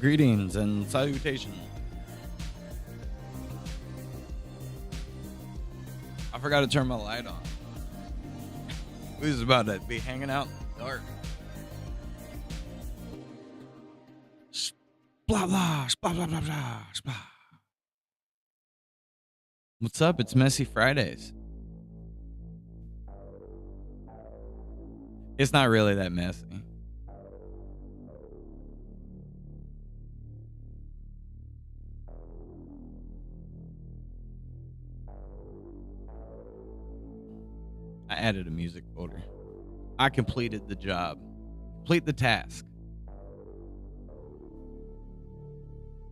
Greetings and salutations. I forgot to turn my light on. We was about to be hanging out in the dark. Blah blah blah blah blah blah blah. What's up? It's Messy Fridays. It's not really that messy. I added a music folder. I completed the job. Complete the task.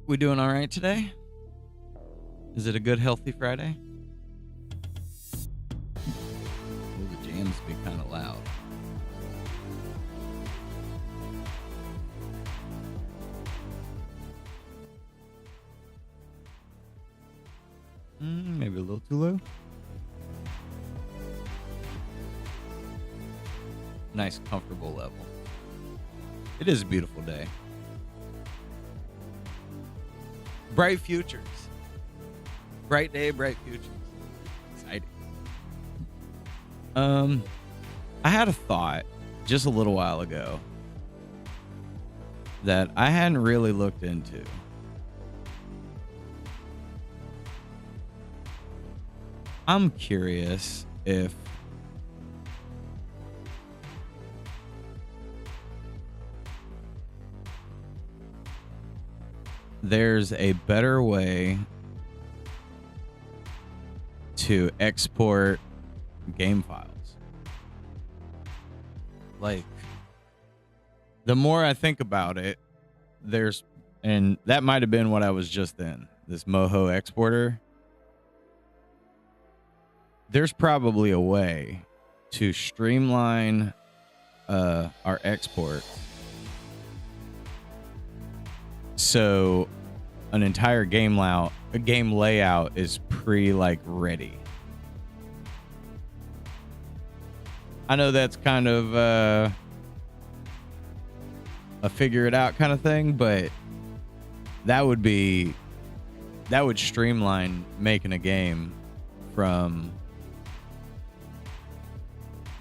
We doing all right today? Is it a good, healthy Friday? Ooh, the jams be kind of loud. Maybe a little too low. Nice, comfortable level. It is a beautiful day. Bright futures. Bright day, bright futures. Exciting. I had a thought just a little while ago that I hadn't really looked into. I'm curious if there's a better way to export game files. Like, the more I think about it, and that might have been what I was just in, this Moho exporter. There's probably a way to streamline our export so an entire game layout is ready. I know that's kind of a figure it out kind of thing, but that would streamline making a game from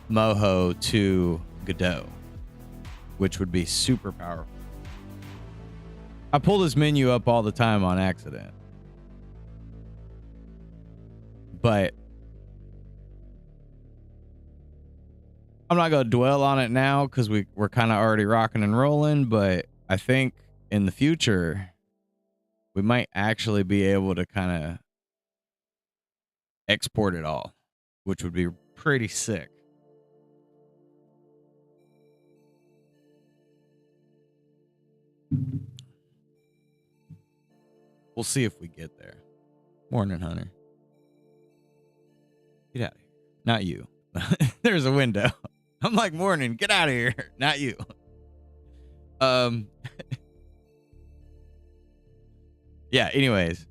Moho to Godot, which would be super powerful. I pull this menu up all the time on accident, but I'm not going to dwell on it now because we're kind of already rocking and rolling, but I think in the future we might actually be able to kind of export it all, which would be pretty sick. We'll see if we get there. Morning, Hunter. Get out of here. Not you. There's a window. I'm like, morning, get out of here. Not you. Yeah, anyways.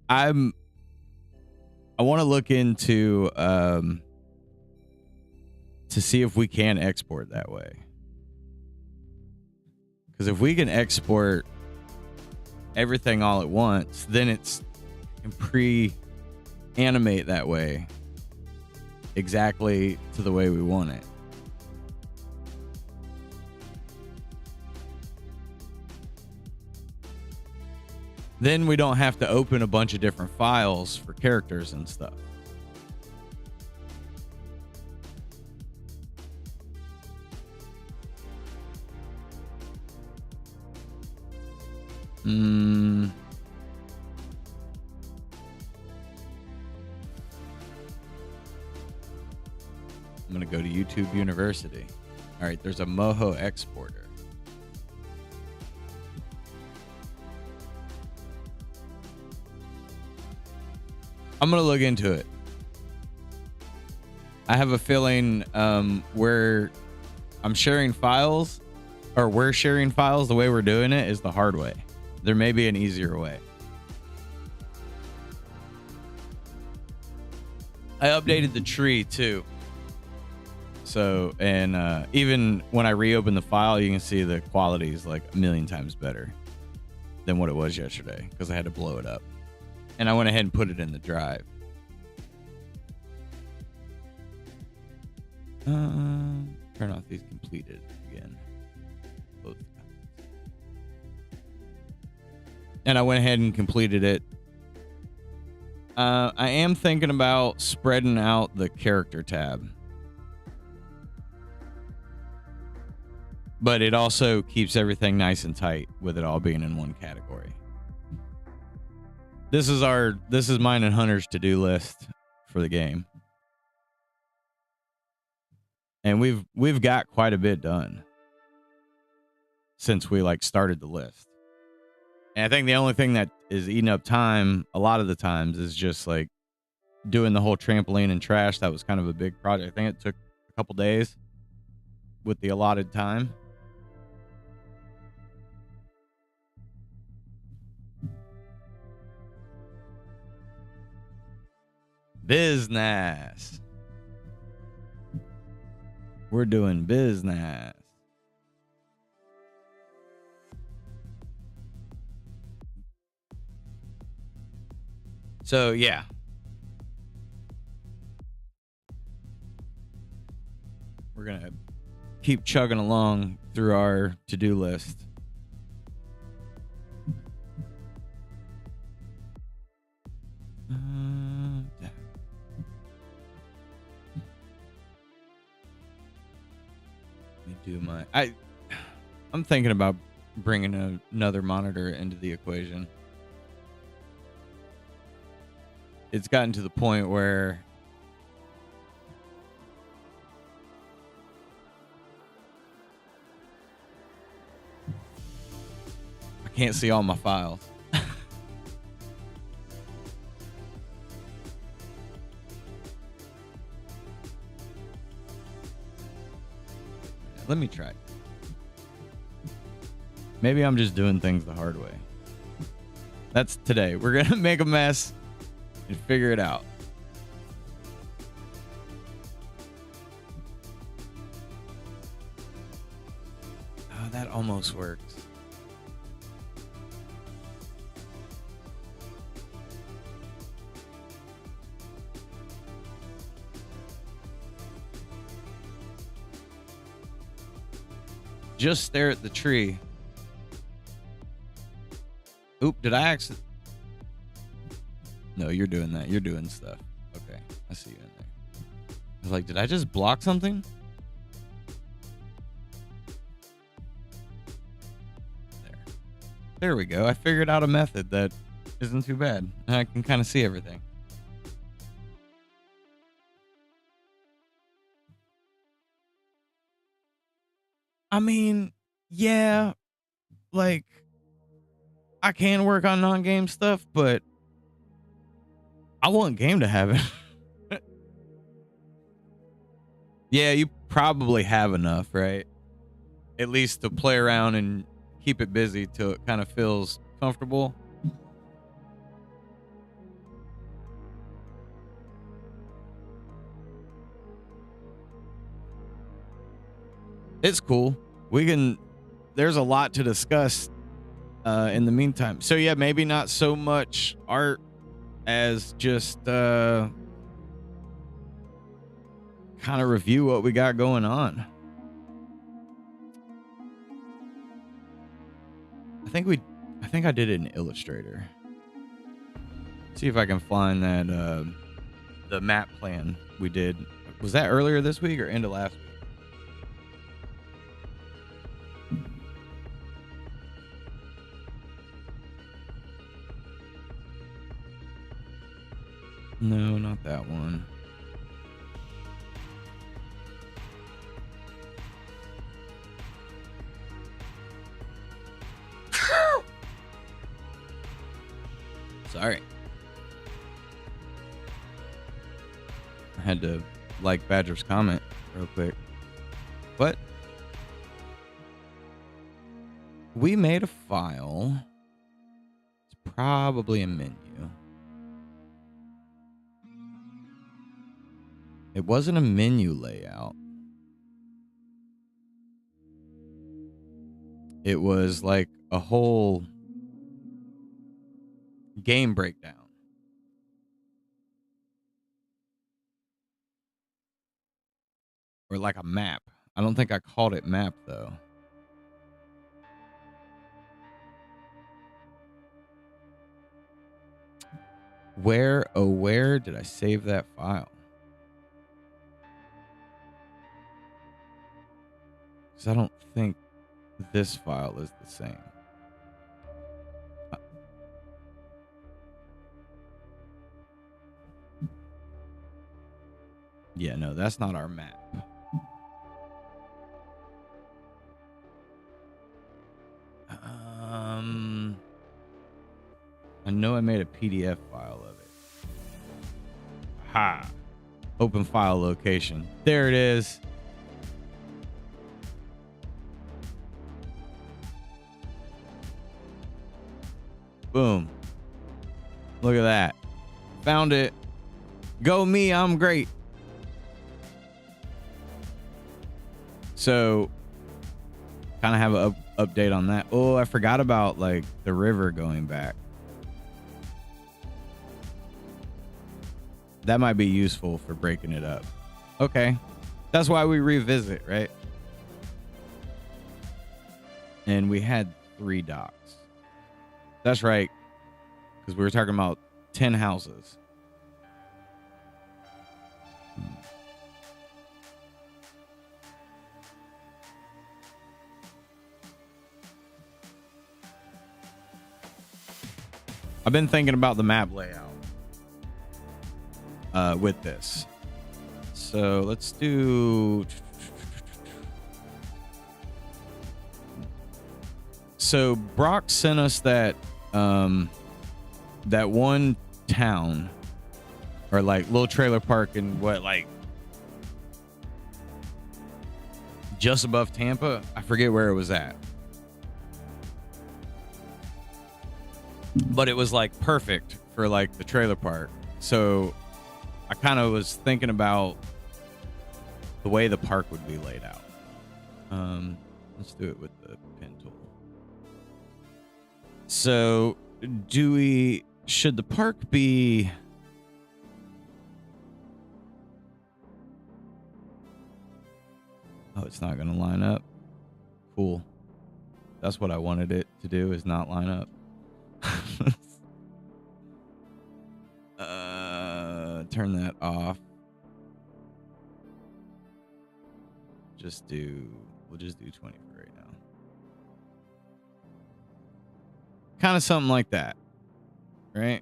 I want to look into to see if we can export that way. Because if we can export everything all at once, then it's can pre-animate that way exactly to the way we want it. Then we don't have to open a bunch of different files for characters and stuff. I'm going to go to YouTube University. All right, there's a Moho exporter. I'm going to look into it. I have a feeling where I'm sharing files, or we're sharing files, the way we're doing it is the hard way. There may be an easier way. I updated the tree too. So, and even when I reopen the file, you can see the quality is like a million times better. than what it was yesterday because I had to blow it up. And I went ahead and put it in the drive. Turn off these completed again. Close the comments. And I went ahead and completed it. I am thinking about spreading out the character tab. But it also keeps everything nice and tight with it all being in one category. This is mine and Hunter's to-do list for the game. And we've got quite a bit done since we started the list. And I think the only thing that is eating up time a lot of the times is just doing the whole trampoline and trash. That was kind of a big project. I think it took a couple days with the allotted time. Business. We're doing business. So, yeah. We're going to keep chugging along through our to-do list. I'm thinking about bringing another monitor into the equation. It's gotten to the point where I can't see all my files. Let me try. Maybe I'm just doing things the hard way. That's today. We're going to make a mess and figure it out. Oh, that almost works. Just stare at the tree. Oop, did I accidentally? No, you're doing that. You're doing stuff. Okay, I see you in there. I was like, did I just block something? There we go. I figured out a method that isn't too bad. And I can kind of see everything. I mean, yeah, I can work on non-game stuff, but I want game to have it. Yeah, you probably have enough, right? At least to play around and keep it busy till it kind of feels comfortable. It's cool. There's a lot to discuss in the meantime. So yeah, maybe not so much art as just kind of review what we got going on. I think I did it in Illustrator. See if I can find that the map plan we did. Was that earlier this week or end of last week? No, not that one. Sorry. I had to like Badger's comment real quick. What? We made a file. It's probably a menu. It wasn't a menu layout. It was like a whole game breakdown. Or like a map. I don't think I called it map though. Where did I save that file? Because I don't think this file is the same. Yeah, no, that's not our map. I know I made a PDF file of it. Ha! Open file location. There it is. Boom. Look at that. Found it. Go me, I'm great. So, kind of have an update on that. Oh, I forgot about like the river going back. That might be useful for breaking it up. Okay. That's why we revisit, right? And we had 3 docks. That's right. Because we were talking about 10 houses. I've been thinking about the map layout with this. So let's do... So Brock sent us that that one town, or like little trailer park in what, like just above Tampa. I forget where it was at, but it was like perfect for like the trailer park. So I kind of was thinking about the way the park would be laid out. Let's do it with the pen tool. So should the park be... Oh, it's not going to line up. Cool. That's what I wanted it to do, is not line up. Turn that off. We'll just do 20 for right now. Kind of something like that, right?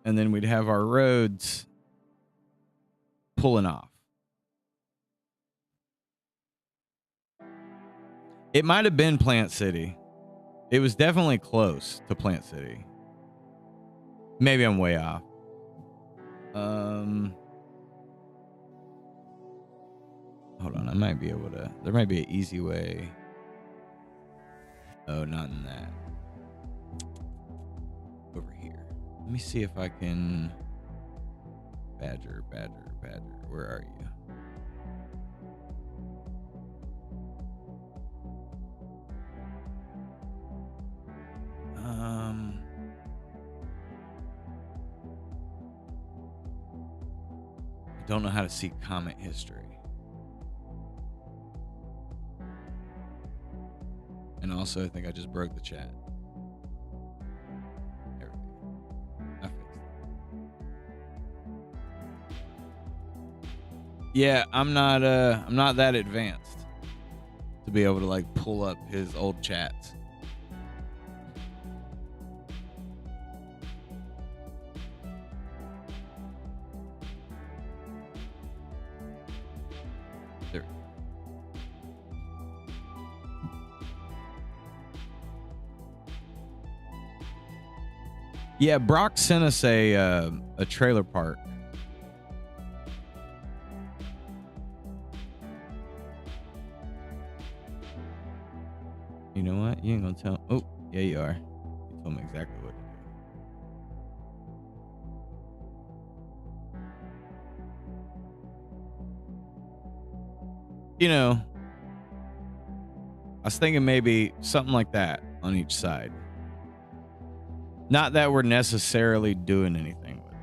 And then we'd have our roads pulling off. It might have been Plant City. It was definitely close to Plant City. Maybe I'm way off. Hold on, I might be able to... There might be an easy way. Oh, not in that. Over here. Let me see if I can... Badger. Where are you? I don't know how to see comment history. And also, I think I just broke the chat. There we go. I fixed it. Yeah, I'm not that advanced to be able to like pull up his old chats. There. Yeah, Brock sent us a trailer park. You know what? You ain't gonna tell. Oh, yeah, you are. You told me exactly what to do. You know, I was thinking maybe something like that on each side. Not that we're necessarily doing anything with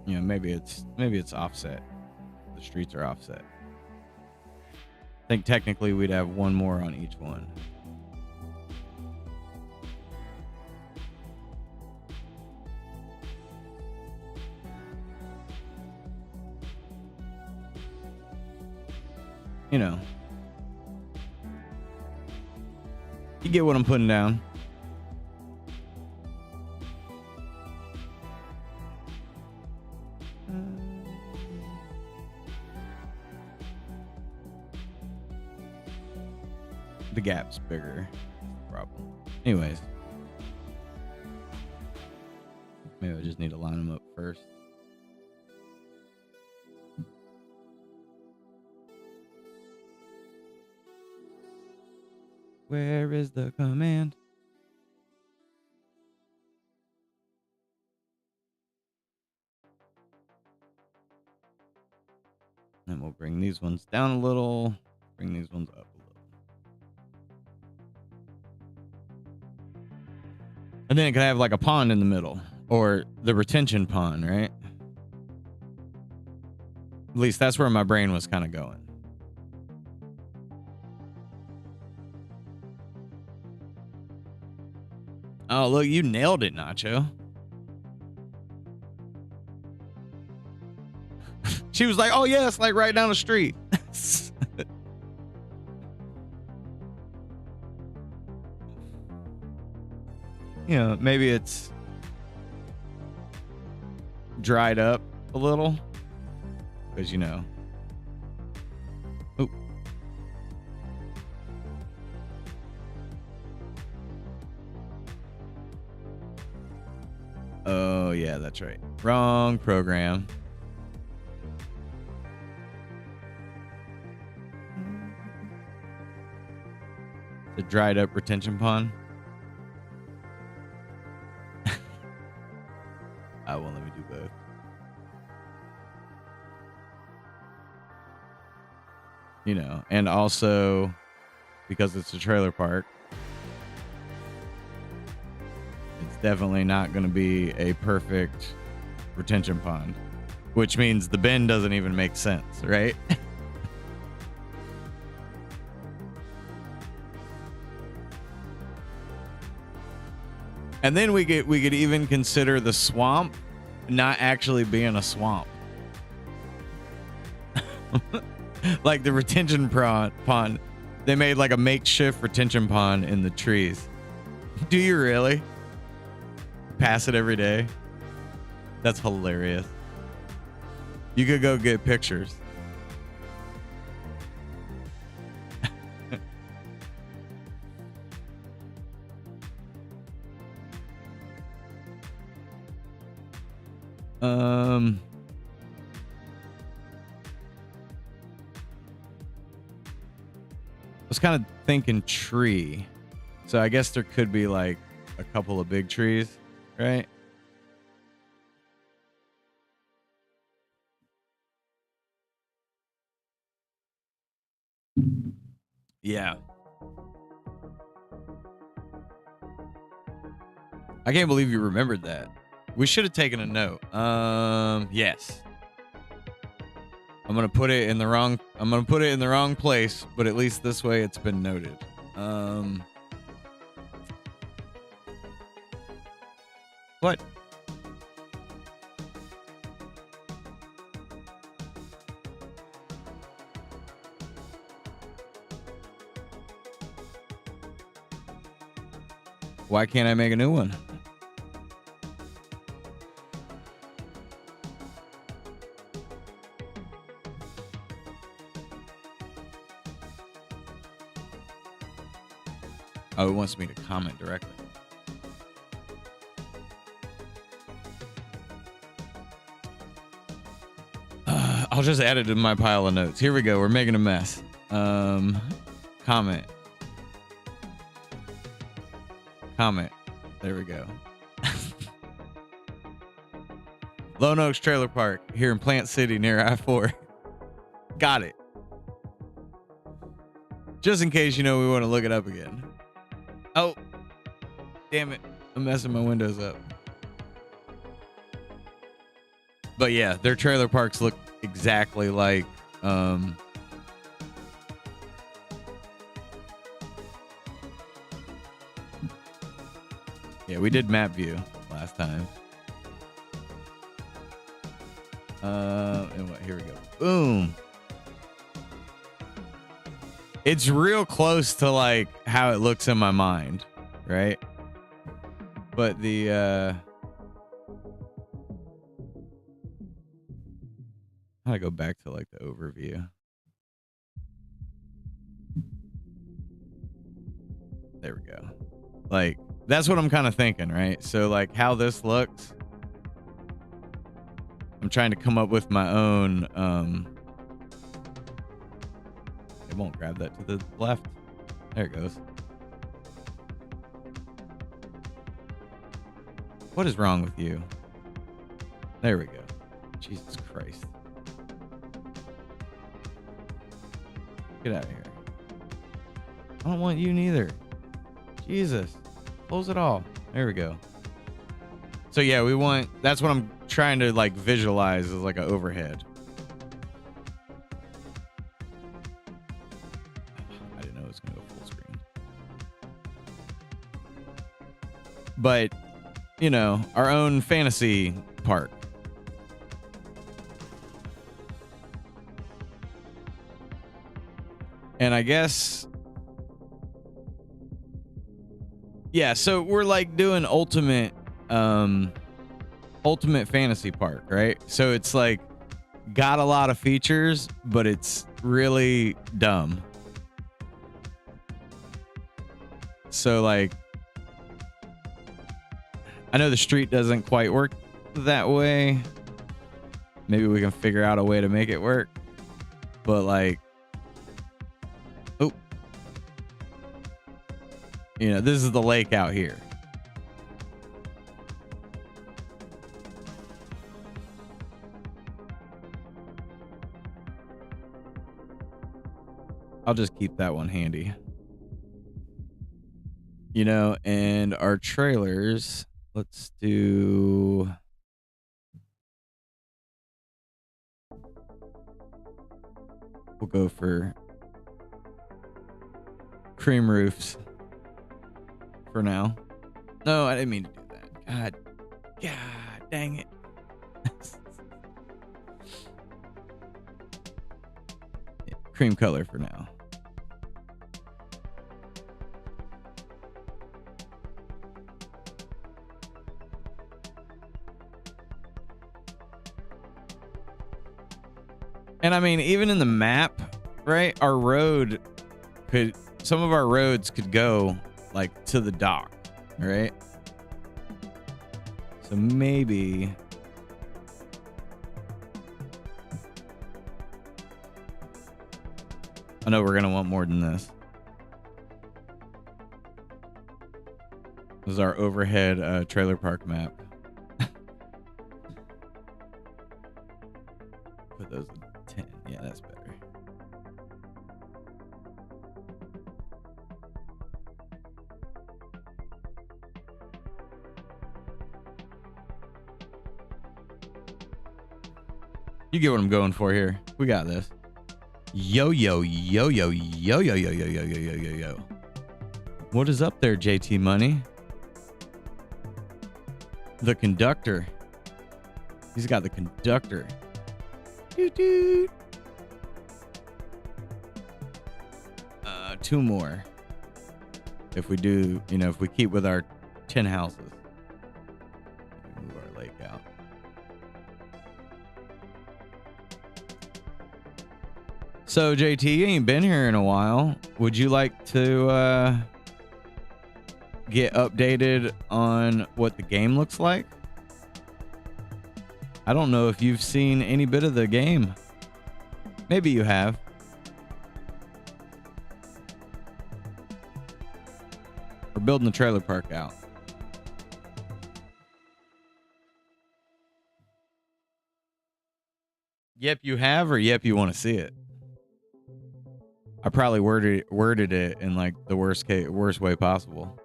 it. You know, maybe it's offset. The streets are offset. I think technically we'd have one more on each one. You know, you get what I'm putting down. The gap's bigger. That's the problem. Anyways, maybe I just need to line them up first. Where is the command? And we'll bring these ones down a little, bring these ones up a little. And then it could have like a pond in the middle, or the retention pond, right? At least that's where my brain was kind of going. Oh, look, you nailed it, Nacho. She was like, oh, yeah, it's like right down the street. You know, maybe it's dried up a little. Because, you know. Oh. Oh, yeah, that's right. Wrong program. The dried up retention pond. I won't let me do both. You know, and also because it's a trailer park, it's definitely not going to be a perfect retention pond, which means the bend doesn't even make sense, right? And then we could even consider the swamp not actually being a swamp. Like the retention pond, they made like a makeshift retention pond in the trees. Do you really? Pass it every day? That's hilarious. You could go get pictures. I was kind of thinking tree. So I guess there could be like a couple of big trees, right? Yeah. I can't believe you remembered that. We should have taken a note. Yes. I'm gonna put it in the wrong place, but at least this way it's been noted. What? Why can't I make a new one? Oh, it wants me to comment directly. I'll just add it to my pile of notes. Here we go. We're making a mess. Comment. Comment. There we go. Lone Oaks Trailer Park here in Plant City near I-4. Got it. Just in case, we want to look it up again. Oh, damn it. I'm messing my windows up. But yeah, their trailer parks look exactly like yeah, we did map view last time. And what? Here we go. Boom. It's real close to like how it looks in my mind, right? But the I go back to like the overview. There we go. Like that's what I'm kind of thinking, right? So like how this looks, I'm trying to come up with my own it won't grab that to the left. There it goes. What is wrong with you? There we go. Jesus Christ. Get out of here. I don't want you neither. Jesus. Close it all. There we go. So yeah, that's what I'm trying to like visualize as like an overhead. I didn't know it was going to go full screen. But, our own fantasy park. And I guess, yeah, so we're like doing ultimate fantasy park, right? So it's like got a lot of features, but it's really dumb. So like, I know the street doesn't quite work that way. Maybe we can figure out a way to make it work. But like, this is the lake out here. I'll just keep that one handy. And our trailers, let's do... We'll go for cream roofs for now. No, I didn't mean to do that. God dang it. Yeah, cream color for now. And I mean, even in the map, right? Some of our roads could go like to the dock, right? So maybe I know we're going to want more than this. This is our overhead trailer park map. Put those at 10. Yeah, that's better. You get what I'm going for here. We got this. Yo, yo, yo, yo, yo, yo, yo, yo, yo, yo, yo, yo, yo. What is up there, JT Money? The conductor. He's got the conductor. Doo-doo. Two more. If we do, if we keep with our 10 houses. Move our lake out. So, JT, you ain't been here in a while. Would you like to get updated on what the game looks like? I don't know if you've seen any bit of the game. Maybe you have. We're building the trailer park out. Yep, you have, or yep, you want to see it? I probably worded it in like the worst way possible.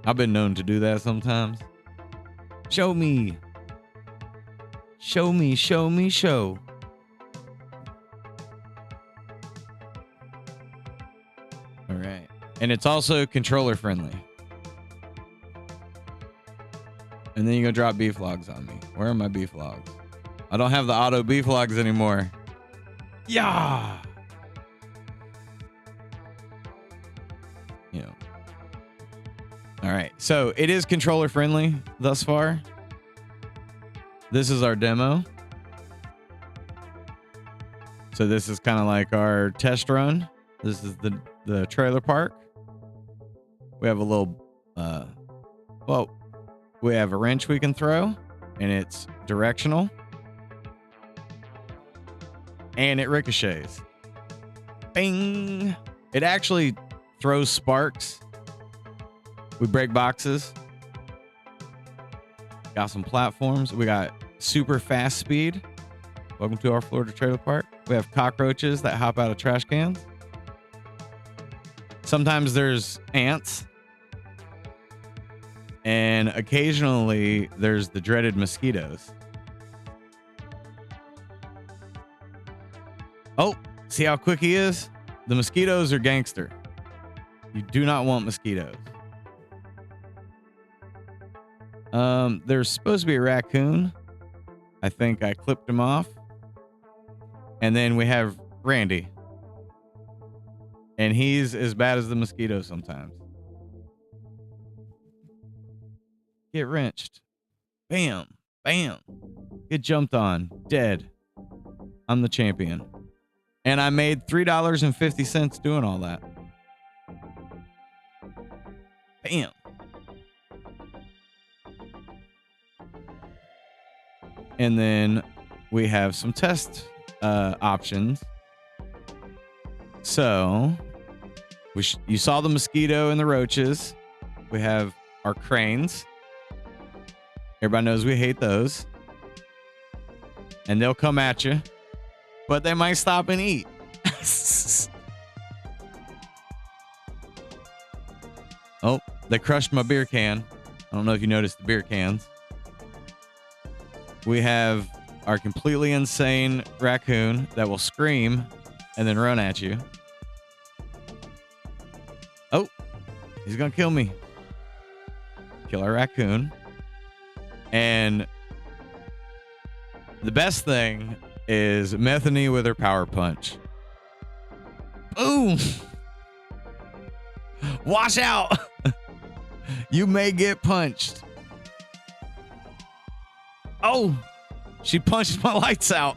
I've been known to do that sometimes. Show me. Show me, show me, show. All right. And it's also controller friendly. And then you go drop beef logs on me. Where are my beef logs? I don't have the auto beef logs anymore. Yeah. Yeah. All right. So it is controller friendly thus far. This is our demo. So this is kind of like our test run. This is the trailer park. We have a little, we have a wrench we can throw, and it's directional. And it ricochets. Bing! It actually throws sparks. We break boxes. Got some platforms. We got super fast speed. Welcome to our Florida trailer park. We have cockroaches that hop out of trash cans. Sometimes there's ants. And occasionally there's the dreaded mosquitoes. Oh, see how quick he is? The mosquitoes are gangster. You do not want mosquitoes. There's supposed to be a raccoon. I think I clipped him off. And then we have Randy. And he's as bad as the mosquito sometimes. Get wrenched. Bam. Bam. Get jumped on. Dead. I'm the champion. And I made $3.50 doing all that. Bam. And then we have some test options. So you saw the mosquito and the roaches. We have our cranes. Everybody knows we hate those. And they'll come at you, but they might stop and eat. Oh, they crushed my beer can. I don't know if you noticed the beer cans. We have our completely insane raccoon that will scream and then run at you. Oh, he's gonna kill me. Kill our raccoon. And the best thing is Methany with her power punch. Boom! Watch out! You may get punched. Oh! She punched my lights out.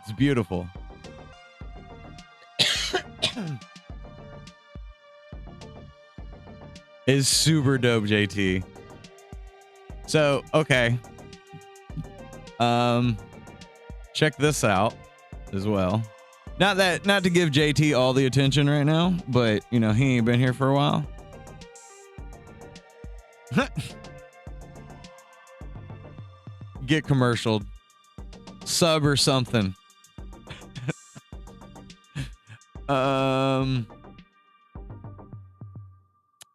It's beautiful. It's super dope, JT. So, okay. Check this out as well. Not to give JT all the attention right now, but you know, he ain't been here for a while. Get commercialed. Sub or something.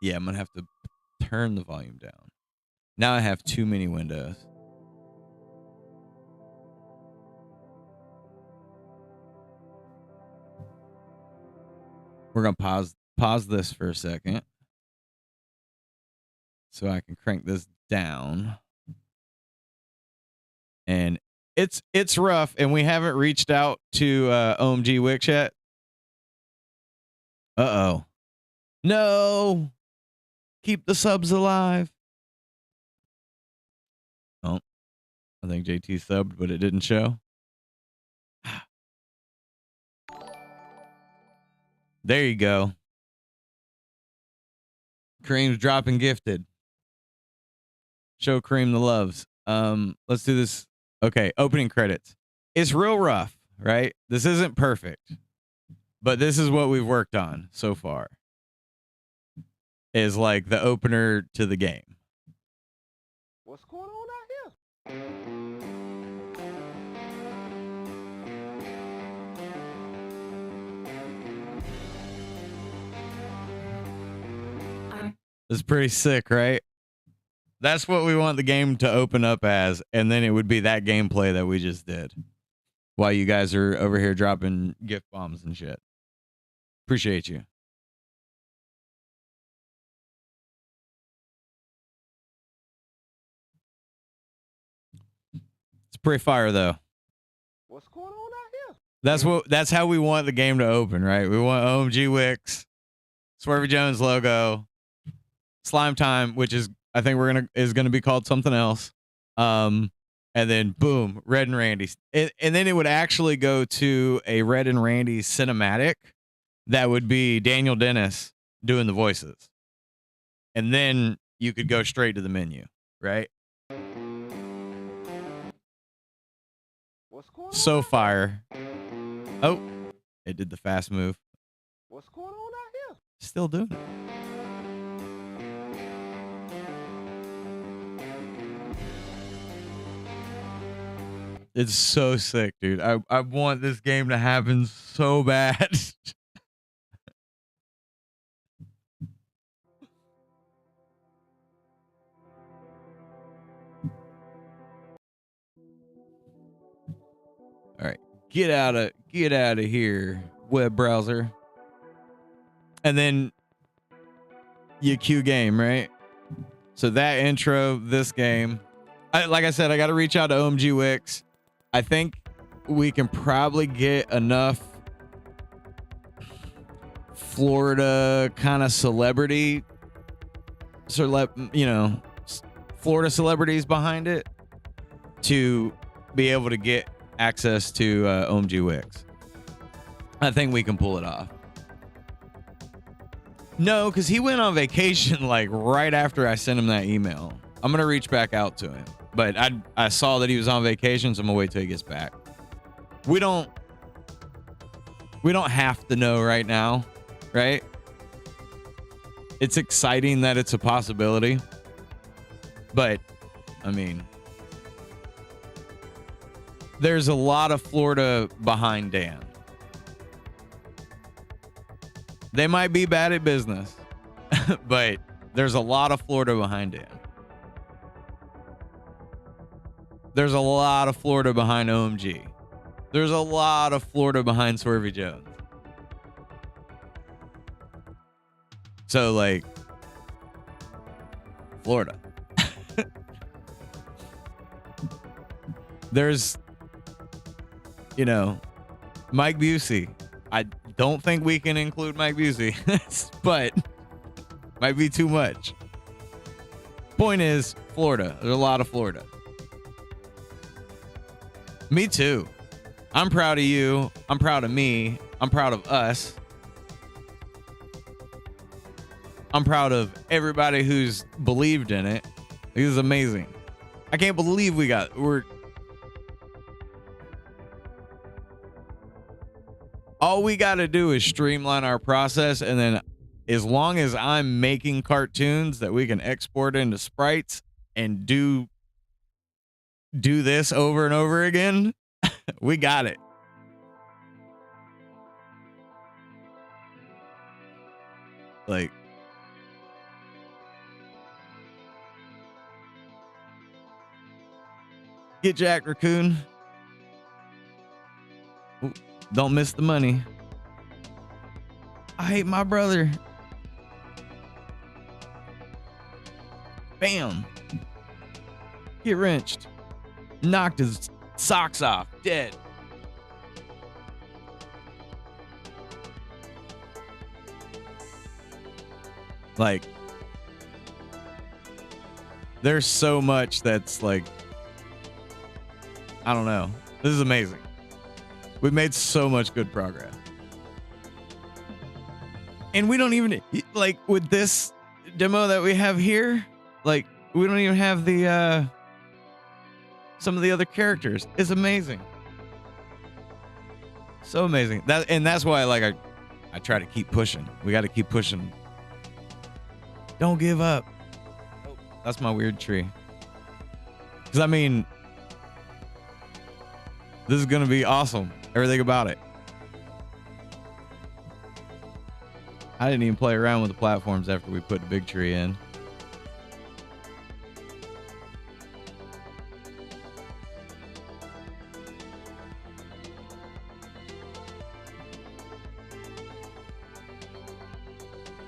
Yeah, I'm gonna have to turn the volume down. Now I have too many windows. We're gonna pause this for a second so I can crank this down. And it's rough, and we haven't reached out to OMG Wix yet. Uh-oh. No. Keep the subs alive. Oh, I think JT subbed, but it didn't show. There you go. Kareem's dropping gifted. Show Kareem the loves. Let's do this. Okay, opening credits. It's real rough, right? This isn't perfect, but this is what we've worked on so far. Is like the opener to the game. What's going on out here? It's pretty sick, right? That's what we want the game to open up as, and then it would be that gameplay that we just did while you guys are over here dropping gift bombs and shit. Appreciate you. It's pretty fire though. What's going on out here? That's how we want the game to open, right? We want OMG Wix, Swervy Jones logo, Slime Time, which is I think is gonna be called something else. And then boom, Red and Randy's. And then it would actually go to a Red and Randy cinematic that would be Daniel Dennis doing the voices. And then you could go straight to the menu, right? What's going on? So fire. Oh, it did the fast move. What's going on out here? Still doing it. It's so sick, dude. I want this game to happen so bad. All right, get out of here, web browser. And then you queue game, right? So that intro, this game. Like I said, I got to reach out to OMG Wix. I think we can probably get enough Florida kind of celebrity, Florida celebrities behind it to be able to get access to OMG Wix. I think we can pull it off. No, because he went on vacation like right after I sent him that email. I'm going to reach back out to him. But I saw that he was on vacation, so I'm gonna wait till he gets back. We don't have to know right now, right? It's exciting that it's a possibility. But I mean, there's a lot of Florida behind Dan. They might be bad at business, but there's a lot of Florida behind Dan. There's a lot of Florida behind OMG. There's a lot of Florida behind Swervy Jones. So, like, Florida. There's, Mike Busey. I don't think we can include Mike Busey, but might be too much. Point is, Florida. There's a lot of Florida. Me too. I'm proud of you. I'm proud of me. I'm proud of us. I'm proud of everybody who's believed in it. This is amazing. I can't believe all we got to do is streamline our process, and then as long as I'm making cartoons that we can export into sprites and do this over and over again, we got it. Like, get Jack Raccoon. Ooh, don't miss the money. I hate my brother. Bam. Get wrenched. Knocked his socks off. Dead. Like, there's so much that's like, I don't know. This is amazing. We've made so much good progress. And we don't even, like, with this demo that we have here, like, we don't even have the, some of the other characters. It's amazing. So amazing. That's why, like, I try to keep pushing. We got to keep pushing. Don't give up. Oh, that's my weird tree. Because I mean, this is going to be awesome. Everything about it. I didn't even play around with the platforms after we put the big tree in.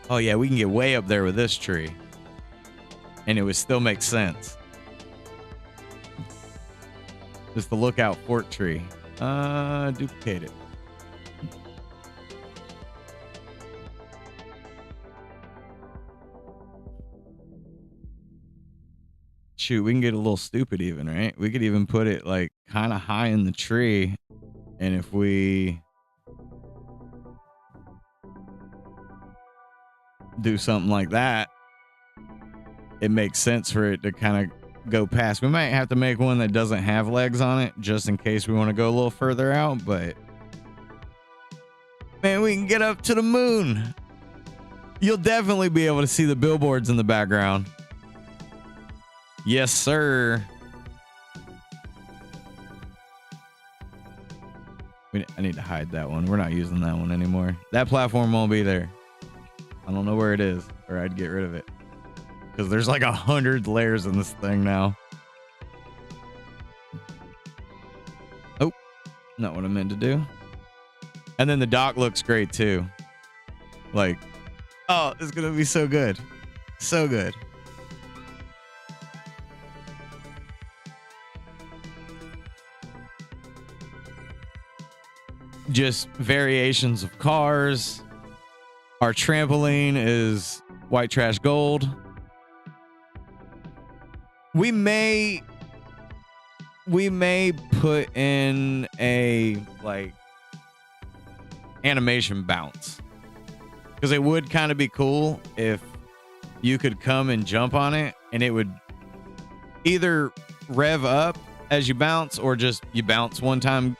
Oh yeah, we can get way up there with this tree. And it would still make sense. Just the lookout fort tree. Duplicate it. Shoot, we can get a little stupid even, right? We could even put it like kind of high in the tree. And if we do something like that, it makes sense for it to kind of go past. We might have to make one that doesn't have legs on it just in case we want to go a little further out, but man, we can get up to the moon. You'll definitely be able to see the billboards in the background. Yes, sir. I need to hide that one. We're not using that one anymore. That platform won't be there. I don't know where it is, or I'd get rid of it. Because there's like 100 layers in this thing now. Oh, not what I meant to do. And then the dock looks great too. Like, oh, it's going to be so good. So good. Just variations of cars. Our trampoline is white trash gold. We may put in a like animation bounce, because it would kind of be cool if you could come and jump on it and it would either rev up as you bounce or just you bounce one time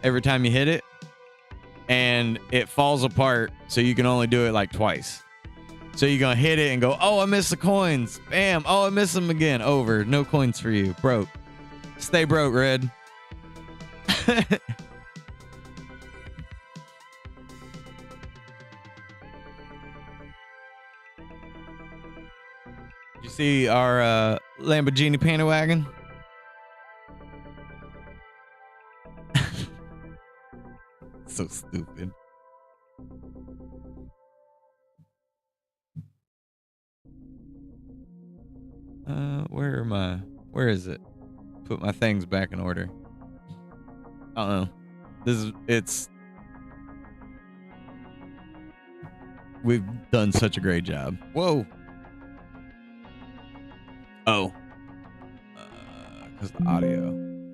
every time you hit it and it falls apart, so you can only do it like twice. So you're gonna hit it and go, oh, I missed the coins. Bam. Oh, I missed them again. Over. No coins for you. Broke. Stay broke, Red. You see our Lamborghini Panty Wagon? So stupid. Where is it? Put my things back in order. I don't know. We've done such a great job. Whoa. Oh. Because the audio.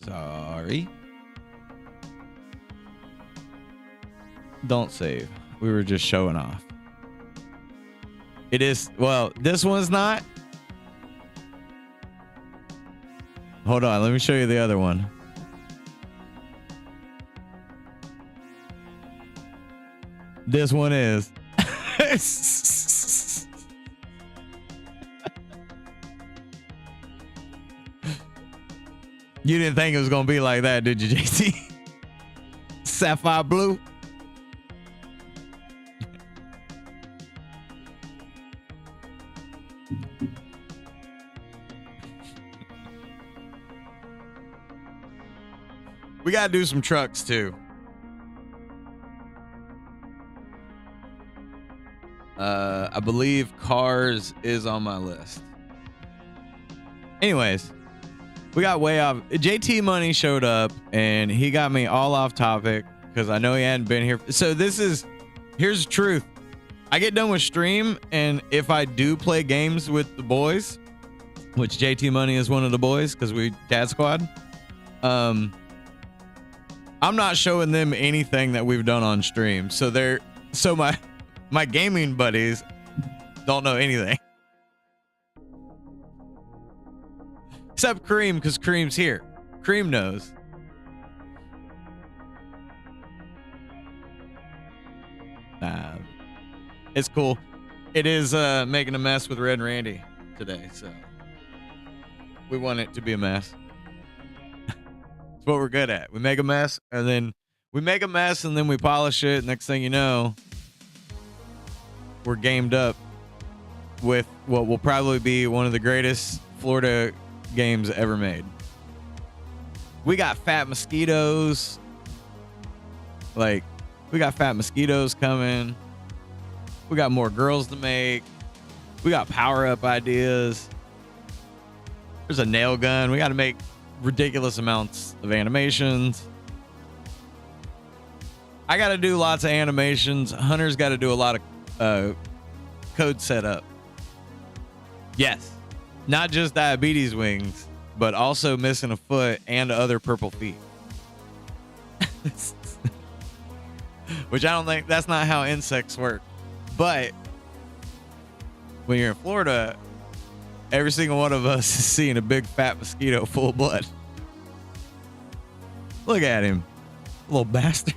Sorry. Don't save. We were just showing off. It is, well, this one's not. Hold on, let me show you the other one. This one is. You didn't think it was gonna be like that, did you, JT? Sapphire blue. We gotta do some trucks too. I believe cars is on my list. Anyways, we got way off. JT Money showed up and he got me all off topic because I know he hadn't been here. So here's the truth. I get done with stream, and if I do play games with the boys, which JT Money is one of the boys because we dad squad, I'm not showing them anything that we've done on stream. So my gaming buddies don't know anything. Except Kareem, because Kareem's here. Kareem knows. It's cool. It is making a mess with Red Randy today, so We want it to be a mess. It's what we're good at. We make a mess and then we polish it. Next thing you know, we're gamed up with what will probably be one of the greatest Florida games ever made. We got fat mosquitoes. Like, we got fat mosquitoes coming. We got more girls to make. We got power-up ideas. There's a nail gun. We got to make ridiculous amounts of animations. I got to do lots of animations. Hunter's got to do a lot of code setup. Yes. Not just diabetes wings, but also missing a foot and other purple feet. Which I don't think, that's not how insects work. But when you're in Florida, every single one of us is seeing a big fat mosquito full of blood. Look at him, little bastard.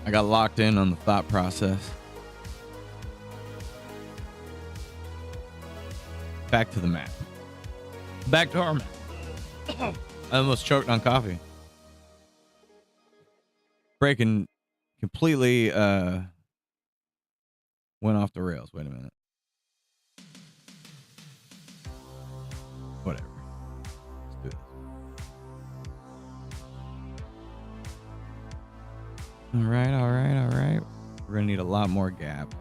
I got locked in on the thought process. Back to the map. Back to our map. I almost choked on coffee. Breaking completely went off the rails. Wait a minute. Whatever. Let's do this. All right. We're gonna need a lot more gap.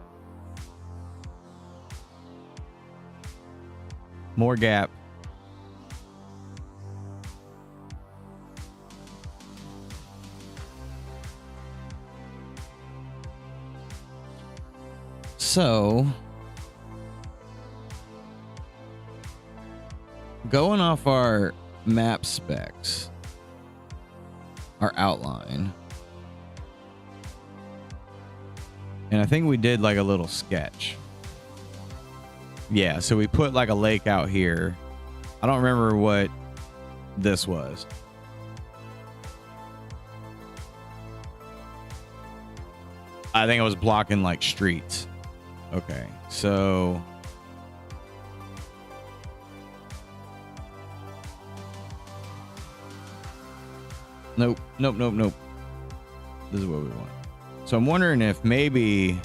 More gap. So, going off our map specs, our outline, and I think we did like a little sketch. Yeah, so we put like a lake out here. I don't remember what this was. I think it was blocking like streets. Okay, so nope. This is what we want. So I'm wondering if maybe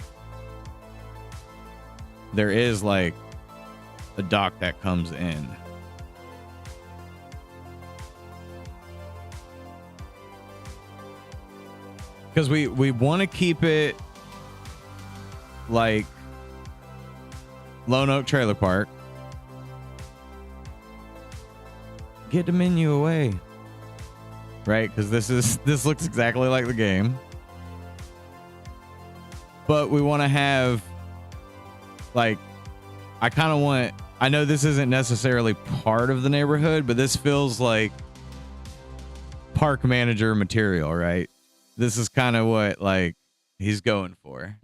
there is like a dock that comes in. Because we want to keep it like Lone Oak Trailer Park. Get the menu away. Right? Because this looks exactly like the game. But we want to have like, I know this isn't necessarily part of the neighborhood, but this feels like park manager material, right? This is kind of what like he's going for.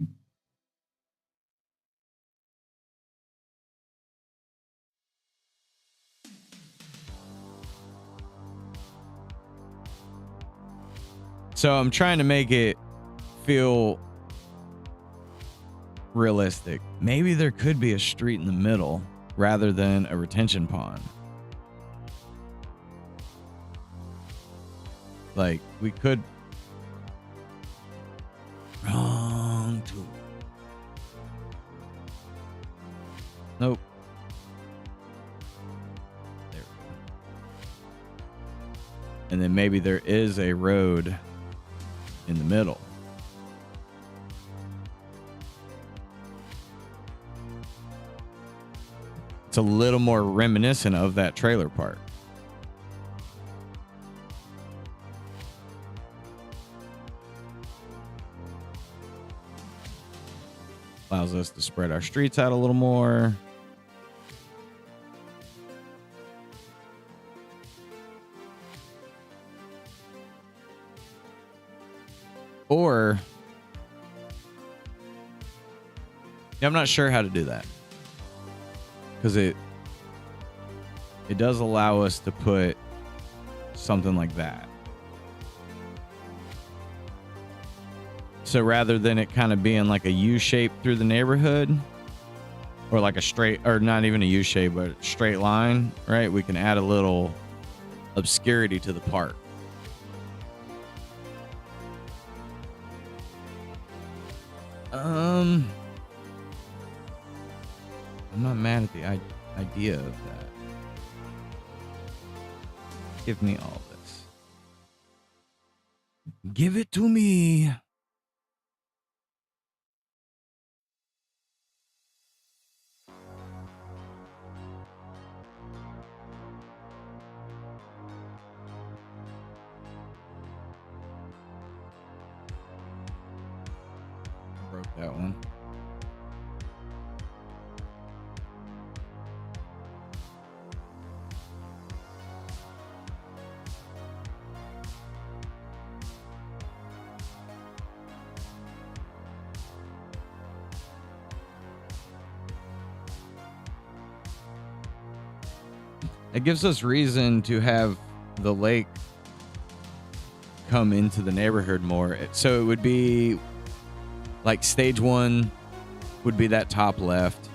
So I'm trying to make it feel realistic. Maybe there could be a street in the middle rather than a retention pond. Like we could. Wrong tool. Nope. There we go. And then maybe there is a road in the middle. It's a little more reminiscent of that trailer park. Allows us to spread our streets out a little more. Or, yeah, I'm not sure how to do that, because it does allow us to put something like that. So rather than it kind of being like a U shape through the neighborhood, or like a straight, or not even a U shape, but a straight line, right? We can add a little obscurity to the park. I'm not mad at the idea of that. Give me all this. Give it to me. Broke that one. It gives us reason to have the lake come into the neighborhood more. So it would be like stage 1 would be that top left.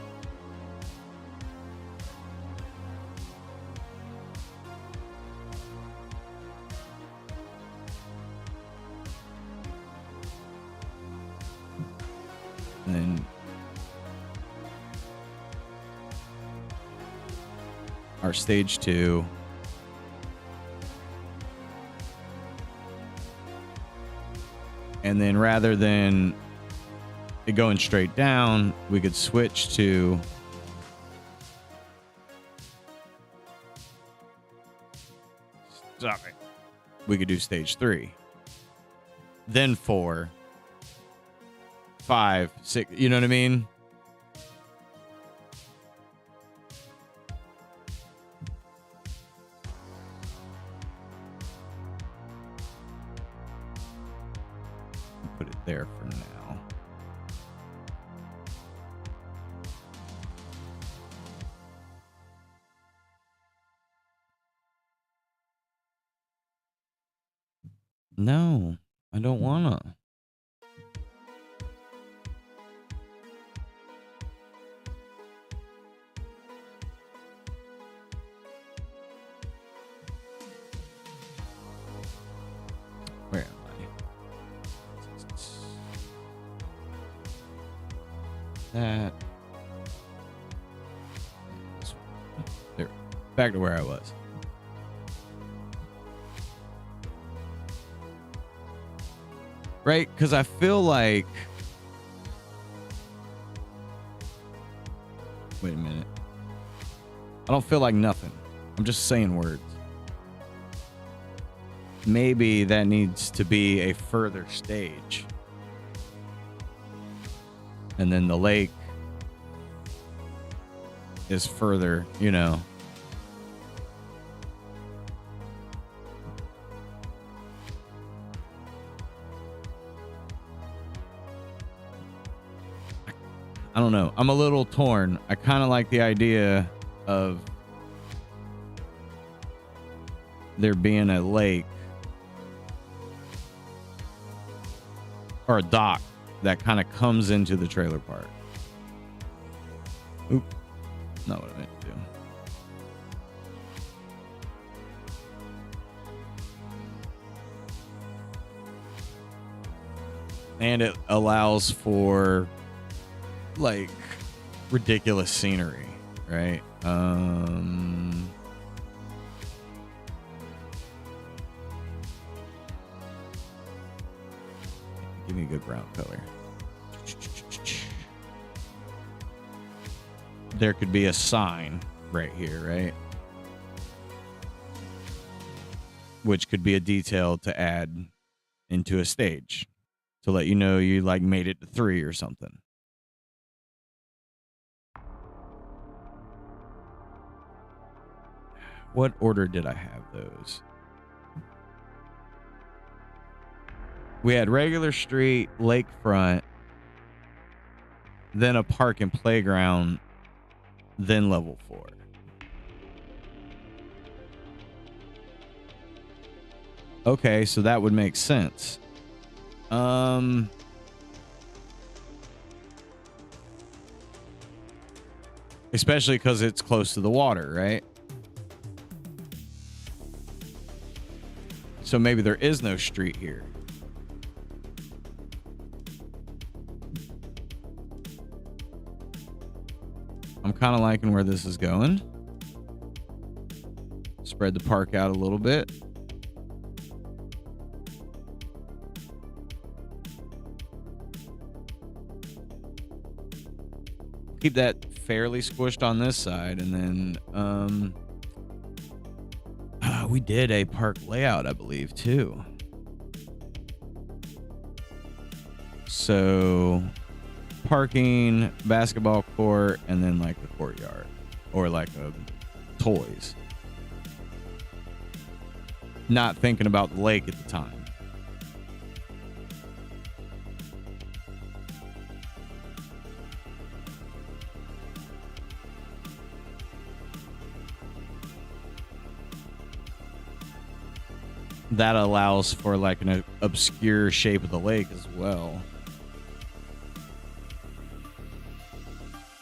And then our stage 2. And then rather than it going straight down, we could switch to stop it. We could do stage 3. Then 4, 5, 6, you know what I mean? Put it there for now. No, I don't wanna. Where am I? That. There. Back to where I was. Right? Because I feel like... Wait a minute. I don't feel like nothing. I'm just saying words. Maybe that needs to be a further stage. And then the lake is further, you know. I don't know. I'm a little torn. I kind of like the idea of there being a lake or a dock that kind of comes into the trailer park. Oop. Not what I meant to do. And it allows for like ridiculous scenery, right? Give me a good brown color. There could be a sign right here, right? Which could be a detail to add into a stage to let you know you like made it to 3 or something. What order did I have those? We had regular street, lakefront, then a park and playground, then level 4. Okay, so that would make sense. Especially because it's close to the water, right? So maybe there is no street here. I'm kind of liking where this is going. Spread the park out a little bit. Keep that fairly squished on this side, and then we did a park layout, I believe, too. So parking, basketball court, and then like a courtyard or like a toys. Not thinking about the lake at the time. That allows for like an obscure shape of the lake as well.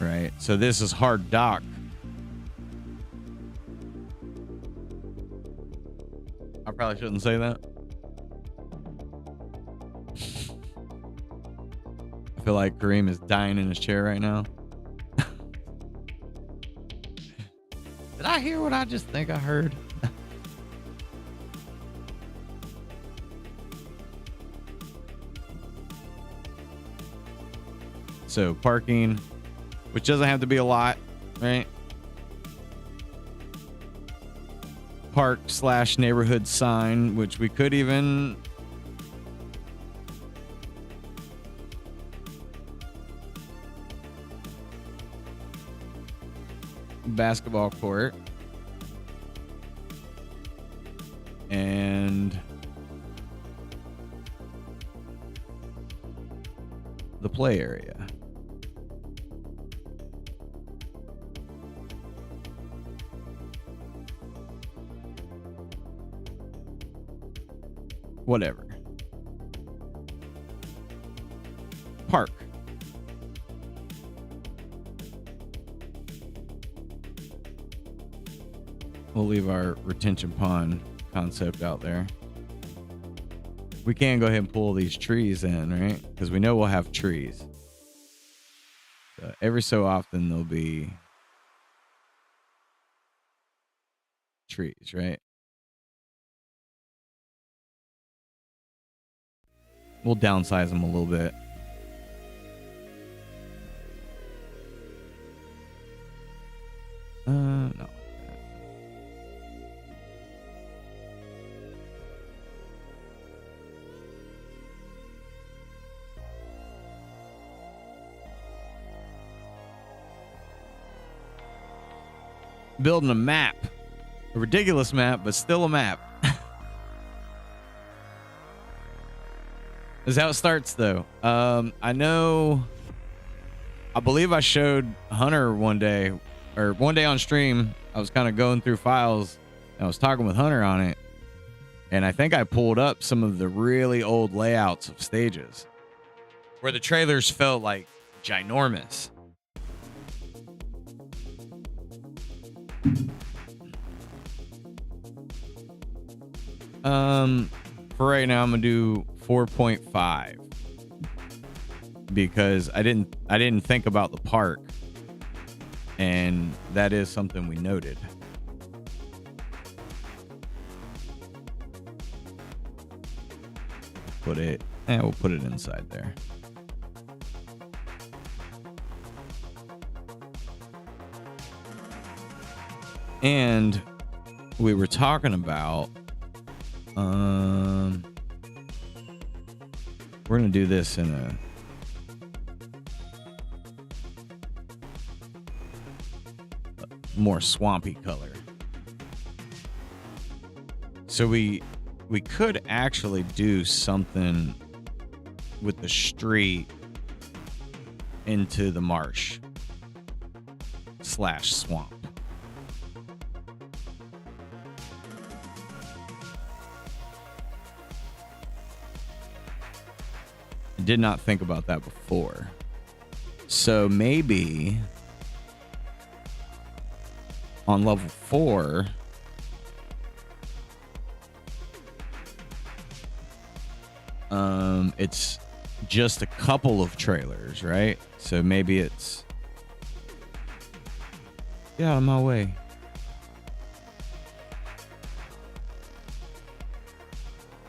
Right. So this is hard dock. I probably shouldn't say that. I feel like Kareem is dying in his chair right now. Did I hear what I just think I heard? So parking, which doesn't have to be a lot, right? Park/neighborhood sign, which we could even basketball court and the play area. Whatever. Park. We'll leave our retention pond concept out there. We can go ahead and pull these trees in, right? Because we know we'll have trees. So every so often there'll be trees, right? We'll downsize them a little bit. No. Building a map. A ridiculous map, but still a map. Is how it starts, though. I believe I showed Hunter one day on stream. I was kind of going through files and I was talking with Hunter on it. And I think I pulled up some of the really old layouts of stages where the trailers felt like ginormous. For right now, I'm gonna do 4.5 because I didn't think about the park, and that is something we noted. We'll put it inside there. And we were talking about we're gonna do this in a more swampy color. So we could actually do something with the street into the marsh / swamp. I did not think about that before. So maybe on level 4, it's just a couple of trailers, right? So maybe it's... Get out of my way.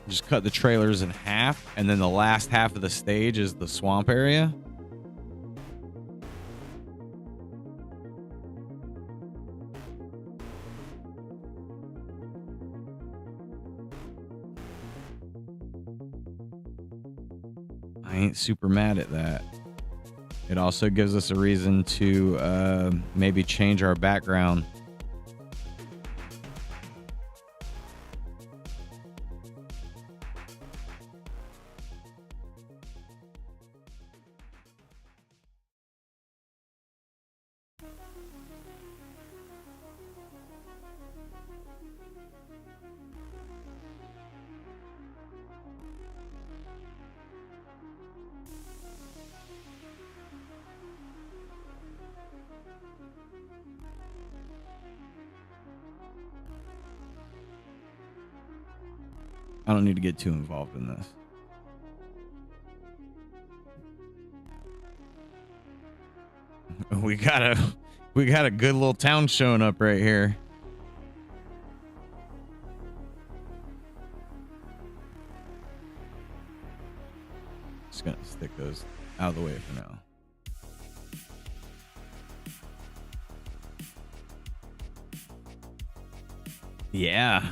Just cut the trailers in half, and then the last half of the stage is the swamp area. I ain't super mad at that. It also gives us a reason to maybe change our background. I don't need to get too involved in this. We got a good little town showing up right here. Just gonna stick those out of the way for now. Yeah,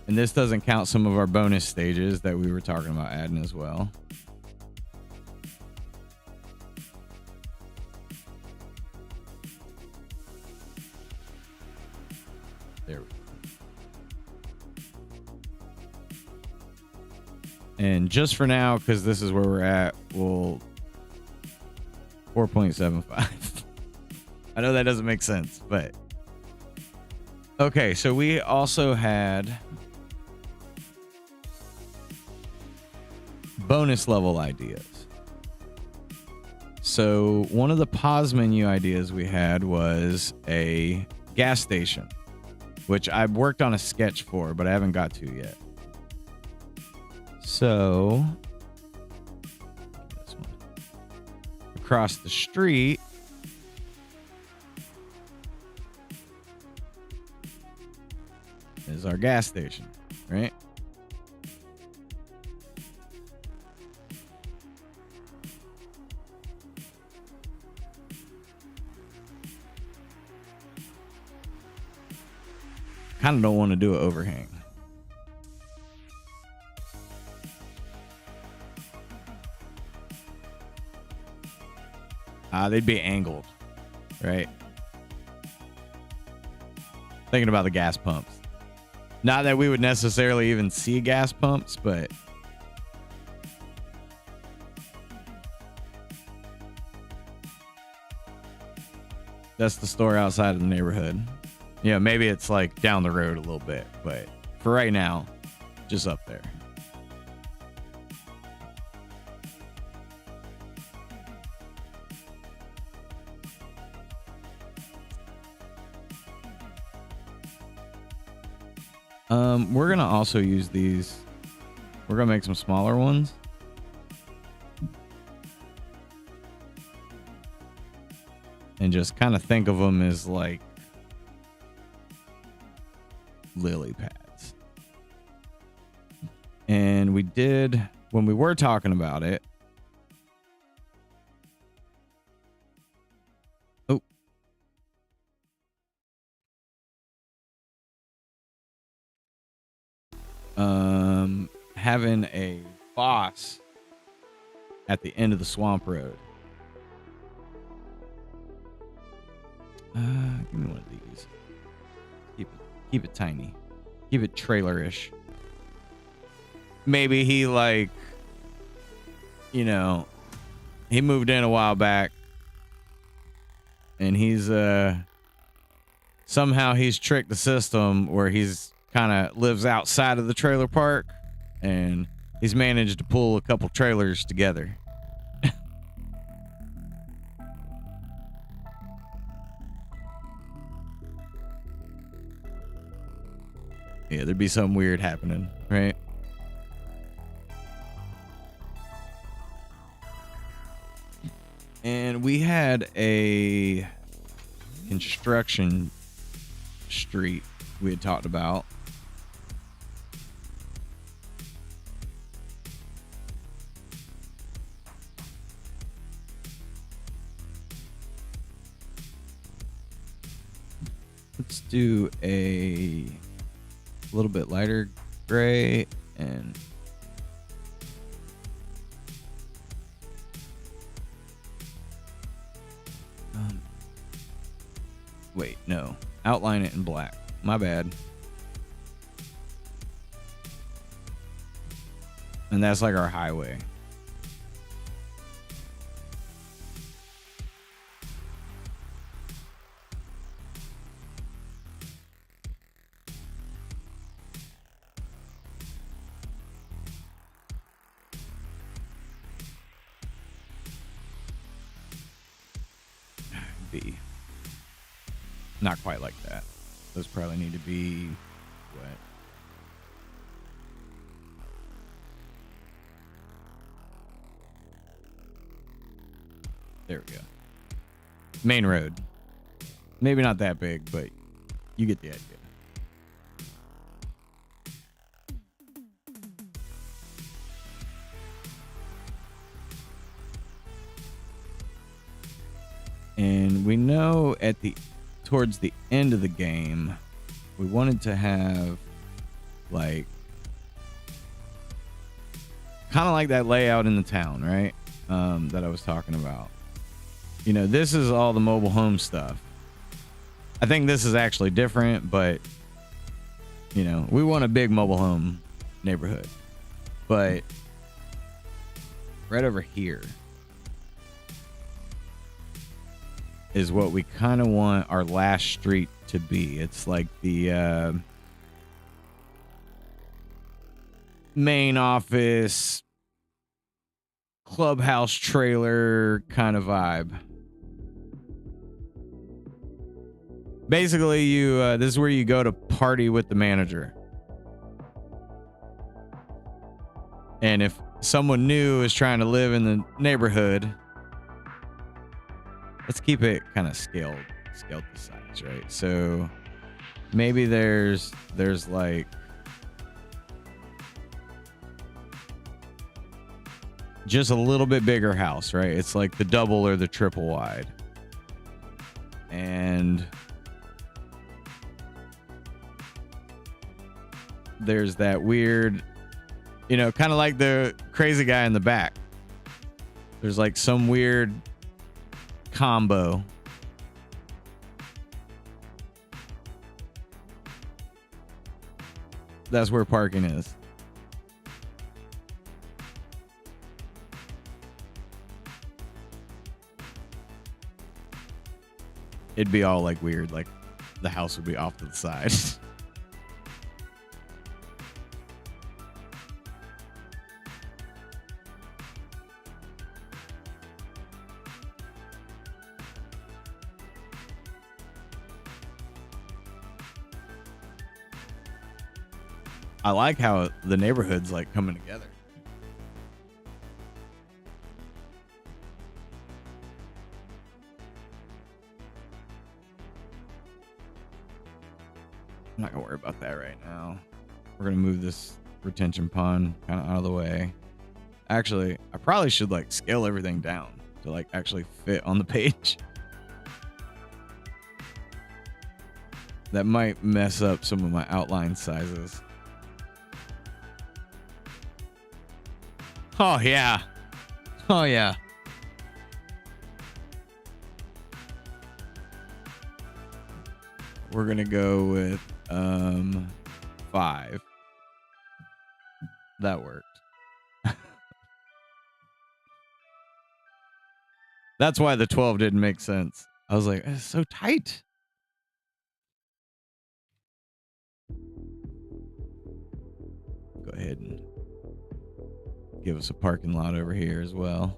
and this doesn't count some of our bonus stages that we were talking about adding as well. There we go. And just for now, because this is where we're at, we'll 4.75. I know that doesn't make sense, but okay, so we also had bonus level ideas. So one of the pause menu ideas we had was a gas station, which I've worked on a sketch for, but I haven't got to yet. So this one. Across the street is our gas station, right? Kind of don't want to do an overhang. They'd be angled, right? Thinking about the gas pumps. Not that we would necessarily even see gas pumps, but that's the store outside of the neighborhood. Yeah, maybe it's like down the road a little bit, but for right now, just up there. We're gonna also use these. We're gonna make some smaller ones. And just kind of think of them as like lily pads. And we did, when we were talking about it. Oh. Having a boss at the end of the swamp road. Give me one of these. Keep it tiny. Keep it trailerish. Maybe he like, you know, he moved in a while back and he's somehow he's tricked the system where he's kind of lives outside of the trailer park and he's managed to pull a couple trailers together. Yeah, there'd be something weird happening, right? And we had a construction street we had talked about. Let's do a little bit lighter gray and wait, no. Outline it in black. My bad. And that's like our highway. B. Not quite like that. Those probably need to be wet. There we go. Main road. Maybe not that big, but you get the idea. And we know towards the end of the game, we wanted to have like kind of like that layout in the town, right? That I was talking about. You know, this is all the mobile home stuff. I think this is actually different, but you know, we want a big mobile home neighborhood. But right over here is what we kind of want our last street to be. It's like the main office, clubhouse trailer kind of vibe. Basically, this is where you go to party with the manager. And if someone new is trying to live in the neighborhood, let's keep it kind of scaled to size, right? So maybe there's like just a little bit bigger house, right? It's like the double or the triple wide. And there's that weird, you know, kind of like the crazy guy in the back. There's like some weird combo. That's where parking is. It'd be all like weird, like the house would be off to the side. I like how the neighborhood's like coming together. I'm not gonna worry about that right now. We're gonna move this retention pond kind of out of the way. Actually, I probably should like scale everything down to like actually fit on the page. That might mess up some of my outline sizes. Oh yeah. Oh yeah. we're gonna go with 5. That worked. That's why the 12 didn't make sense. I was like, it's so tight. Go ahead and give us a parking lot over here as well.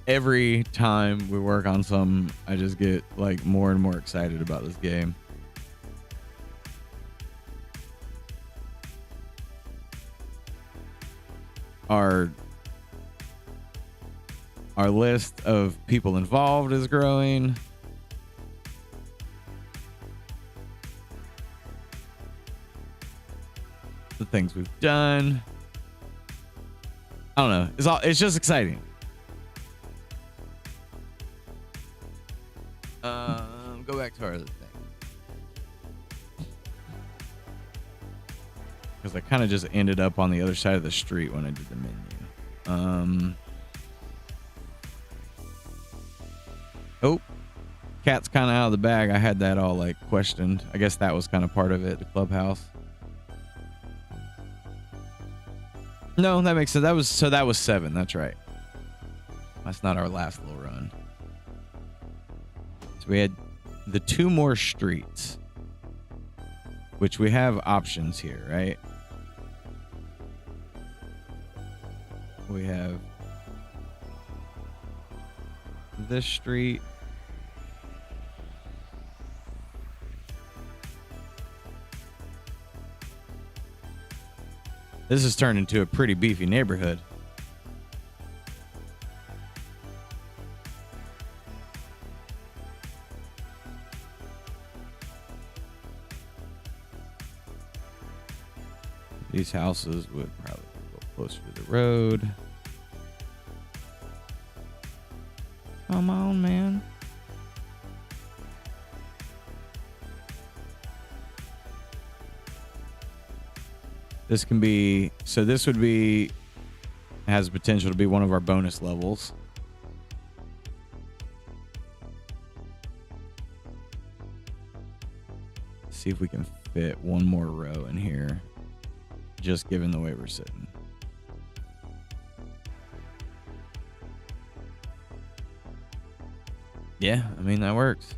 Every time we work on some, I just get like more and more excited about this game. Our list of people involved is growing. The things we've done. I don't know. It's just exciting. Go back to our other thing. Because I kind of just ended up on the other side of the street when I did the menu. Oh, cat's kind of out of the bag. I had that all like questioned. I guess that was kind of part of it, the clubhouse. No, that makes sense. That was 7. That's right. That's not our last little run. So we had the 2 more streets, which we have options here, right? We have this street. This has turned into a pretty beefy neighborhood. These houses would probably go closer to the road. Come on, man. This can be, so this would be, has potential to be one of our bonus levels. See if we can fit one more row in here, just given the way we're sitting. Yeah, I mean, that works.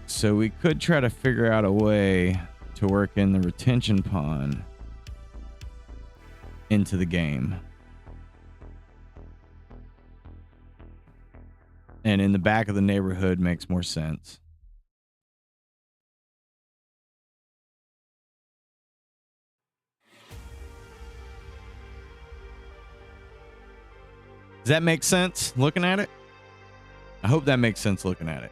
So we could try to figure out a way to work in the retention pond into the game. And in the back of the neighborhood makes more sense. Does that make sense looking at it? I hope that makes sense looking at it.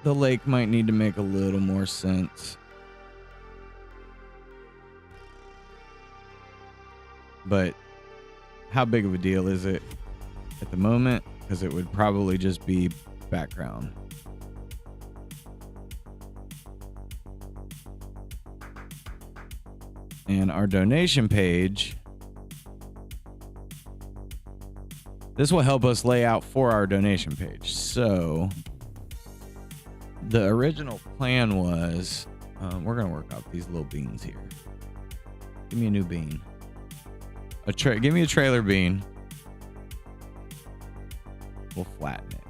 The lake might need to make a little more sense. But how big of a deal is it at the moment? Because it would probably just be background. And our donation page, this will help us lay out for our donation page. So the original plan was, we're going to work out these little beans here. Give me a new bean. Give me a trailer bean. We'll flatten it.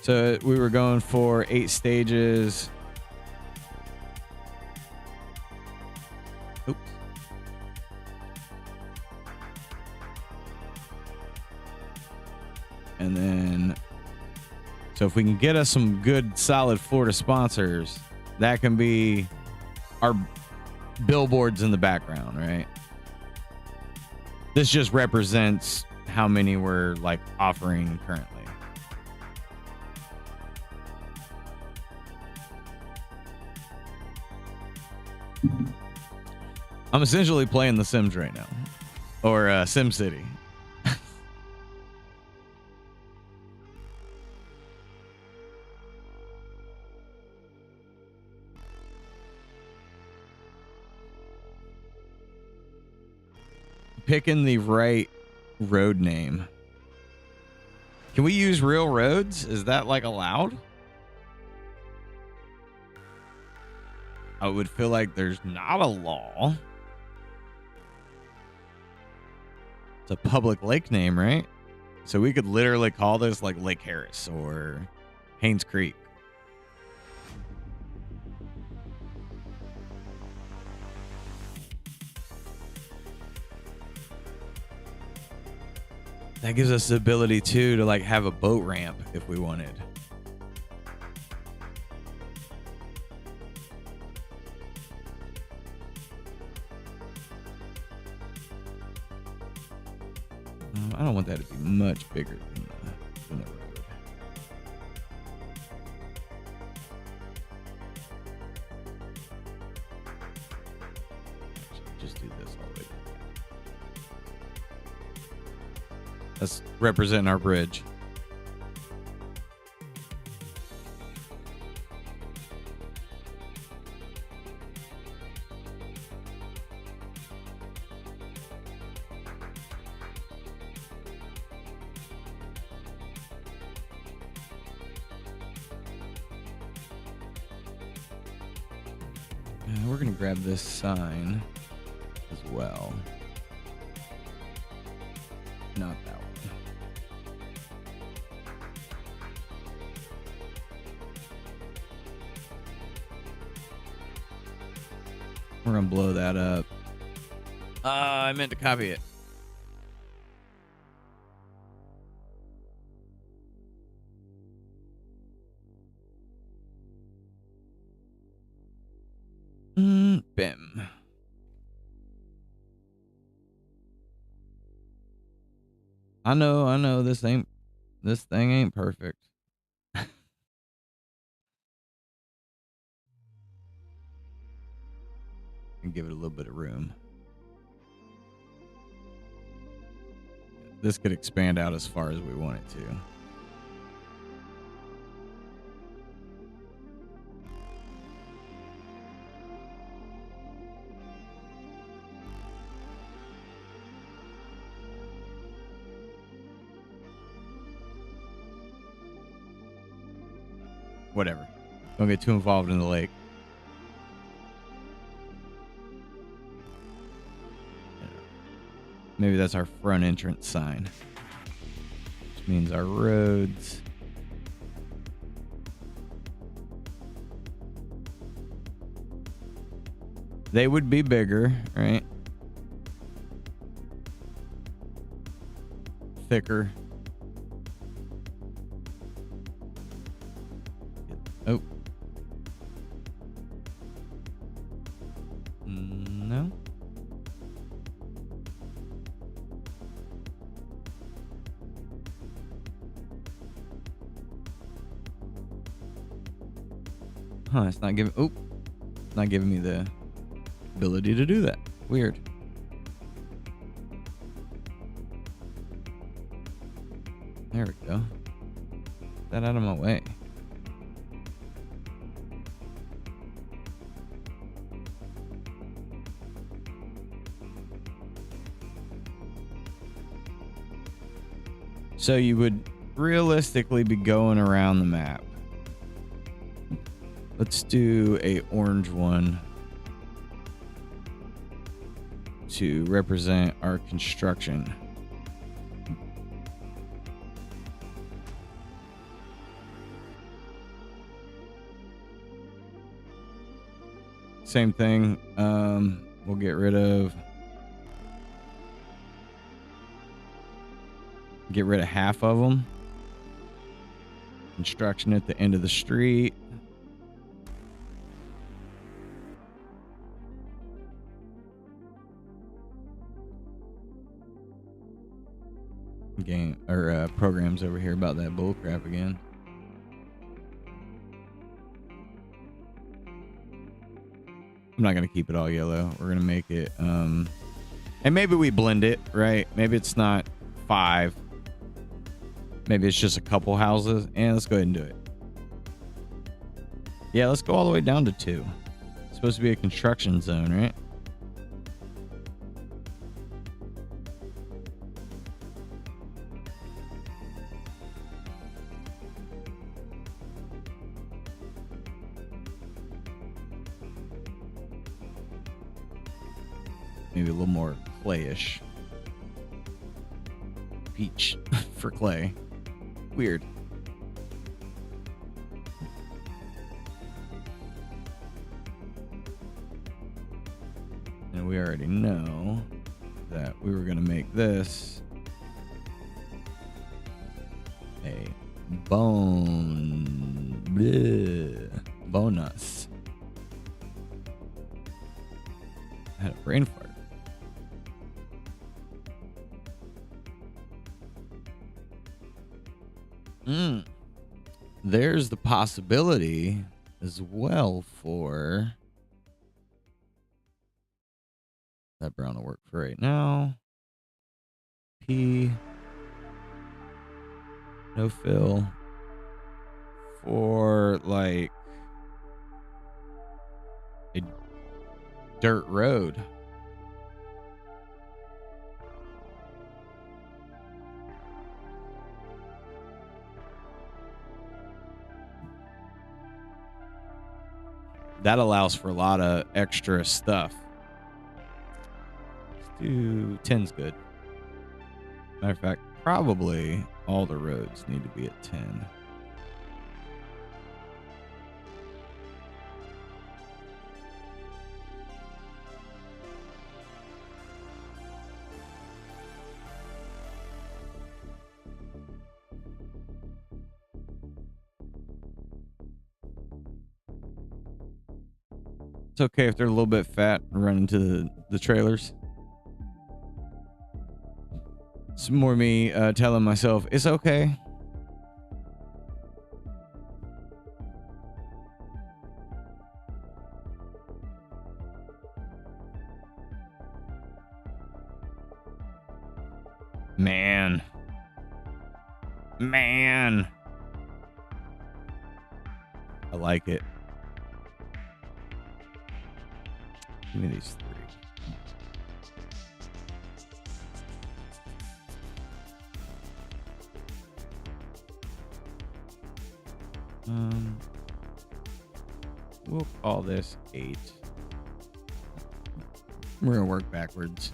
So we were going for 8 stages. Oops. And then So if we can get us some good, solid Florida sponsors, that can be our billboards in the background, right? This just represents how many we're like offering currently. I'm essentially playing The Sims right now, or SimCity. Picking the right road name. Can we use real roads? Is that like allowed? I would feel like there's not a law. It's a public lake name, right? So we could literally call this like Lake Harris or Haynes Creek. That gives us the ability too to like have a boat ramp if we wanted. I don't want that to be much bigger than the road. Just do this all the way. That's representing our bridge. We're going to grab this sign as well. Not that one. We're going to blow that up. I meant to copy it. Bim. I know this thing ain't perfect. And give it a little bit of room. This could expand out as far as we want it to. Whatever. Don't get too involved in the lake. Maybe that's our front entrance sign. Which means our roads. They would be bigger, right? Thicker. Oh. No. Huh, it's not giving not giving me the ability to do that. Weird. There we go. Get that out of my way. So you would realistically be going around the map. Let's do a orange one to represent our construction. Same thing. We'll get rid of half of them. Construction at the end of the street. Game or programs over here about that bull crap again. I'm not gonna keep it all yellow. We're gonna make it and maybe we blend it, right? Maybe it's not 5. Maybe it's just a couple houses. And let's go ahead and do it. Yeah, let's go all the way down to 2. It's supposed to be a construction zone, right? Maybe a little more clayish. Peach for clay. Weird. And we already know that we were going to make this a bonus. I had a brain fart. There's the possibility as well for that brown will work for right now. P, no fill for like a dirt road. That allows for a lot of extra stuff. Let's do 10's good. Matter of fact, probably all the roads need to be at 10. It's okay if they're a little bit fat and run into the trailers. It's more me telling myself, it's okay. Man. I like it. Give me these 3. We'll call this 8. We're gonna work backwards.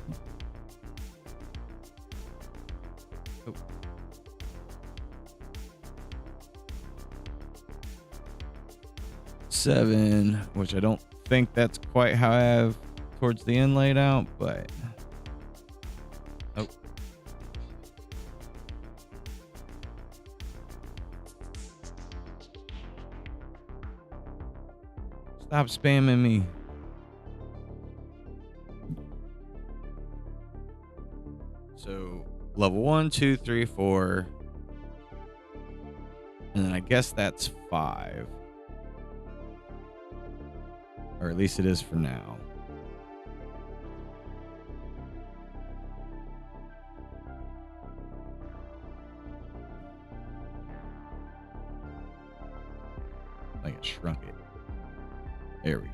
Oh. Seven, which I don't think that's quite how I have towards the end laid out, but oh. Stop spamming me. So level 1, 2, 3, 4. And then I guess that's 5. Or at least it is for now. Like it shrunk it. There we go.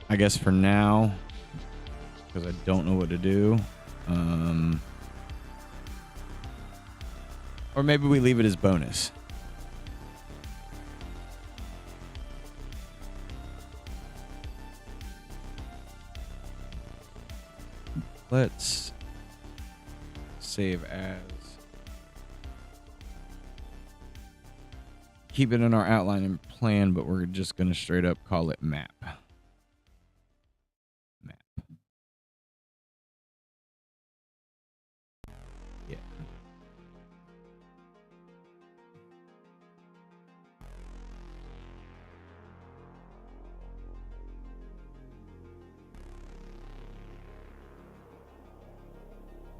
I guess for now, because I don't know what to do. Or maybe we leave it as bonus. Let's save as keep it in our outline and plan, but we're just going to straight up call it map. Map. Yeah.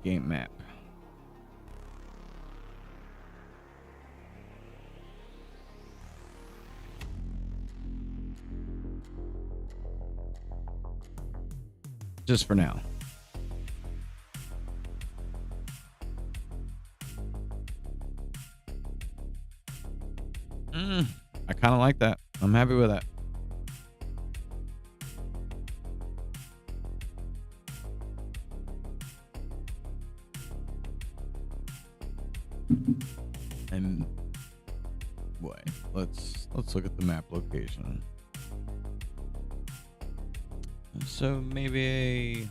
Game map. Just for now. I kind of like that. I'm happy with that. And wait, let's look at the map location. So maybe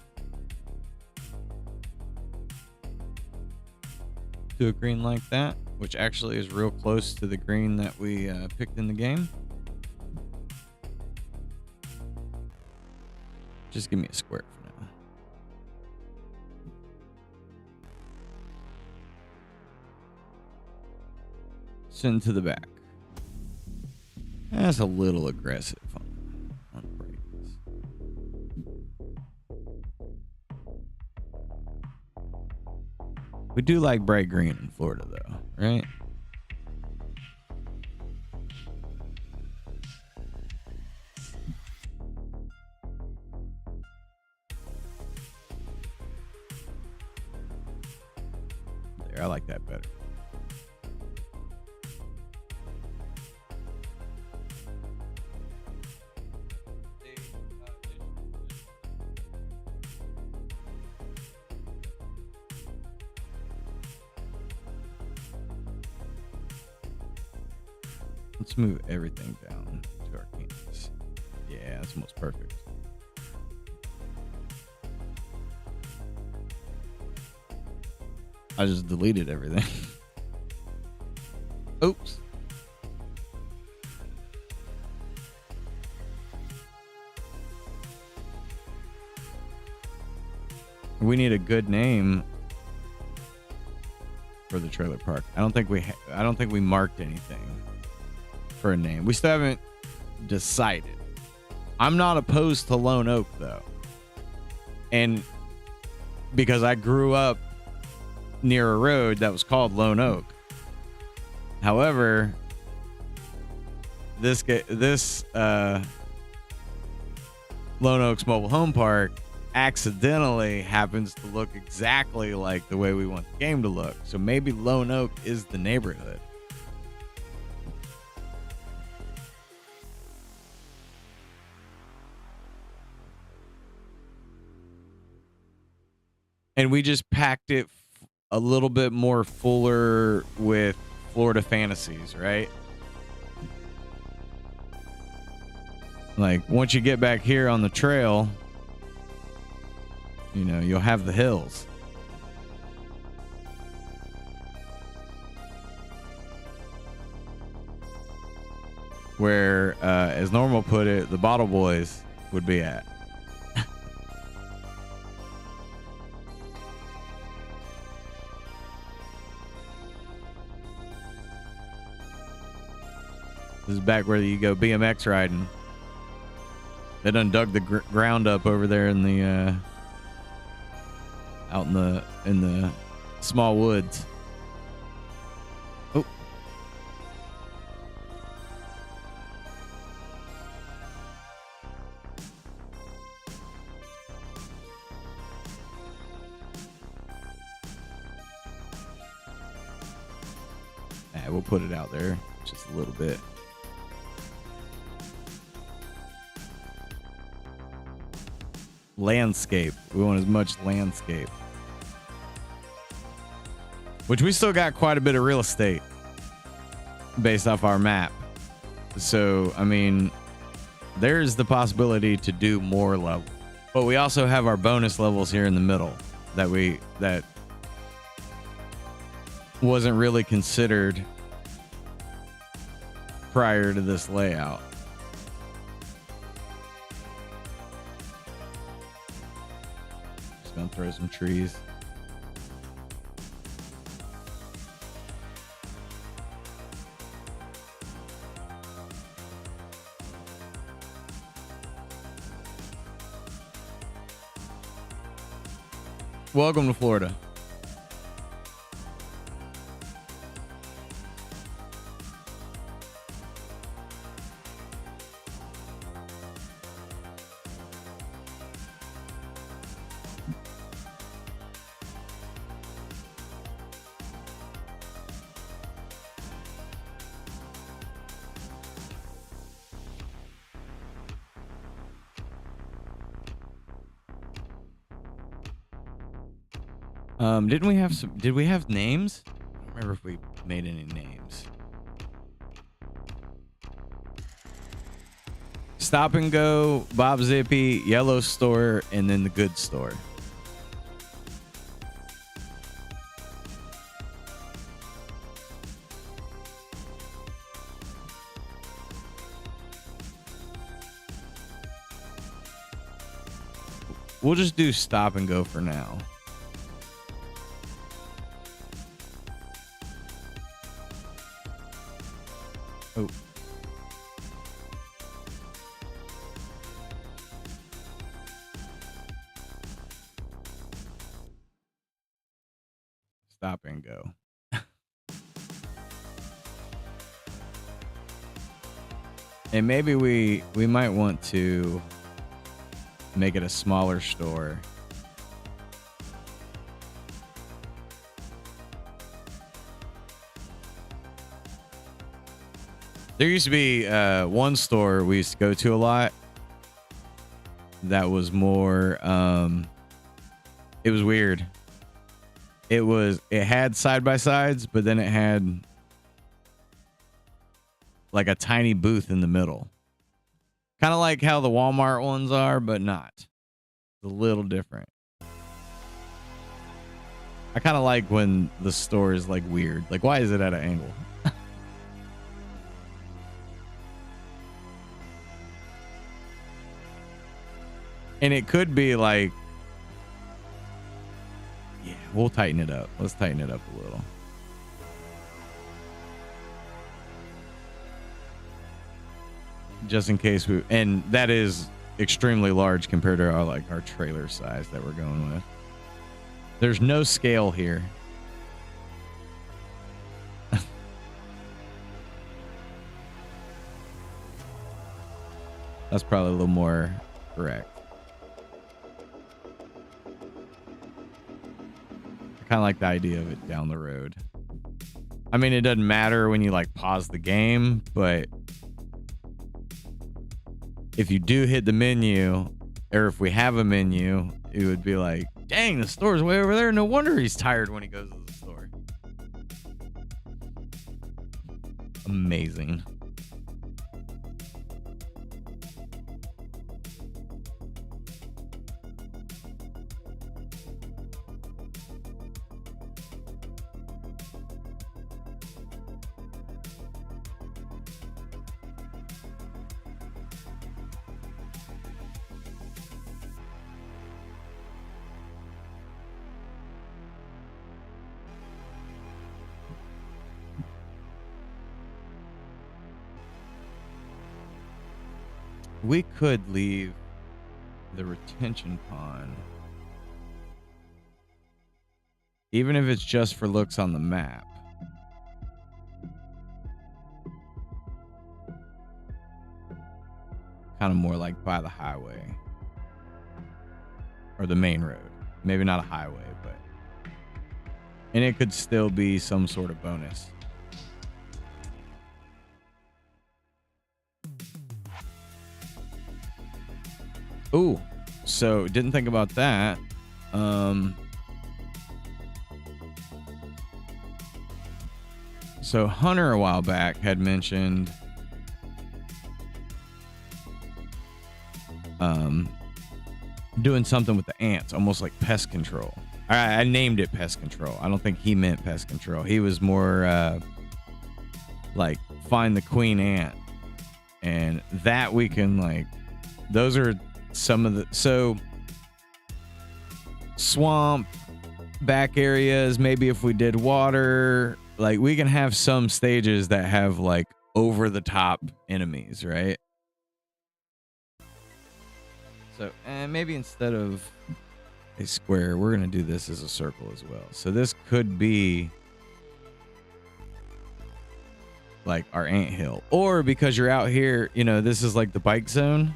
do a green like that, which actually is real close to the green that we picked in the game. Just give me a square for now. Send to the back. That's a little aggressive on breaks. We do like bright green in Florida, though, right? There, I like that better. Let's move everything down to our canvas. Yeah, that's almost perfect. I just deleted everything. Oops. We need a good name for the trailer park. I don't think we marked anything for a name. We still haven't decided. I'm not opposed to Lone Oak though. And because I grew up near a road that was called Lone Oak. However, this Lone Oaks Mobile Home Park accidentally happens to look exactly like the way we want the game to look. So maybe Lone Oak is the neighborhood. And we just packed it a little bit more fuller with Florida fantasies, right? Like once you get back here on the trail, you know, you'll have the hills. Where, as Normal put it, the Bottle Boys would be at. This is back where you go BMX riding. They done dug the ground up over there in the out in the small woods. Oh. We'll put it out there just a little bit. Landscape. We want as much landscape. Which we still got quite a bit of real estate based off our map. So, I mean, there's the possibility to do more level. But we also have our bonus levels here in the middle that wasn't really considered prior to this layout. Just gonna throw some trees. Welcome to Florida. Didn't we have some? Did we have names? I don't remember if we made any names. Stop and Go, Bob Zippy, Yellow Store, and then the Good Store. We'll just do Stop and Go for now. Oh. Stop and Go. And maybe we might want to make it a smaller store. There used to be one store we used to go to a lot that was more it was weird. It had side by sides, but then it had like a tiny booth in the middle. Kind of like how the Walmart ones are, but not. It's a little different. I kind of like when the store is like weird. Like, why is it at an angle? And it could be like, yeah, we'll tighten it up. Let's tighten it up a little. Just in case and that is extremely large compared to our trailer size that we're going with. There's no scale here. That's probably a little more correct. I kind of like the idea of it down the road. I mean, it doesn't matter when you like pause the game, but if you do hit the menu, or if we have a menu, it would be like, dang, the store's way over there. No wonder he's tired when he goes to the store. Amazing. We could leave the retention pond, even if it's just for looks on the map. Kind of more like by the highway or the main road. Maybe not a highway, but and it could still be some sort of bonus. Ooh, so didn't think about that. So Hunter a while back had mentioned doing something with the ants, almost like pest control. I named it pest control. I don't think he meant pest control. He was more like find the queen ant, and that we can like, those are some of the, so swamp back areas, maybe if we did water, like we can have some stages that have like over the top enemies, right? So, and maybe instead of a square, we're going to do this as a circle as well. So this could be like our anthill, or because you're out here, you know, this is like the bike zone.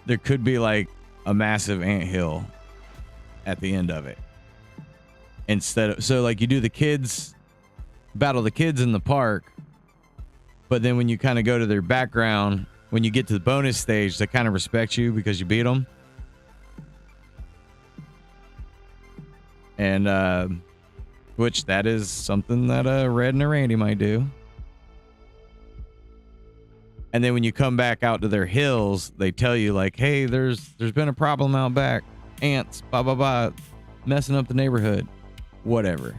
There could be like a massive anthill at the end of it. Instead of, so like you do the kids, battle the kids in the park, but then when you kind of go to their background, when you get to the bonus stage, they kind of respect you because you beat them. And which that is something that Red and a Randy might do. And then when you come back out to their hills, they tell you like, hey, there's been a problem out back. Ants, blah, blah, blah, messing up the neighborhood. Whatever.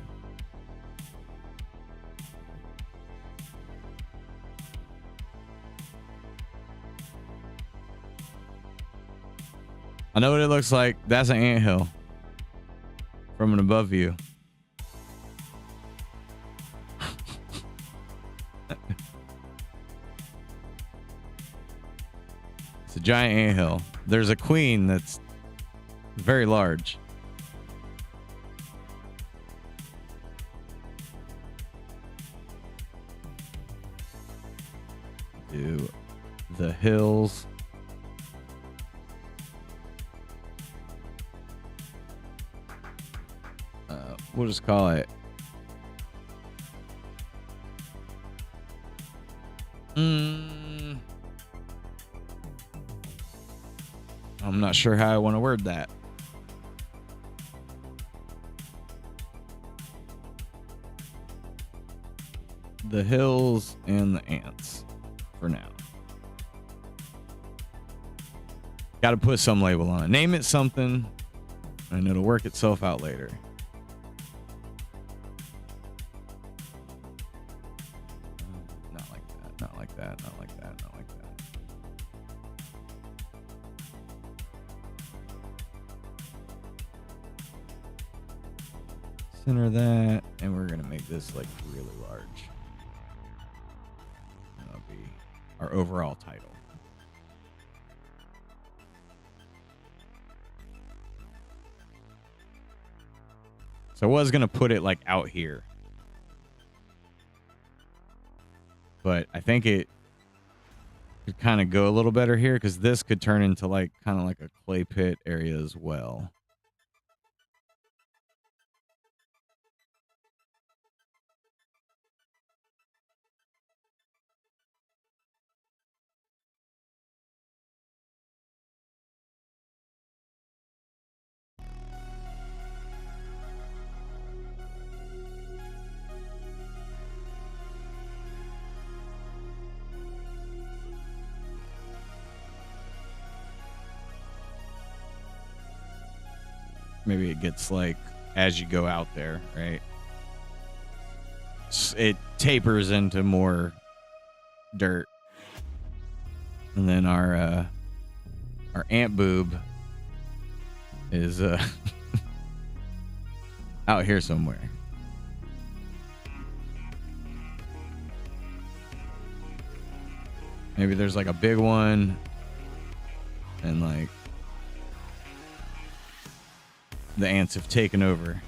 I know what it looks like. That's an anthill from an above view. It's a giant anthill. There's a queen that's very large. Do the hills. We'll just call it I'm not sure how I want to word that. The hills and the ants for now. Got to put some label on it. Name it something and it'll work itself out later. Not like that, not like that, not like that, not like that. Center that, and we're gonna make this like really large. And that'll be our overall title. So I was gonna put it like out here, but I think it could kind of go a little better here because this could turn into like kind of like a clay pit area as well. Maybe it gets like as you go out there, right? It tapers into more dirt. And then our ant boob is out here somewhere. Maybe there's like a big one and like the ants have taken over.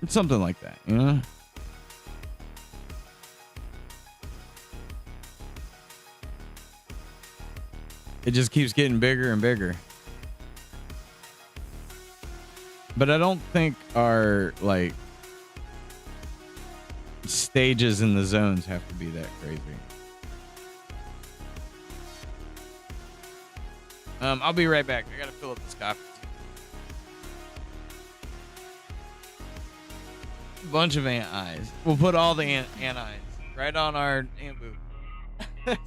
It's something like that, you know? It just keeps getting bigger and bigger. But I don't think our like stages in the zones have to be that crazy. I'll be right back. I gotta fill up this coffee. Bunch of ant eyes. We'll put all the ant eyes right on our ant boob.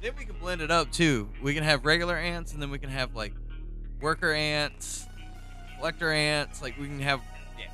Then we can blend it up too. We can have regular ants, and then we can have like worker ants, collector ants. Like we can have, yeah.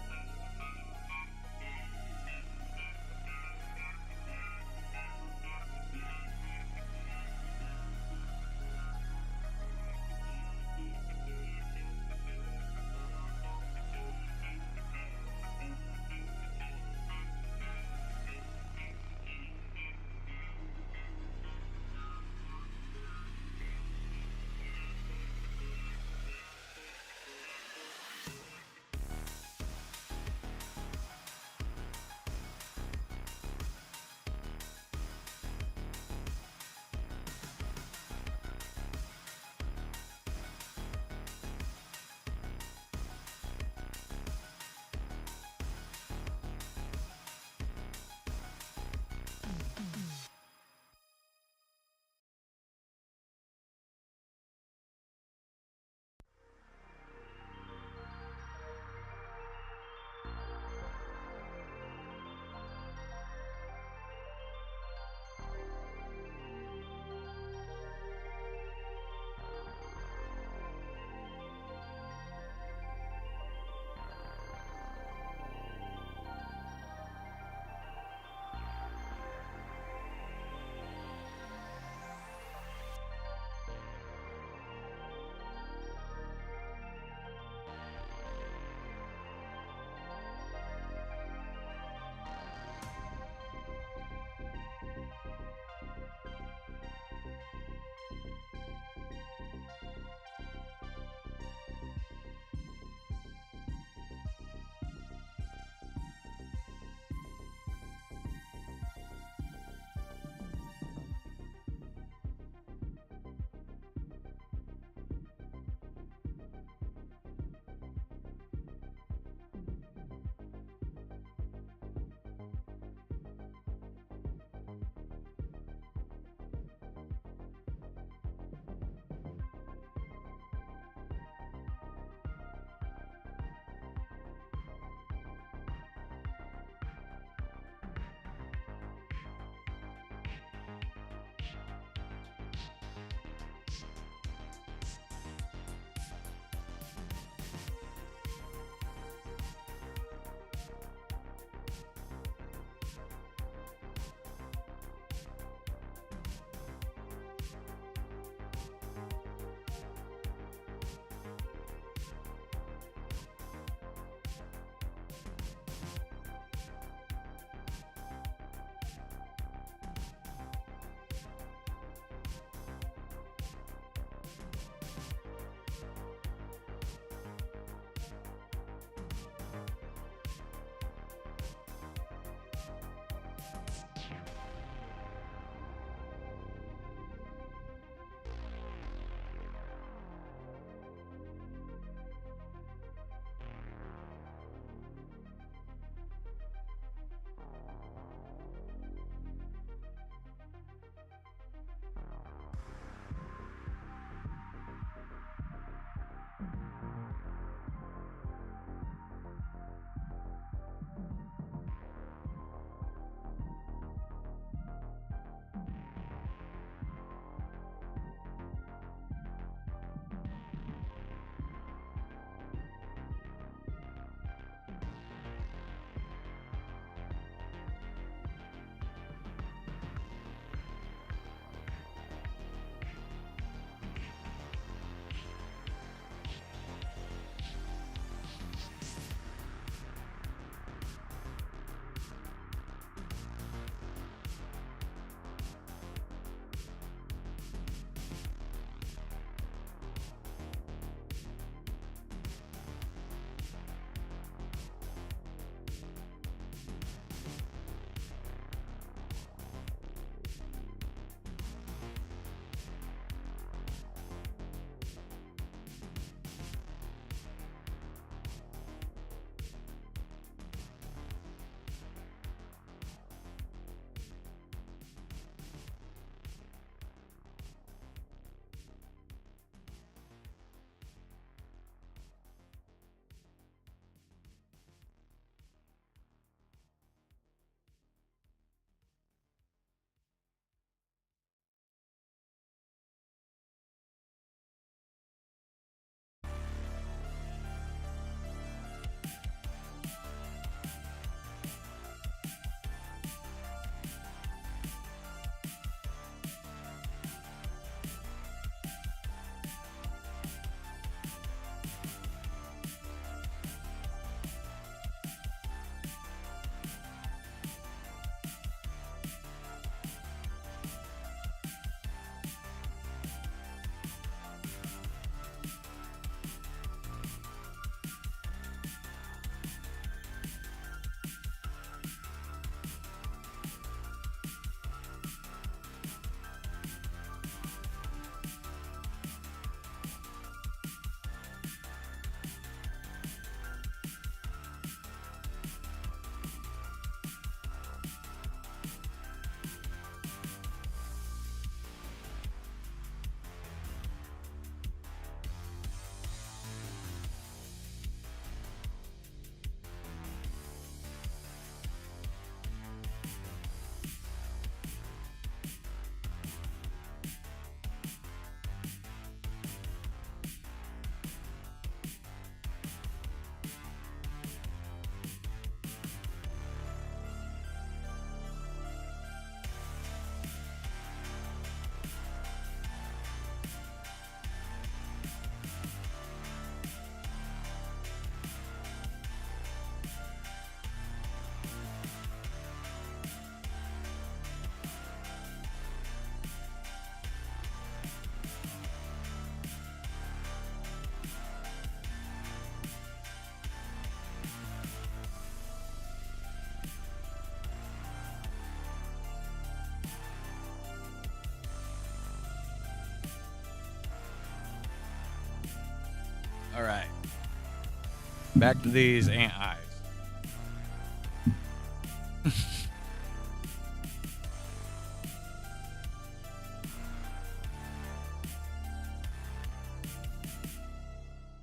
Back to these ant eyes.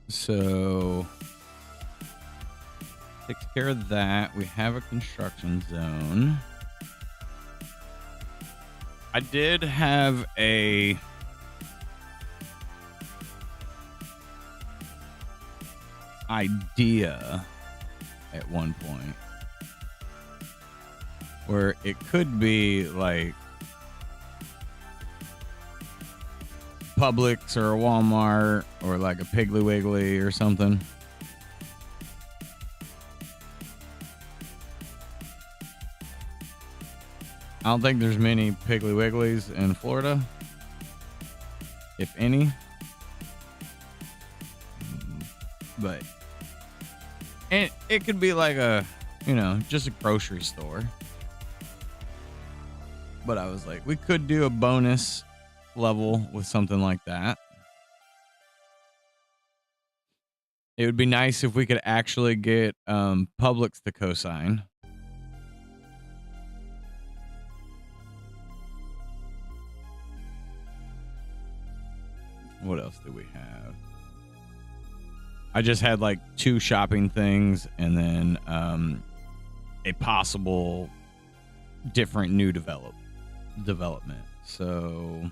So takes care of that. We have a construction zone. I did have a idea at one point where it could be like Publix or a Walmart or like a Piggly Wiggly or something. I don't think there's many Piggly Wigglies in Florida, if any. But and it could be like a, you know, just a grocery store. But I was like, we could do a bonus level with something like that. It would be nice if we could actually get Publix to co-sign. What else do we have? I just had like 2 shopping things and then a possible different new development. So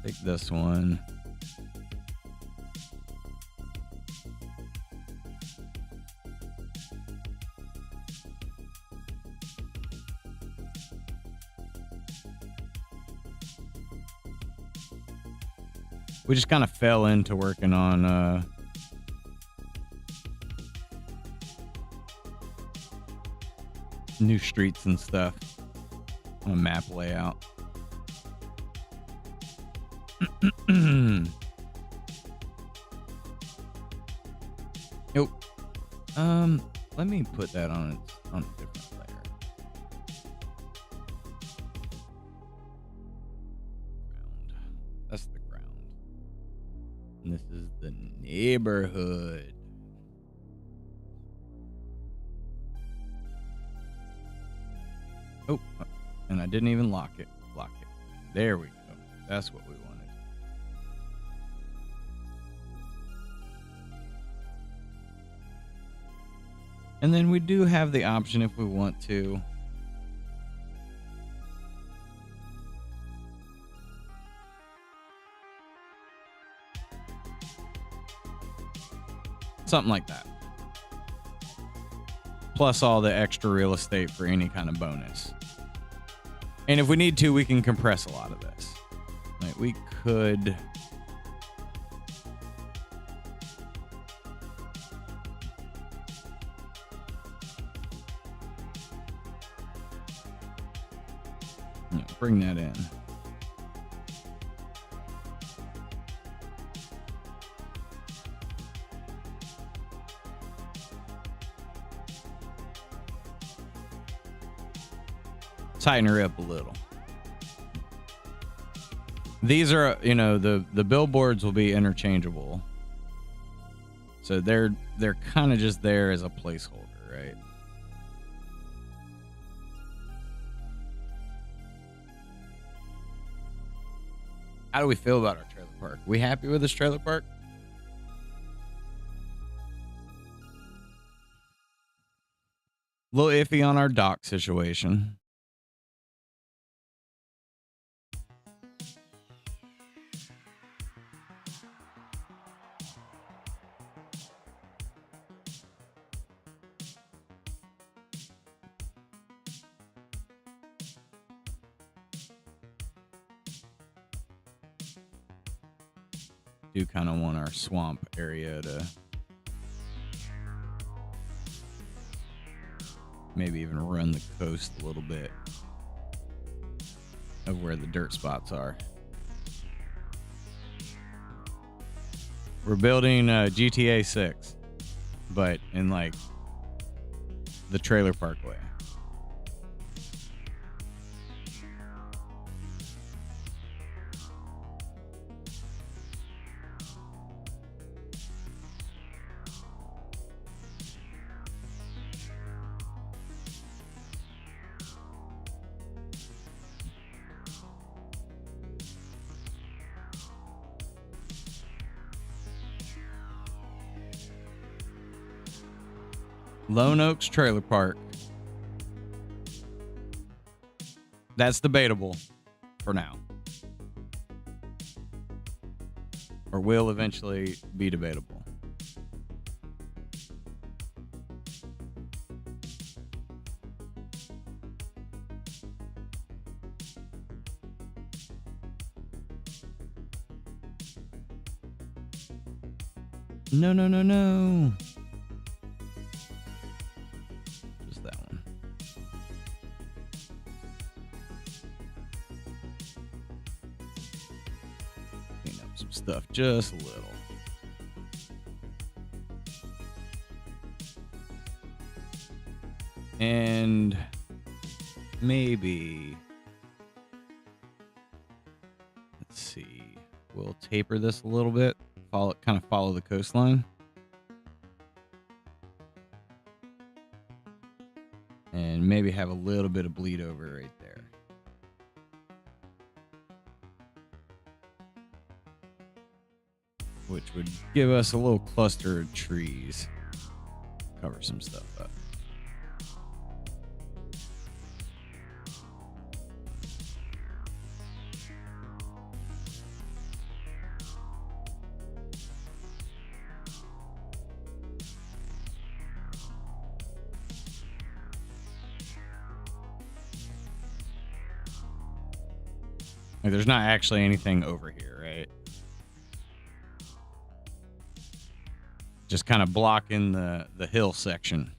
take this one. We just kind of fell into working on new streets and stuff on a map layout. Nope. Let me put that on a different layer. Ground. That's the ground. And this is the neighborhood. Oh, and I didn't even lock it. Lock it. There we go. That's what we wanted. And then we do have the option if we want to. Something like that. Plus all the extra real estate for any kind of bonus. And if we need to, we can compress a lot of this. Like we could... bring that in. Tighten her up a little. These are, you know, the billboards will be interchangeable. So they're kind of just there as a placeholder, right? How do we feel about our trailer park? We happy with this trailer park? A little iffy on our dock situation. Do kind of want our swamp area to maybe even run the coast a little bit of where the dirt spots are. We're building GTA 6, but in like the trailer park way. Lone Oaks Trailer Park. That's debatable for now. Or will eventually be debatable. No, no, no, no. Just that one. Clean up some stuff just a little. And maybe, let's see, we'll taper this a little bit. Kind of follow the coastline. And maybe have a little bit of bleed over right there. Which would give us a little cluster of trees. Cover some stuff up. Like, there's not actually anything over here, right? Just kind of blocking the hill section.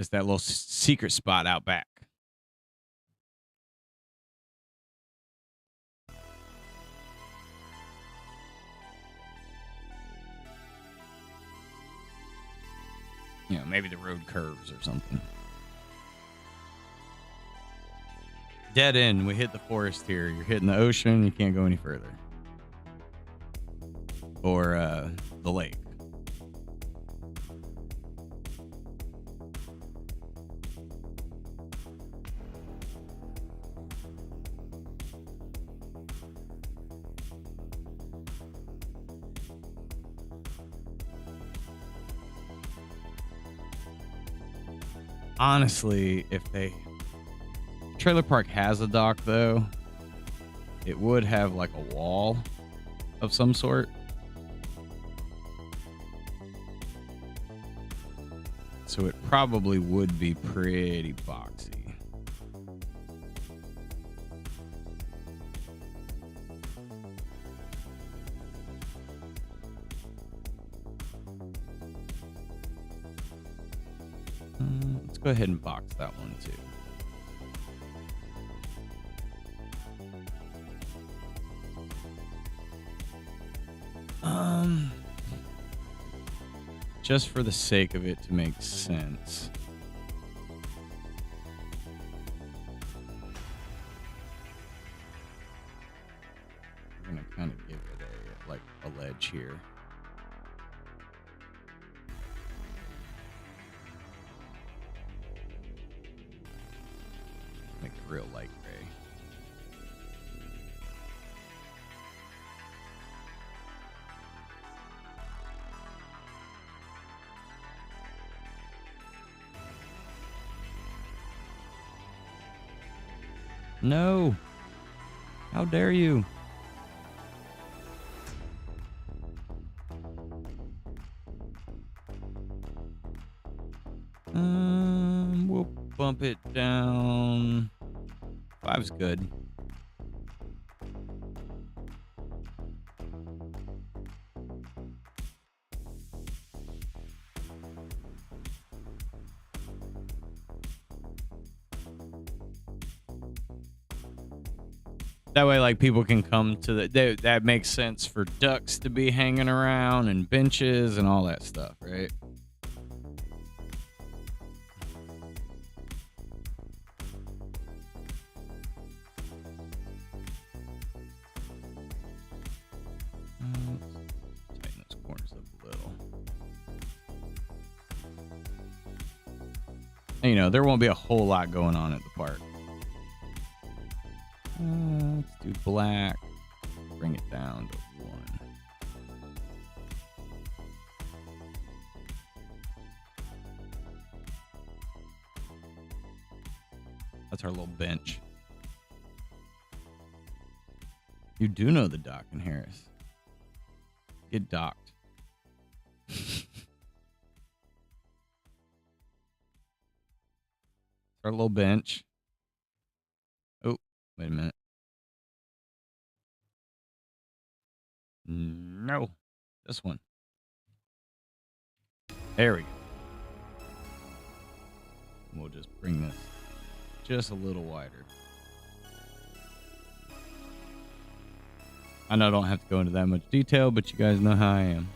It's that little secret spot out back. You know, maybe the road curves or something. Dead end. We hit the forest here. You're hitting the ocean. You can't go any further. Or the lake. Honestly, if they... Trailer park has a dock, though. It would have like a wall of some sort. So it probably would be pretty boxy. Let's go ahead and box that one too. Just for the sake of it to make sense. We're gonna kind of give it a ledge here. Make it real light gray. No. How dare you? We'll bump it down. 5's good. That way, like, people can come to that makes sense for ducks to be hanging around and benches and all that stuff, right? Tighten those corners up a little. And, you know, there won't be a whole lot going on at the park. Let's do black. Bring it down to 1. That's our little bench. You do know the dock in Harris. Get docked. Our little bench. Oh, wait a minute. No, this one. There we go. We'll just bring this just a little wider. I know I don't have to go into that much detail, but you guys know how I am.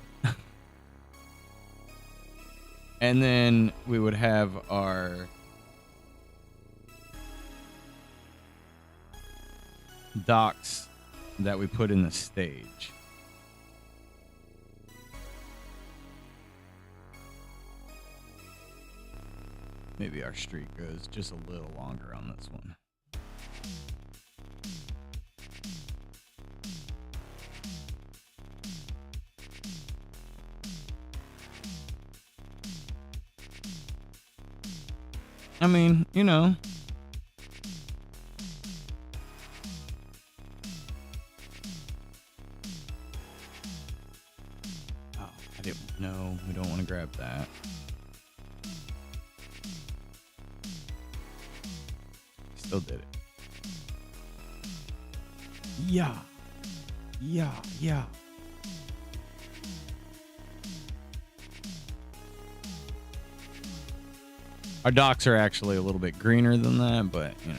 And then we would have our docks that we put in the stage. Maybe our street goes just a little longer on this one. I mean, you know. Oh, I didn't know. We don't want to grab that. Still did it. Yeah. Yeah. Our docks are actually a little bit greener than that, but, you know.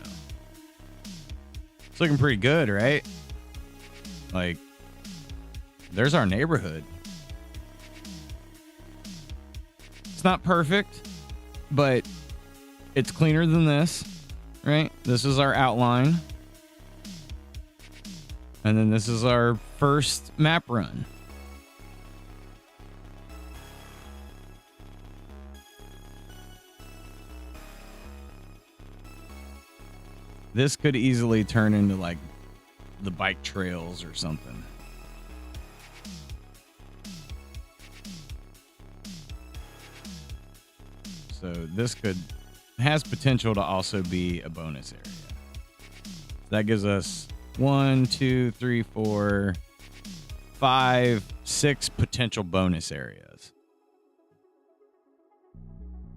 It's looking pretty good, right? Like, there's our neighborhood. It's not perfect, but it's cleaner than this, right? This is our outline. And then this is our first map run. This could easily turn into like the bike trails or something. So this has potential to also be a bonus area. That gives us 1, 2, 3, 4, 5, 6 potential bonus areas.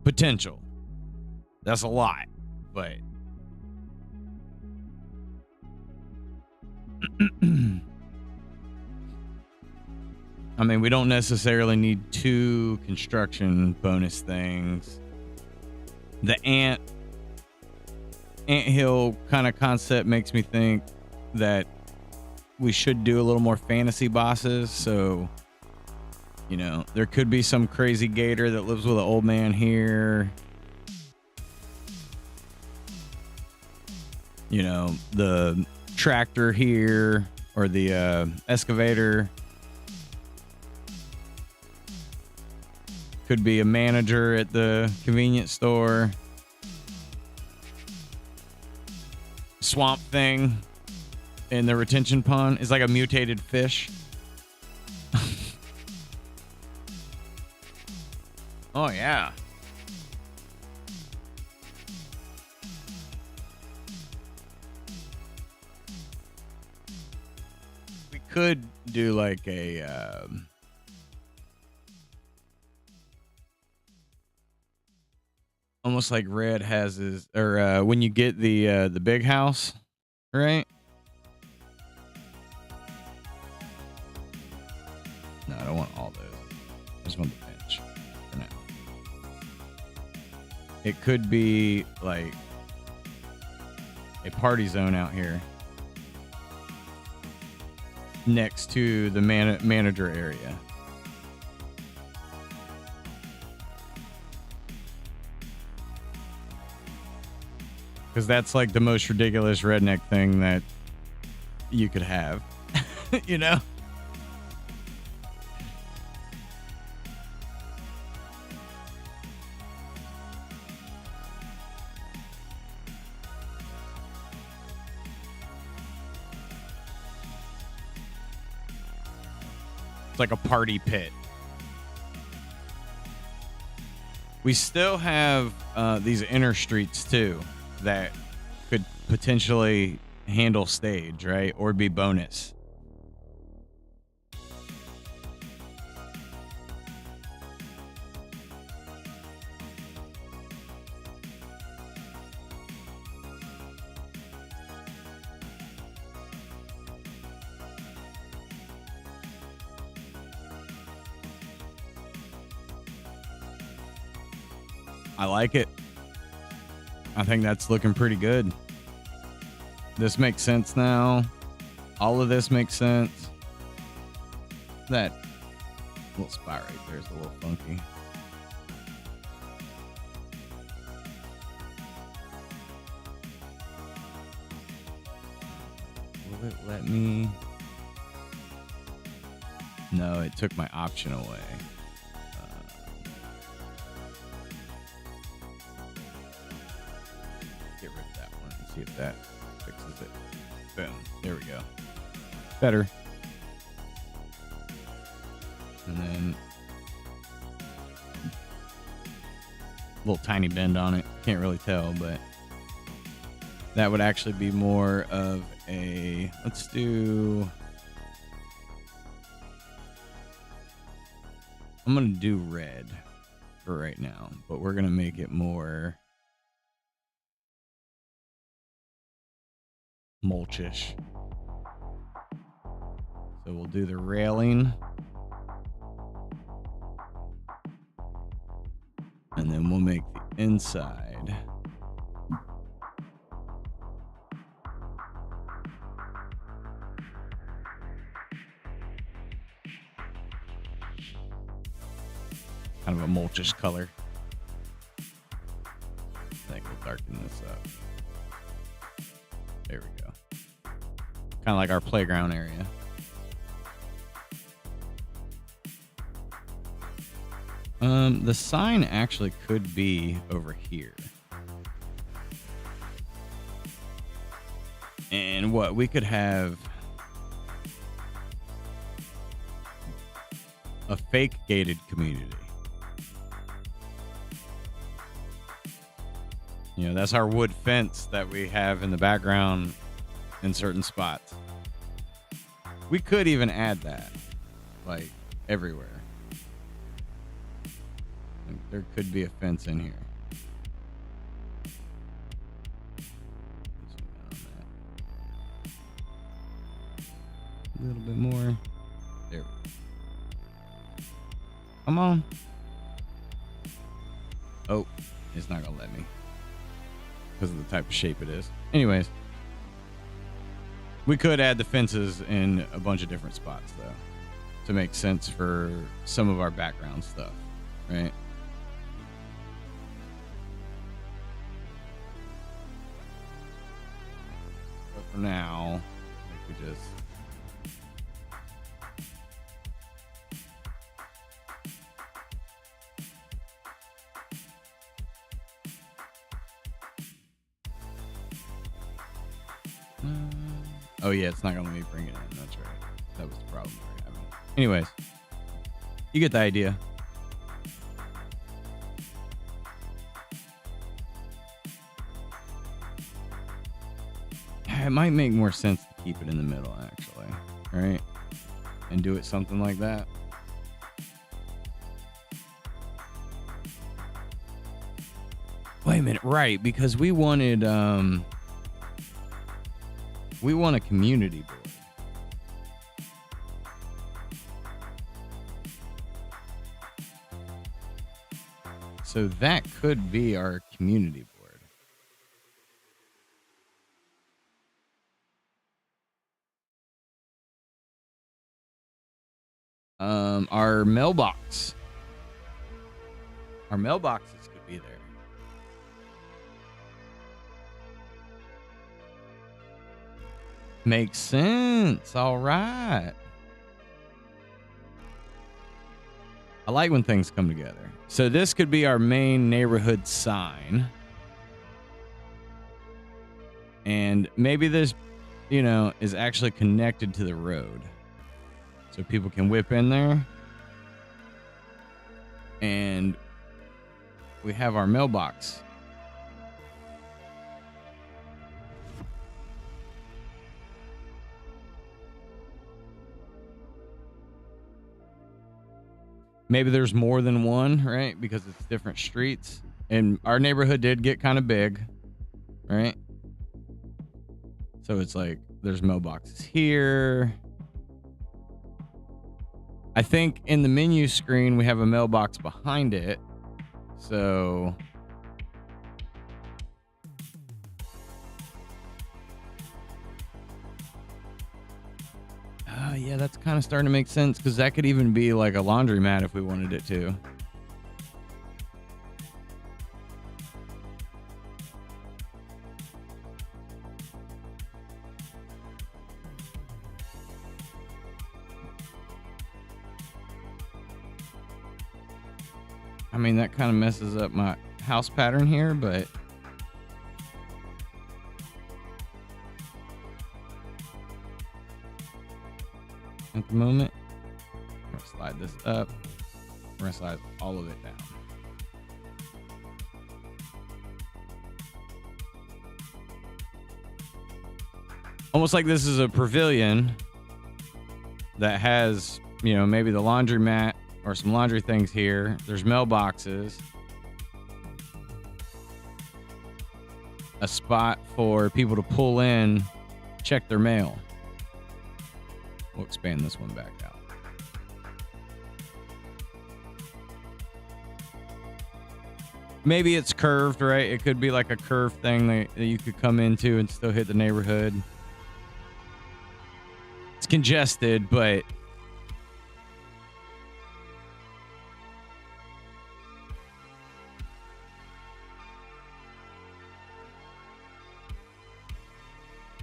Potential. That's a lot, but I mean, we don't necessarily need 2 construction bonus things. The anthill kind of concept makes me think that we should do a little more fantasy bosses. So, you know, there could be some crazy gator that lives with an old man here. You know, the tractor here or the excavator could be a manager at the convenience store. Swamp thing in the retention pond is like a mutated fish. Oh yeah. Could do like a almost like Red has his, or when you get the big house, right? No, I don't want all those. I just want the bench for now. It could be like a party zone out here next to the manager area. Because that's like the most ridiculous redneck thing that you could have. You know? Like a party pit. We still have these inner streets too that potentially handle stage, right? Or be bonus. I like it. I think that's looking pretty good. This makes sense now. All of this makes sense. That little spot right there is a little funky. Will it let me? No, it took my option away. Get rid of that one and see if that fixes it. Boom. There we go. Better. And then a little tiny bend on it. Can't really tell, but that would actually be more of a, let's do, I'm going to do red for right now, but we're going to make it more mulchish. So we'll do the railing. And then we'll make the inside kind of a mulchish color. I think we'll darken this up. There we go. Kind of like our playground area. The sign actually could be over here. And what we could have a fake gated community. You know, that's our wood fence that we have in the background in certain spots. We could even add that, like, everywhere. Like, there could be a fence in here. A little bit more. There we go. Come on. Oh, it's not gonna let me because of the type of shape it is. Anyways, we could add the fences in a bunch of different spots though to make sense for some of our background stuff, right? But for now, I think we just oh yeah, it's not gonna let me bring it in. That's right. That was the problem we're having. Anyways, you get the idea. It might make more sense to keep it in the middle, actually, right? And do it something like that. Wait a minute, right? Because we wanted we want a community board. So that could be our community board. Our mailbox. Our mailboxes could be there. Makes sense. All right. I like when things come together. So this could be our main neighborhood sign. And maybe this, you know, is actually connected to the road. So people can whip in there. And we have our mailbox Maybe there's more than one, right? Because it's different streets. And our neighborhood did get kind of big, right? So it's like there's mailboxes here. I think in the menu screen we have a mailbox behind it. So yeah, that's kind of starting to make sense because that could even be like a laundromat if we wanted it to. I mean, that kind of messes up my house pattern here, but at the moment, I'm gonna slide this up. We're gonna slide all of it down. Almost like this is a pavilion that has, you know, maybe the laundromat or some laundry things here. There's mailboxes. A spot for people to pull in, check their mail. We'll expand this one back out. Maybe it's curved, right? It could be like a curved thing that you could come into and still hit the neighborhood. It's congested, but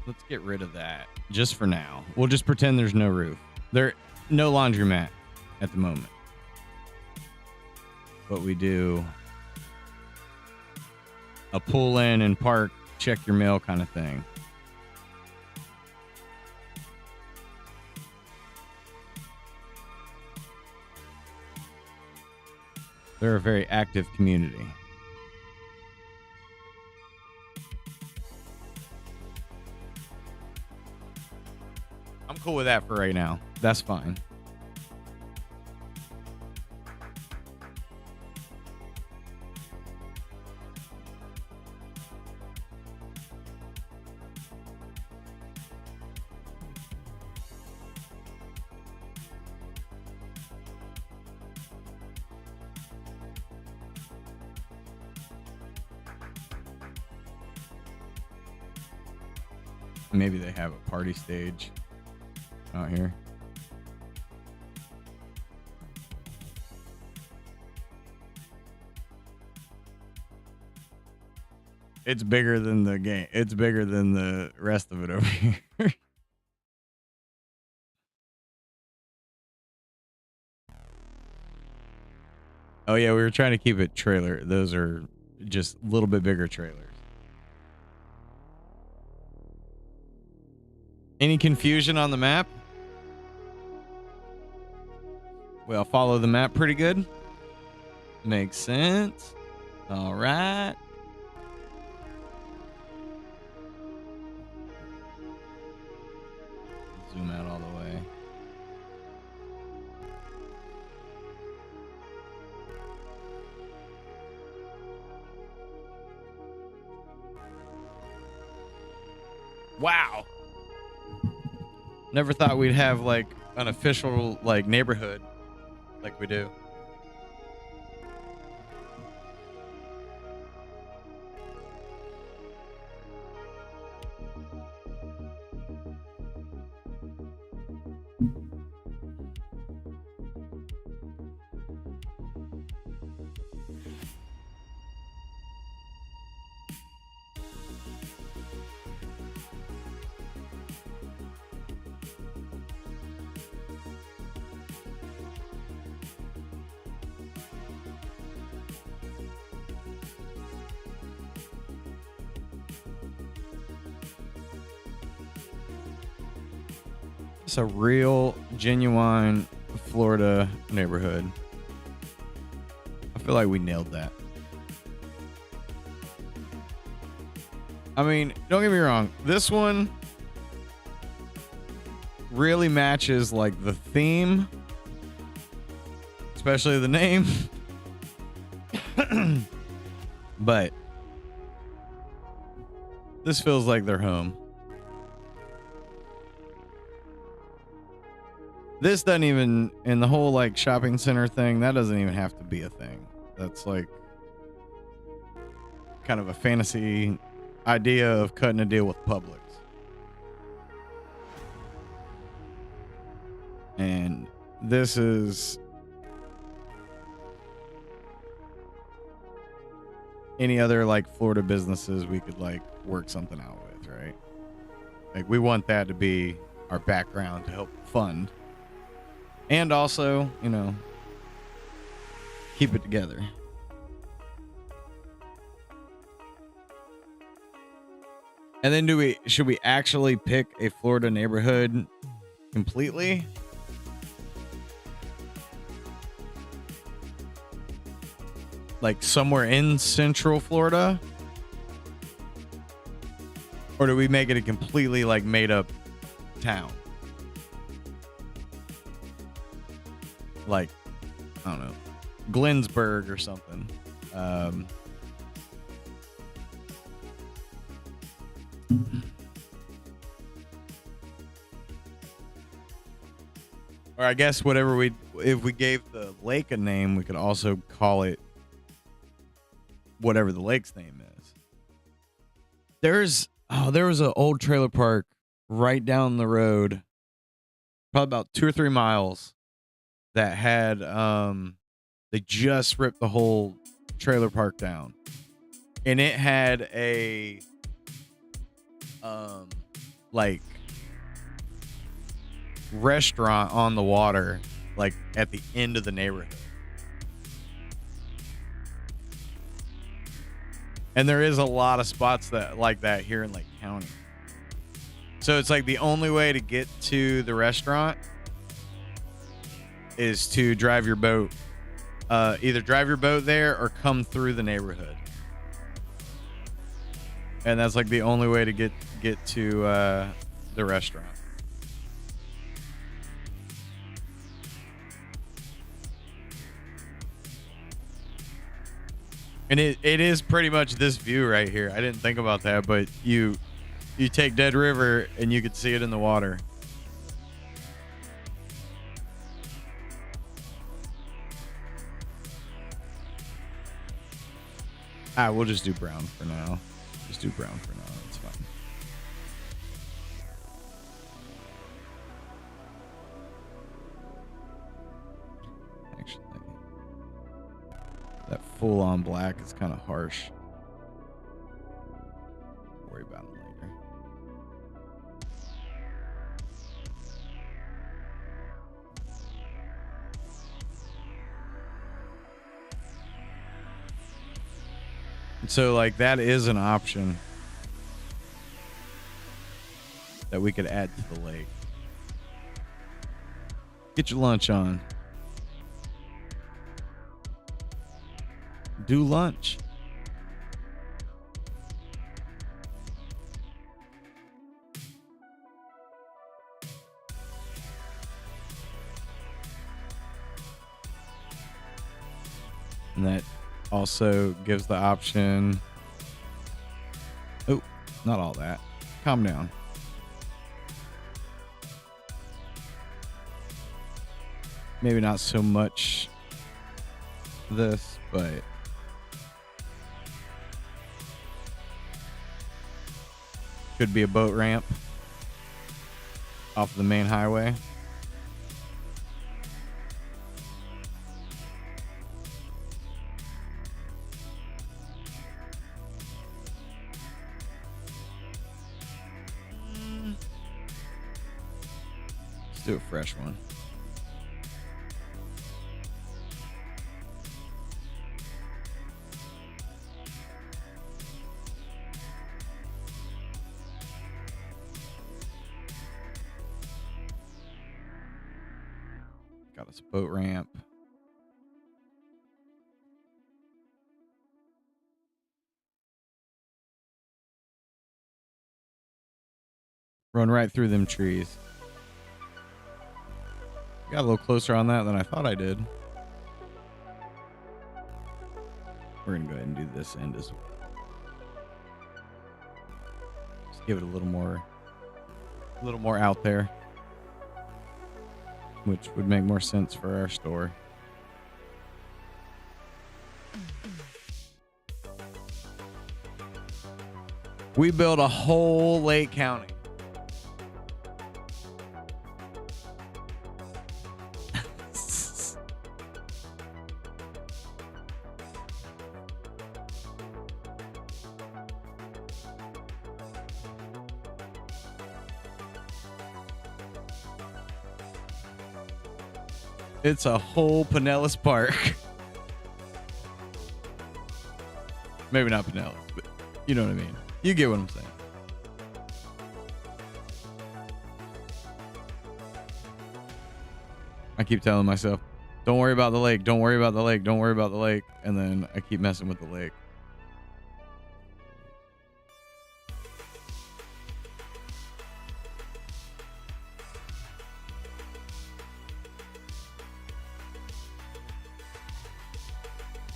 let's get rid of that just for now. We'll just pretend there's no roof. No laundromat at the moment. But we do a pull in and park, check your mail kind of thing. They're a very active community. I'm cool with that for right now. That's fine. Maybe they have a party stage out here. It's bigger than the game. It's bigger than the rest of it over here. Oh yeah, we were trying to keep it trailer. Those are just a little bit bigger trailers. Any confusion on the map? Well, follow the map pretty good. Makes sense. All right. Zoom out all the way. Wow. Never thought we'd have like an official like neighborhood like we do. It's a real, genuine Florida neighborhood. I feel like we nailed that. I mean, don't get me wrong. This one really matches like the theme, especially the name. But this feels like their home. This doesn't even, in the whole like shopping center thing, that doesn't even have to be a thing. That's like kind of a fantasy idea of cutting a deal with Publix. And this is any other like Florida businesses we could like work something out with, right? Like we want that to be our background to help fund. And also, you know, keep it together. And then should we actually pick a Florida neighborhood completely? Like somewhere in Central Florida? Or do we make it a completely like made up town? Like, I don't know, Glensburg or something. Or I guess if we gave the lake a name, we could also call it whatever the lake's name is. There was an old trailer park right down the road, probably about 2 or 3 miles, that had they just ripped the whole trailer park down, and it had a like restaurant on the water, like at the end of the neighborhood. And there is a lot of spots that like that here in Lake County. So it's like the only way to get to the restaurant is to drive your boat, either drive your boat there or come through the neighborhood. And that's like the only way to get to the restaurant. And it is pretty much this view right here. I didn't think about that, but you take Dead River and you could see it in the water. We'll just do brown for now. Just do brown for now. It's fine. Actually, that full-on black is kind of harsh. Worry about it later. So like that is an option that we could add to the lake. Get your lunch on. Do lunch. And that also gives the option. Oh, not all that. Calm down. Maybe not so much this, but could be a boat ramp off the main highway. Let's do a fresh one. Got us a boat ramp. Run right through them trees. Got a little closer on that than I thought I did. We're gonna go ahead and do this end as well. Just give it a little more out there, which would make more sense for our store. We built a whole Lake County. It's a whole Pinellas Park. Maybe not Pinellas, but you know what I mean. You get what I'm saying. I keep telling myself, don't worry about the lake, don't worry about the lake, don't worry about the lake. And then I keep messing with the lake.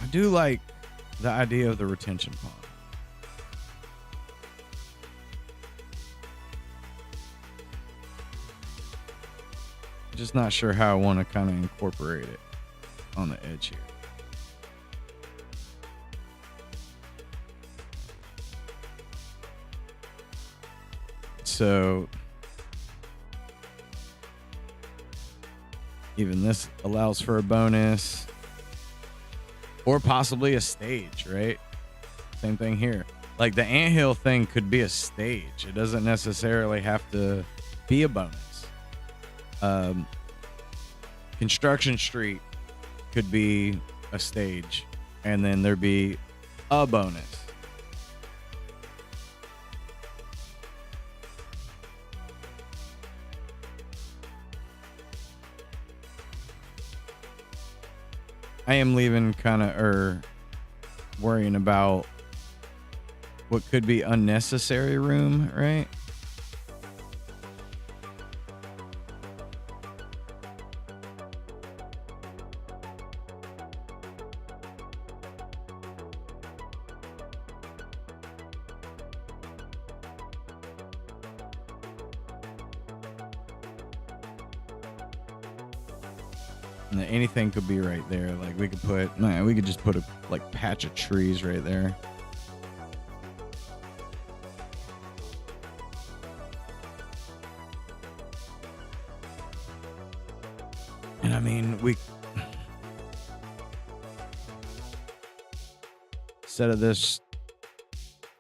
I do like the idea of the retention pond. Just not sure how I want to kind of incorporate it on the edge here. So even this allows for a bonus or possibly a stage, right? Same thing here. Like the anthill thing could be a stage. It doesn't necessarily have to be a bonus. Construction Street could be a stage, and then there'd be a bonus. I am leaving kind of worrying about what could be unnecessary room, right? And anything could be right there. Like we could just put a like patch of trees right there. And I mean, instead of this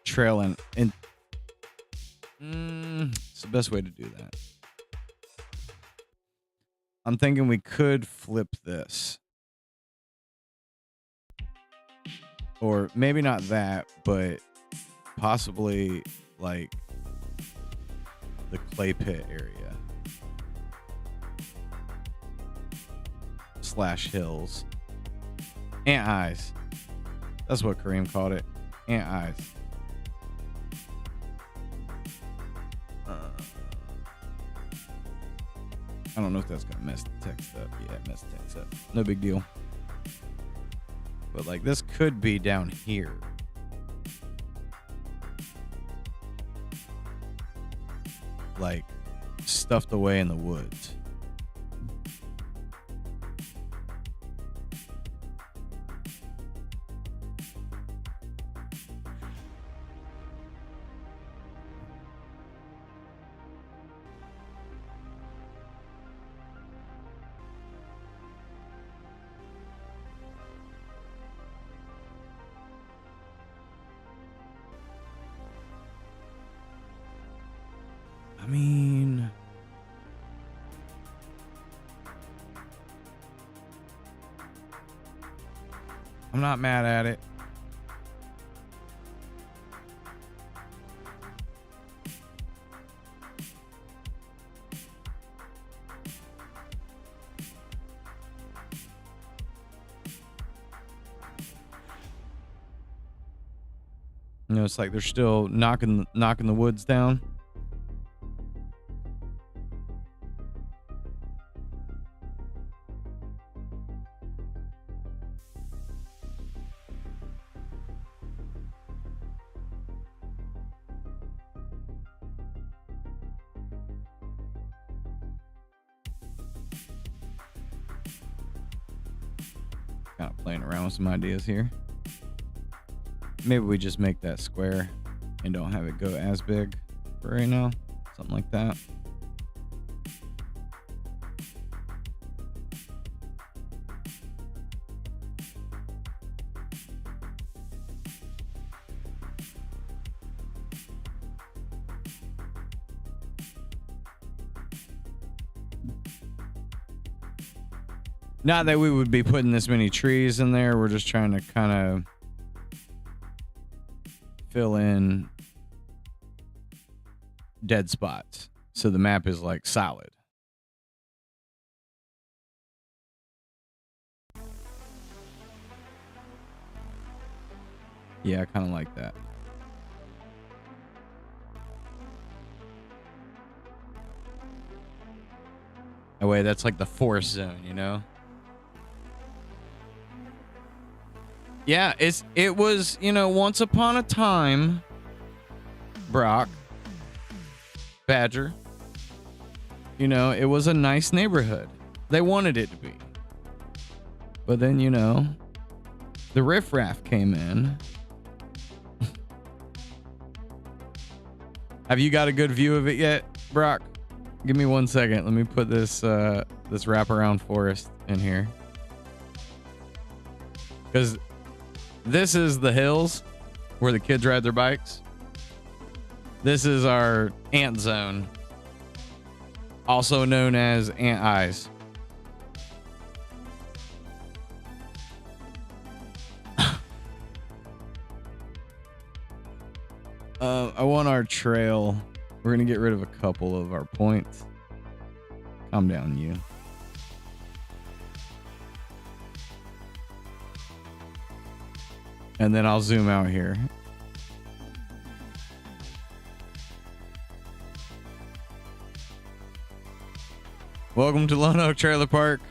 trail and it's the best way to do that. I'm thinking we could flip this. Or maybe not that, but possibly like the clay pit area. / hills. Ant eyes. That's what Kareem called it. Ant eyes. I don't know if that's gonna mess the text up. Yeah, it messed the text up. No big deal. But like this could be down here. Like stuffed away in the woods. I mean, I'm not mad at it. You know, it's like they're still knocking the woods down. kind of playing around with some ideas here. Maybe we just make that square and don't have it go as big for right now. Something like that. Not that we would be putting this many trees in there. We're just trying to kind of fill in dead spots so the map is like solid. Yeah, I kind of like that. That way, that's like the forest zone, you know? Yeah, it was, you know, once upon a time, Brock, Badger, you know, it was a nice neighborhood. They wanted it to be. But then, you know, the riffraff came in. Have you got a good view of it yet, Brock? Give me 1 second. Let me put this this wraparound forest in here. Because this is the hills where the kids ride their bikes. This is our ant zone, also known as ant eyes. I want our trail. We're going to get rid of a couple of our points. Calm down, you. And then I'll zoom out here. Welcome to Lone Oak Trailer Park.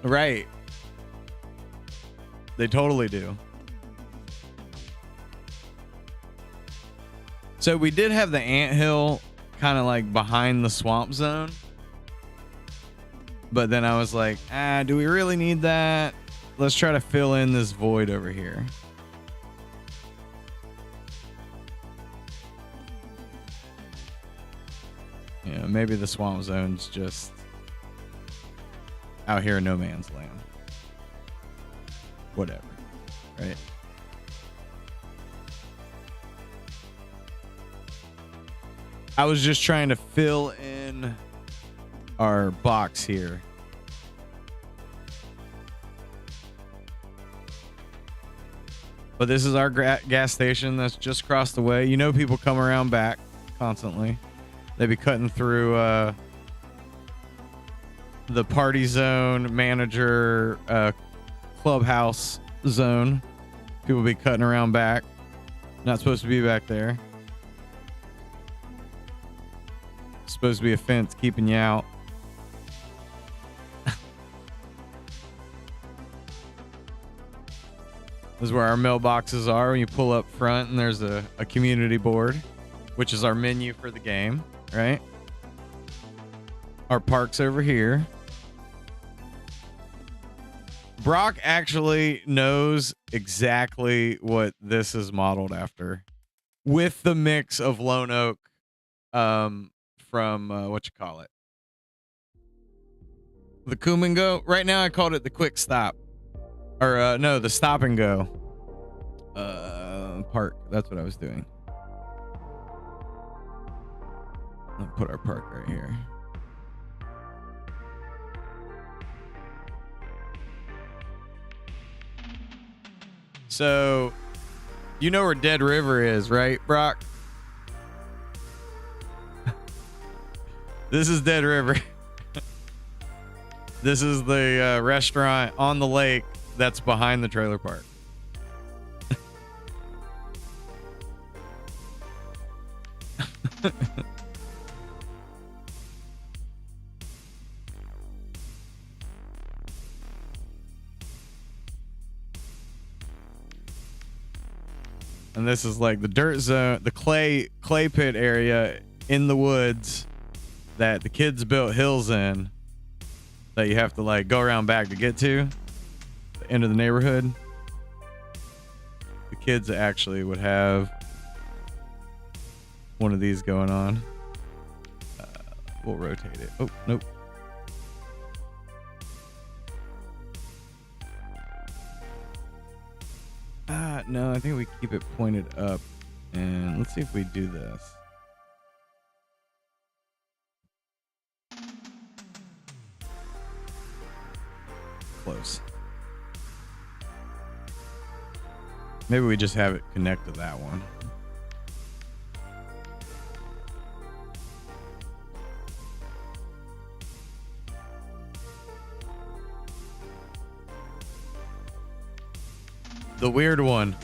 Right. They totally do. So we did have the anthill kind of like behind the swamp zone. But then I was like, do we really need that? Let's try to fill in this void over here. Yeah, maybe the swamp zone's just out here in no man's land. Whatever, right? I was just trying to fill in our box here. But this is our gas station that's just across the way. You know, people come around back constantly. They be cutting through the party zone, manager, clubhouse zone. People be cutting around back. Not supposed to be back there. Supposed to be a fence keeping you out. This is where our mailboxes are when you pull up front, and there's a community board, which is our menu for the game, right? Our park's over here. Brock actually knows exactly what this is modeled after, with the mix of Lone Oak from what you call it, the Come and Go. Right now I called it the Quick Stop, or no, the Stop and Go park. That's what I was doing. I'll put our park right here. So, you know where Dead River is, right, Brock? This is Dead River. This is the restaurant on the lake that's behind the trailer park. And this is like the dirt zone, the clay pit area in the woods that the kids built hills in that you have to like go around back to get to the end of the neighborhood. The kids actually would have one of these going on. We'll rotate it. Oh, nope. No, I think we keep it pointed up. And let's see if we do this. Close. Maybe we just have it connect to that one. The weird one.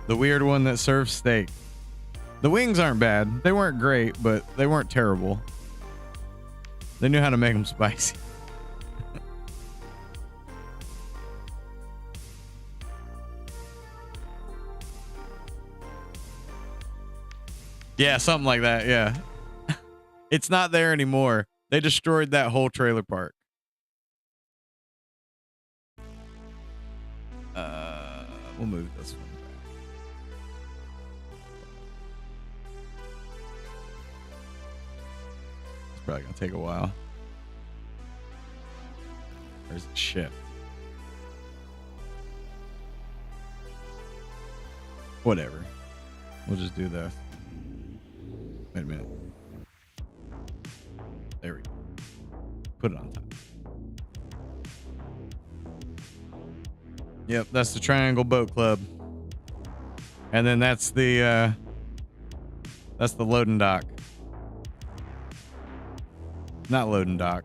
The weird one that serves steak. The wings aren't bad. They weren't great, but they weren't terrible. They knew how to make them spicy. Yeah, something like that. Yeah. It's not there anymore. They destroyed that whole trailer park. We'll move this one back. It's probably gonna take a while. Where's the shit? Whatever. We'll just do this. Wait a minute. There we go. Put it on top. Yep, that's the Triangle Boat Club. And then that's the loading dock. Not loading dock.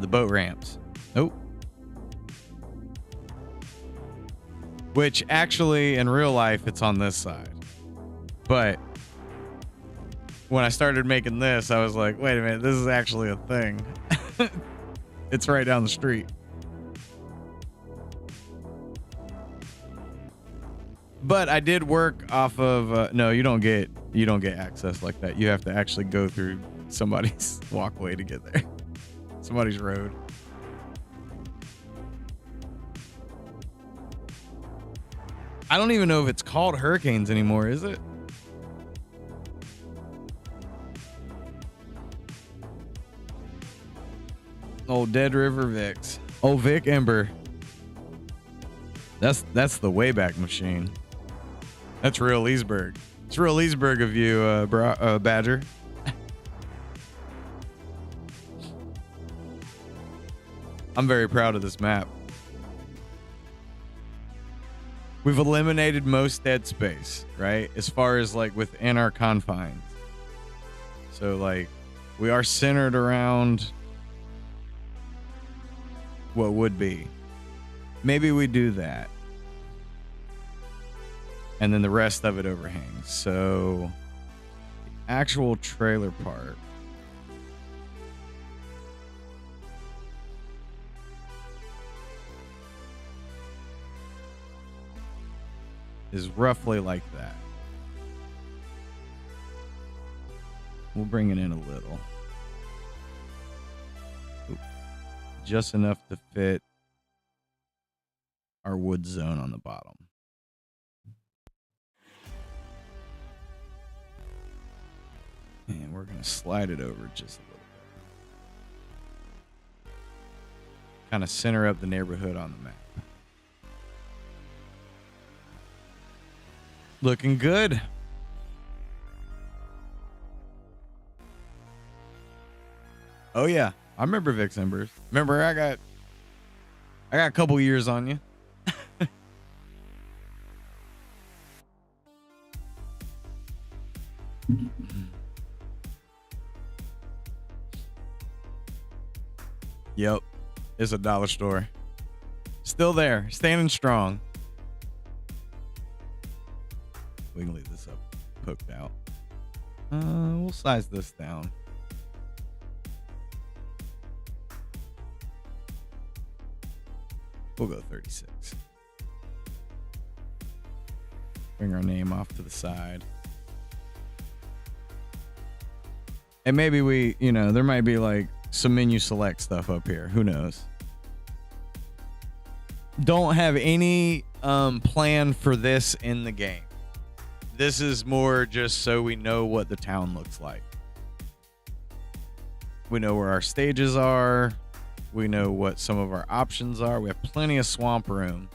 The boat ramps. Nope. Which actually in real life it's on this side. But when I started making this, I was like, wait a minute, this is actually a thing. It's right down the street. But I did work off of no, you don't get access like that. You have to actually go through somebody's walkway to get there. Somebody's road. I don't even know if it's called Hurricanes anymore, is it? Old Dead River Vicks. Old Vic Ember. That's the Wayback Machine. That's real Leesburg. It's real Leesburg of you, Badger. I'm very proud of this map. We've eliminated most dead space, right? As far as like within our confines. So like we are centered around what would be. Maybe we do that. And then the rest of it overhangs. So the actual trailer park is roughly like that. We'll bring it in a little. Oop. Just enough to fit our wood zone on the bottom. And we're going to slide it over just a little bit. Kind of center up the neighborhood on the map. Looking good. Oh yeah, I remember Vic's Embers. Remember, I got a couple years on you. Yep, it's a dollar store. Still there, standing strong. We can leave this up, poked out. We'll size this down. We'll go 36. Bring our name off to the side. And maybe we, you know, there might be like some menu select stuff up here. Who knows? Don't have any plan for this in the game. This is more just so we know what the town looks like. We know where our stages are. We know what some of our options are. We have plenty of swamp room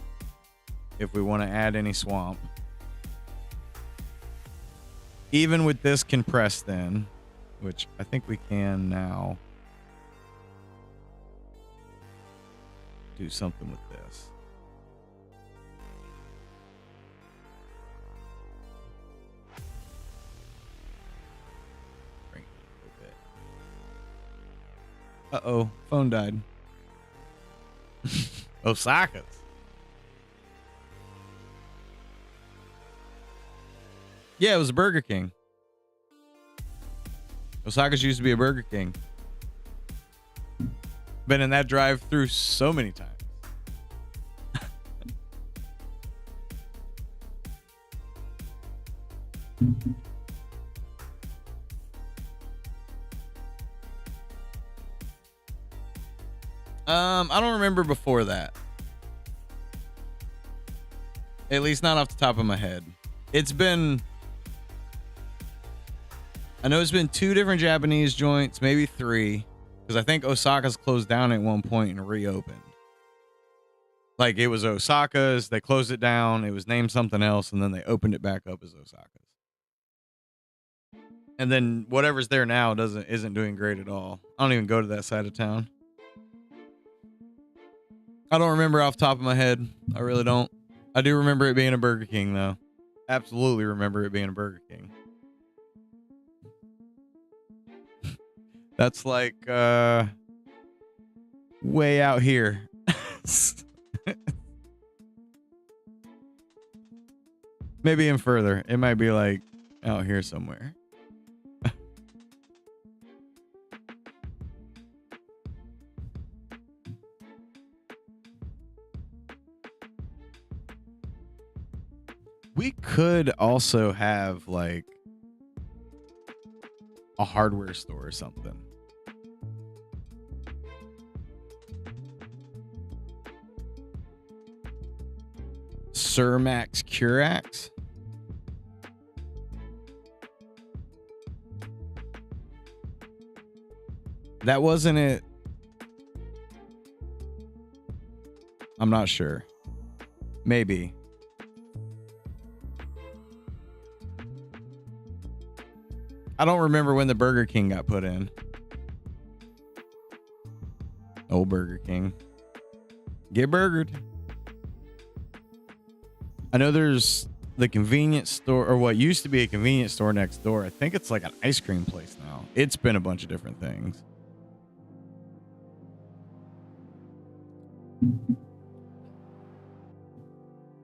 if we want to add any swamp. Even with this compressed in, which I think we can now do something with this. Bring it a little bit. Uh-oh, phone died. Osaka's. Yeah, it was a Burger King. Osaka's used to be a Burger King. Been in that drive-through so many times. I don't remember before that. At least not off the top of my head. It's been... I know it's been 2 different Japanese joints, maybe 3. Because I think Osaka's closed down at one point and reopened. Like, it was Osaka's, they closed it down, it was named something else, and then they opened it back up as Osaka's. And then whatever's there now isn't doing great at all. I don't even go to that side of town. I don't remember off the top of my head. I really don't. I do remember it being a Burger King, though. Absolutely remember it being a Burger King. That's like way out here. Maybe even further. It might be like out here somewhere. We could also have like a hardware store or something. Sir Max Curax. That wasn't it. I'm not sure. Maybe. I don't remember when the Burger King got put in. Old Burger King. Get burgered. I know there's the convenience store, or what used to be a convenience store next door. I think it's like an ice cream place now. It's been a bunch of different things.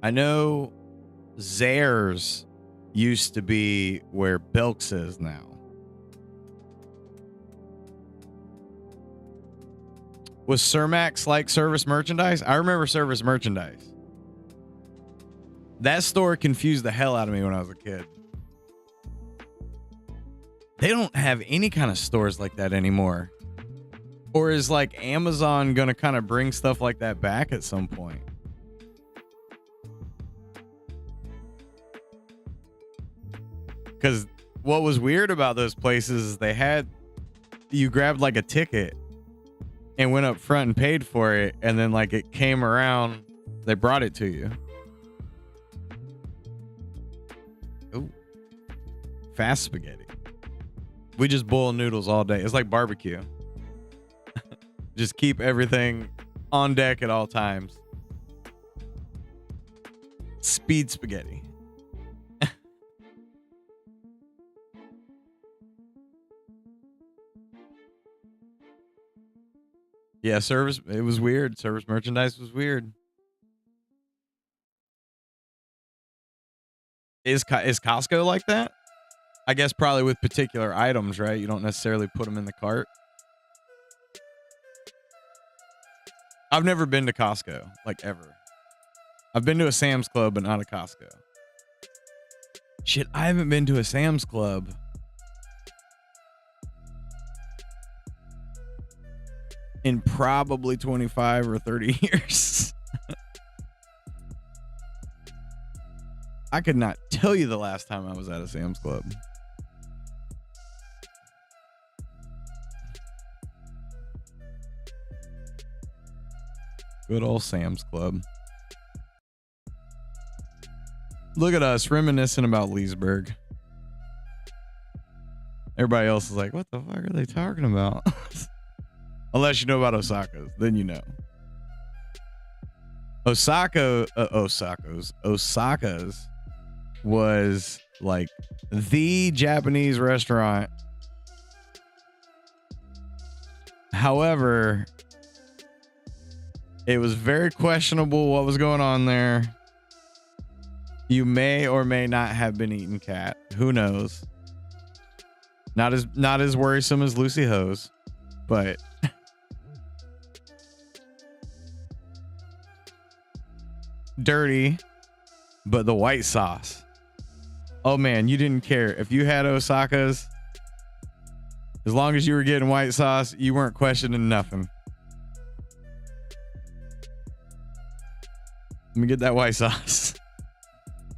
I know Zares used to be where Belk's is now. Was Cermax like Service Merchandise? I remember Service Merchandise. That store confused the hell out of me when I was a kid. They don't have any kind of stores like that anymore. Or is like Amazon gonna kind of bring stuff like that back at some point? Because what was weird about those places is they had, you grabbed like a ticket and went up front and paid for it, and then like it came around, they brought it to you. Ooh, fast spaghetti. We just boil noodles all day. It's like barbecue. Just keep everything on deck at all times. Speed spaghetti. Yeah, service, it was weird. Service merchandise was weird. Is Costco like that? I guess probably with particular items, right? You don't necessarily put them in the cart. I've never been to Costco, like ever. I've been to a Sam's Club, but not a Costco. Shit, I haven't been to a Sam's Club in probably 25 or 30 years. I could not tell you the last time I was at a Sam's Club. Good old Sam's Club. Look at us reminiscing about Leesburg. Everybody else is like, what the fuck are they talking about? Unless you know about Osaka's, then you know. Osaka's was like the Japanese restaurant. However, it was very questionable what was going on there. You may or may not have been eating cat. Who knows? Not as worrisome as Lucy Ho's, but dirty. But the white sauce. Oh man, you didn't care. If you had Osaka's, as long as you were getting white sauce, you weren't questioning nothing. Let me get that white sauce.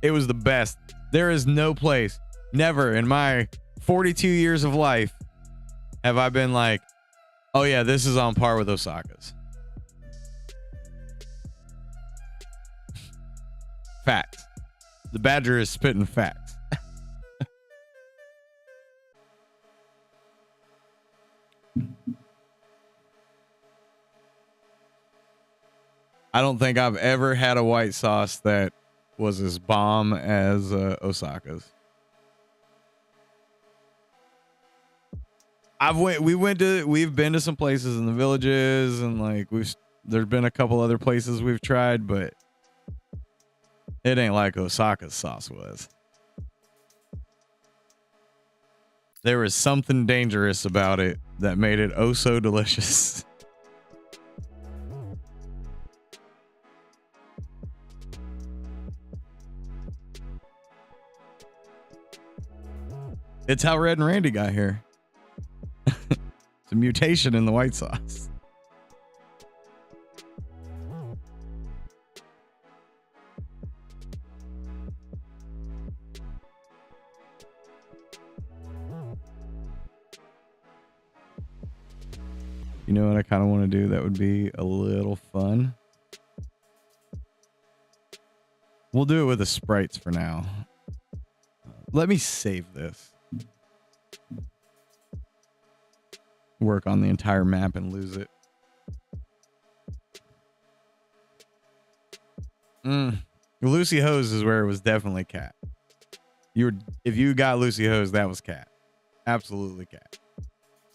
It was the best. There is no place, never in my 42 years of life, have I been like, oh yeah, this is on par with Osaka's. Facts. The Badger is spitting facts. I don't think I've ever had a white sauce that was as bomb as Osaka's. We've been to some places in the Villages, and like there's been a couple other places we've tried, but it ain't like Osaka's sauce was. There was something dangerous about it that made it oh so delicious. It's how Red and Randy got here. It's a mutation in the white sauce. You know what I kind of want to do that would be a little fun? We'll do it with the sprites for now. Let me save this. Work on the entire map and lose it. Lucy Ho's is where it was definitely cat. If you got Lucy Ho's, that was cat. Absolutely cat.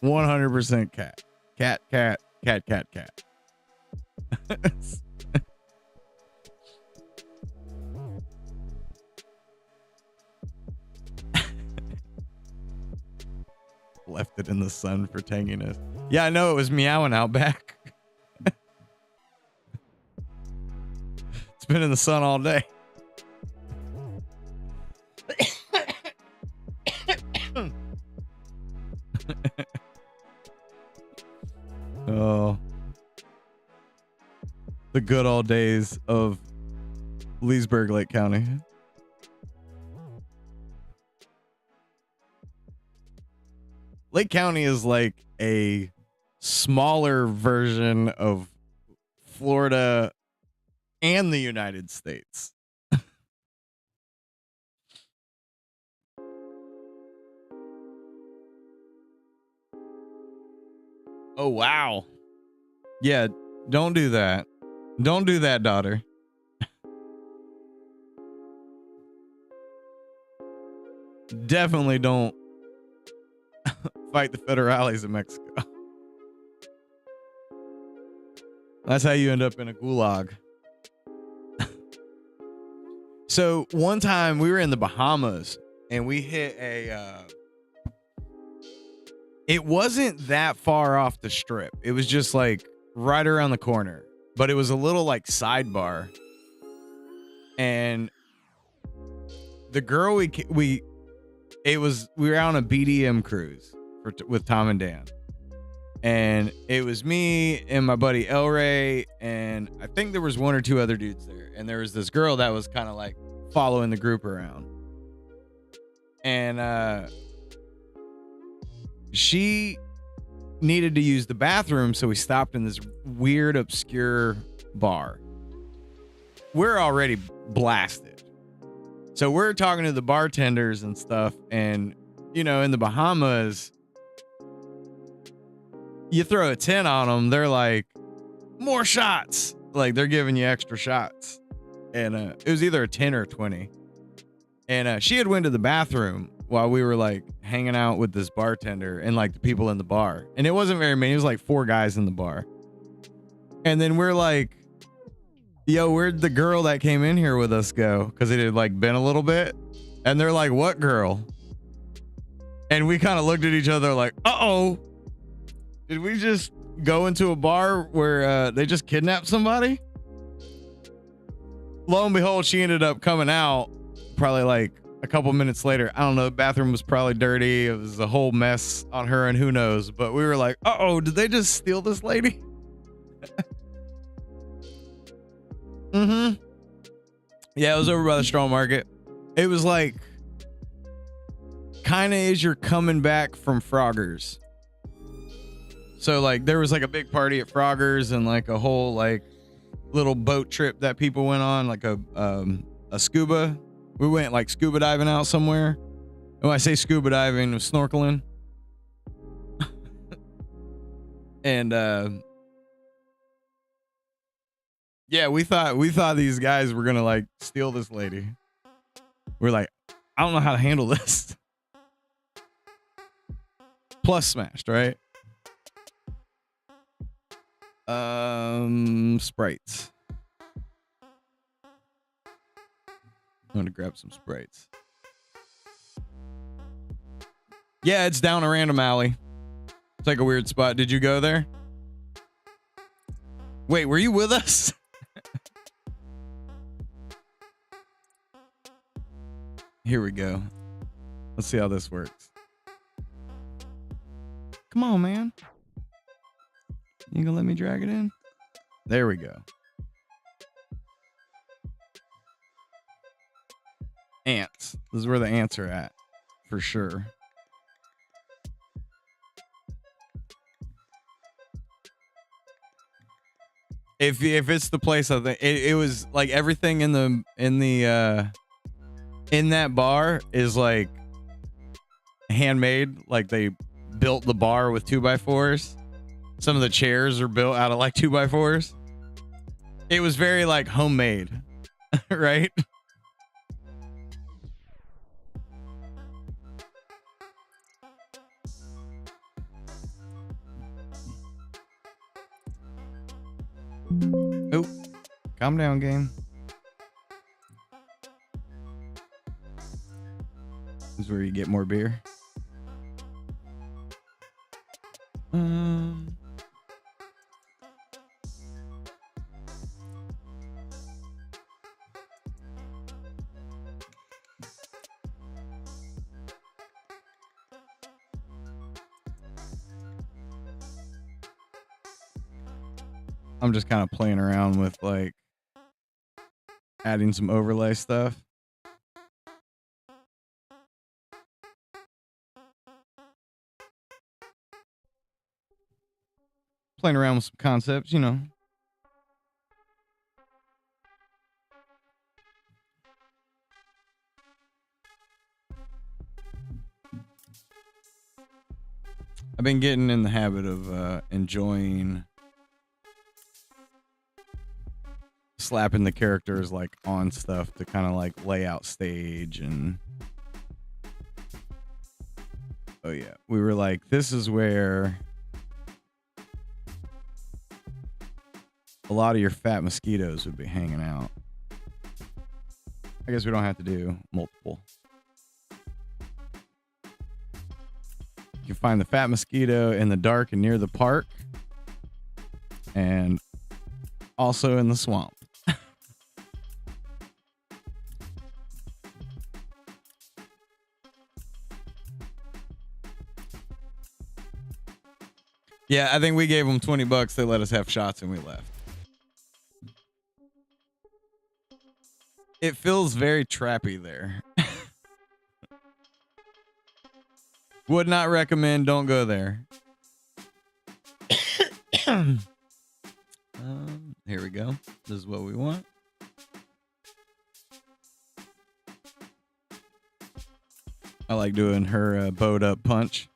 100% cat. Cat. Left it in the sun for tanginess. Yeah, I know, it was meowing out back. It's been in the sun all day. Oh, the good old days of Leesburg, Lake County. Lake County is like a smaller version of Florida and the United States. Oh, wow. Yeah, don't do that. Don't do that, daughter. Definitely don't fight the federales in Mexico. That's how you end up in a gulag. So one time we were in the Bahamas and we hit it wasn't that far off the strip. It was just like right around the corner, but it was a little like sidebar. And the girl we were on a BDM cruise with Tom and Dan, and it was me and my buddy El Ray, and I think there was one or two other dudes there, and there was this girl that was kind of like following the group around, and she needed to use the bathroom, so we stopped in this weird obscure bar. We're already blasted, so we're talking to the bartenders and stuff, and you know, in the Bahamas, you throw a 10 on them, they're like, more shots, like they're giving you extra shots. And it was either a 10 or a 20, and she had went to the bathroom while we were like hanging out with this bartender and like the people in the bar, and it wasn't very many, it was like 4 guys in the bar. And then we're like, yo, where'd the girl that came in here with us go? Because it had like been a little bit. And they're like, what girl? And we kind of looked at each other like, uh-oh, did we just go into a bar where they just kidnapped somebody? Lo and behold, she ended up coming out probably like a couple minutes later. I don't know, the bathroom was probably dirty, it was a whole mess on her, and who knows. But we were like, uh-oh, did they just steal this lady? Mm-hmm. Yeah, it was over by the Straw Market. It was like kind of as you're coming back from Froggers. So like there was like a big party at Froggers and like a whole like little boat trip that people went on, like a scuba. We went like scuba diving out somewhere. And when I say scuba diving, it was snorkeling. And yeah, we thought these guys were gonna like steal this lady. We're like, I don't know how to handle this. Plus smashed, right? Sprites. I'm gonna grab some Sprites. Yeah, it's down a random alley. It's like a weird spot. Did you go there? Wait, were you with us? Here we go. Let's see how this works. Come on, man. You gonna let me drag it in? There we go. Ants. This is where the ants are at, for sure. If it's the place, I think it was like everything in that bar is like handmade. Like they built the bar with 2x4s. Some of the chairs are built out of like 2x4s. It was very like homemade, right? Oh, calm down, game. This is where you get more beer. I'm just kind of playing around with like adding some overlay stuff. Playing around with some concepts, you know. I've been getting in the habit of enjoying slapping the characters like on stuff to kind of like lay out stage. And oh yeah, we were like, this is where a lot of your fat mosquitoes would be hanging out. I guess we don't have to do multiple. You can find the fat mosquito in the dark and near the park, and also in the swamp. Yeah, I think we gave them $20. They let us have shots and we left. It feels very trappy there. Would not recommend. Don't go there. Here we go. This is what we want. I like doing her bowed up punch.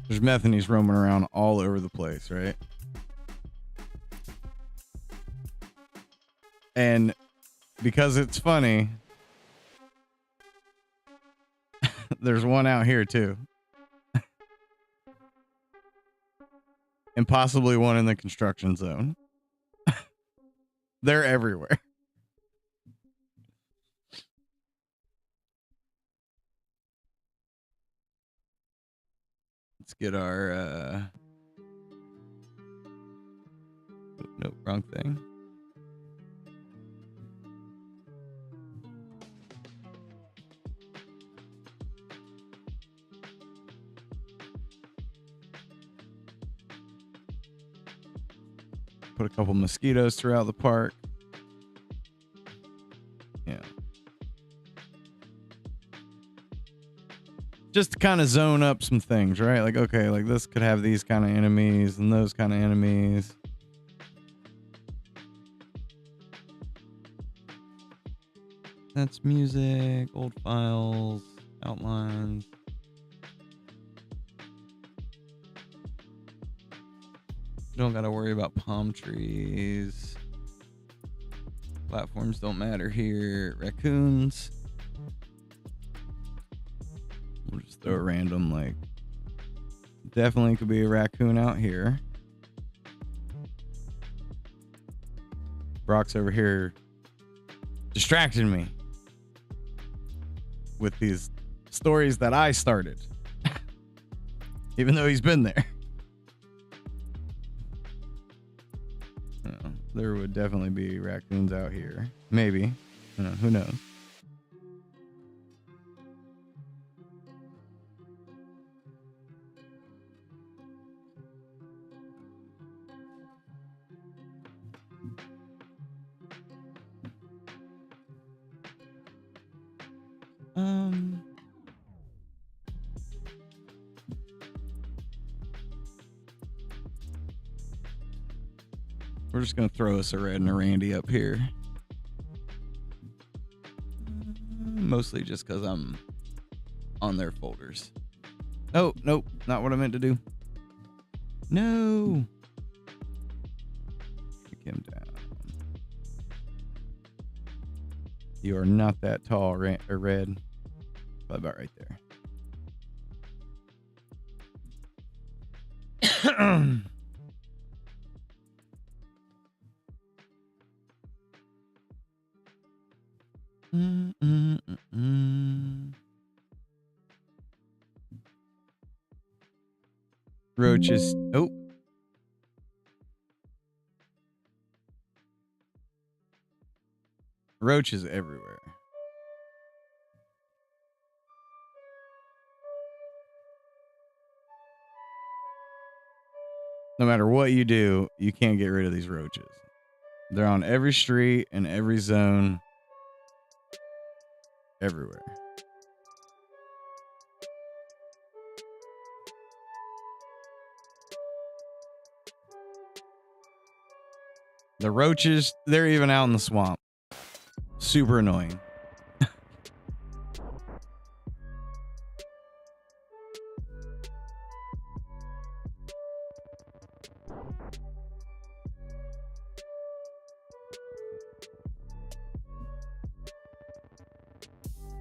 There's Methany's roaming around all over the place, right? And because it's funny, there's one out here too. And possibly one in the construction zone. They're everywhere. Let's get our nope, wrong thing. Put a couple mosquitoes throughout the park. Yeah. Just to kind of zone up some things, right? Like, okay, like this could have these kind of enemies and those kind of enemies. That's music, old files, outlines. Don't gotta worry about palm trees. Platforms don't matter here. Raccoons. We'll just throw a random, like, definitely could be a raccoon out here. Brock's over here distracting me with these stories that I started. Even though he's been there. There would definitely be raccoons out here. Maybe. Who knows? We're just gonna throw us a Red and a Randy up here. Mostly just because I'm on their folders. Oh, nope, not what I meant to do. No. Kick him down. You are not that tall, Red. Probably about right there. Roaches. Oh. Roaches everywhere. No matter what you do, you can't get rid of these roaches. They're on every street and every zone. Everywhere. The roaches, they're even out in the swamp. Super annoying.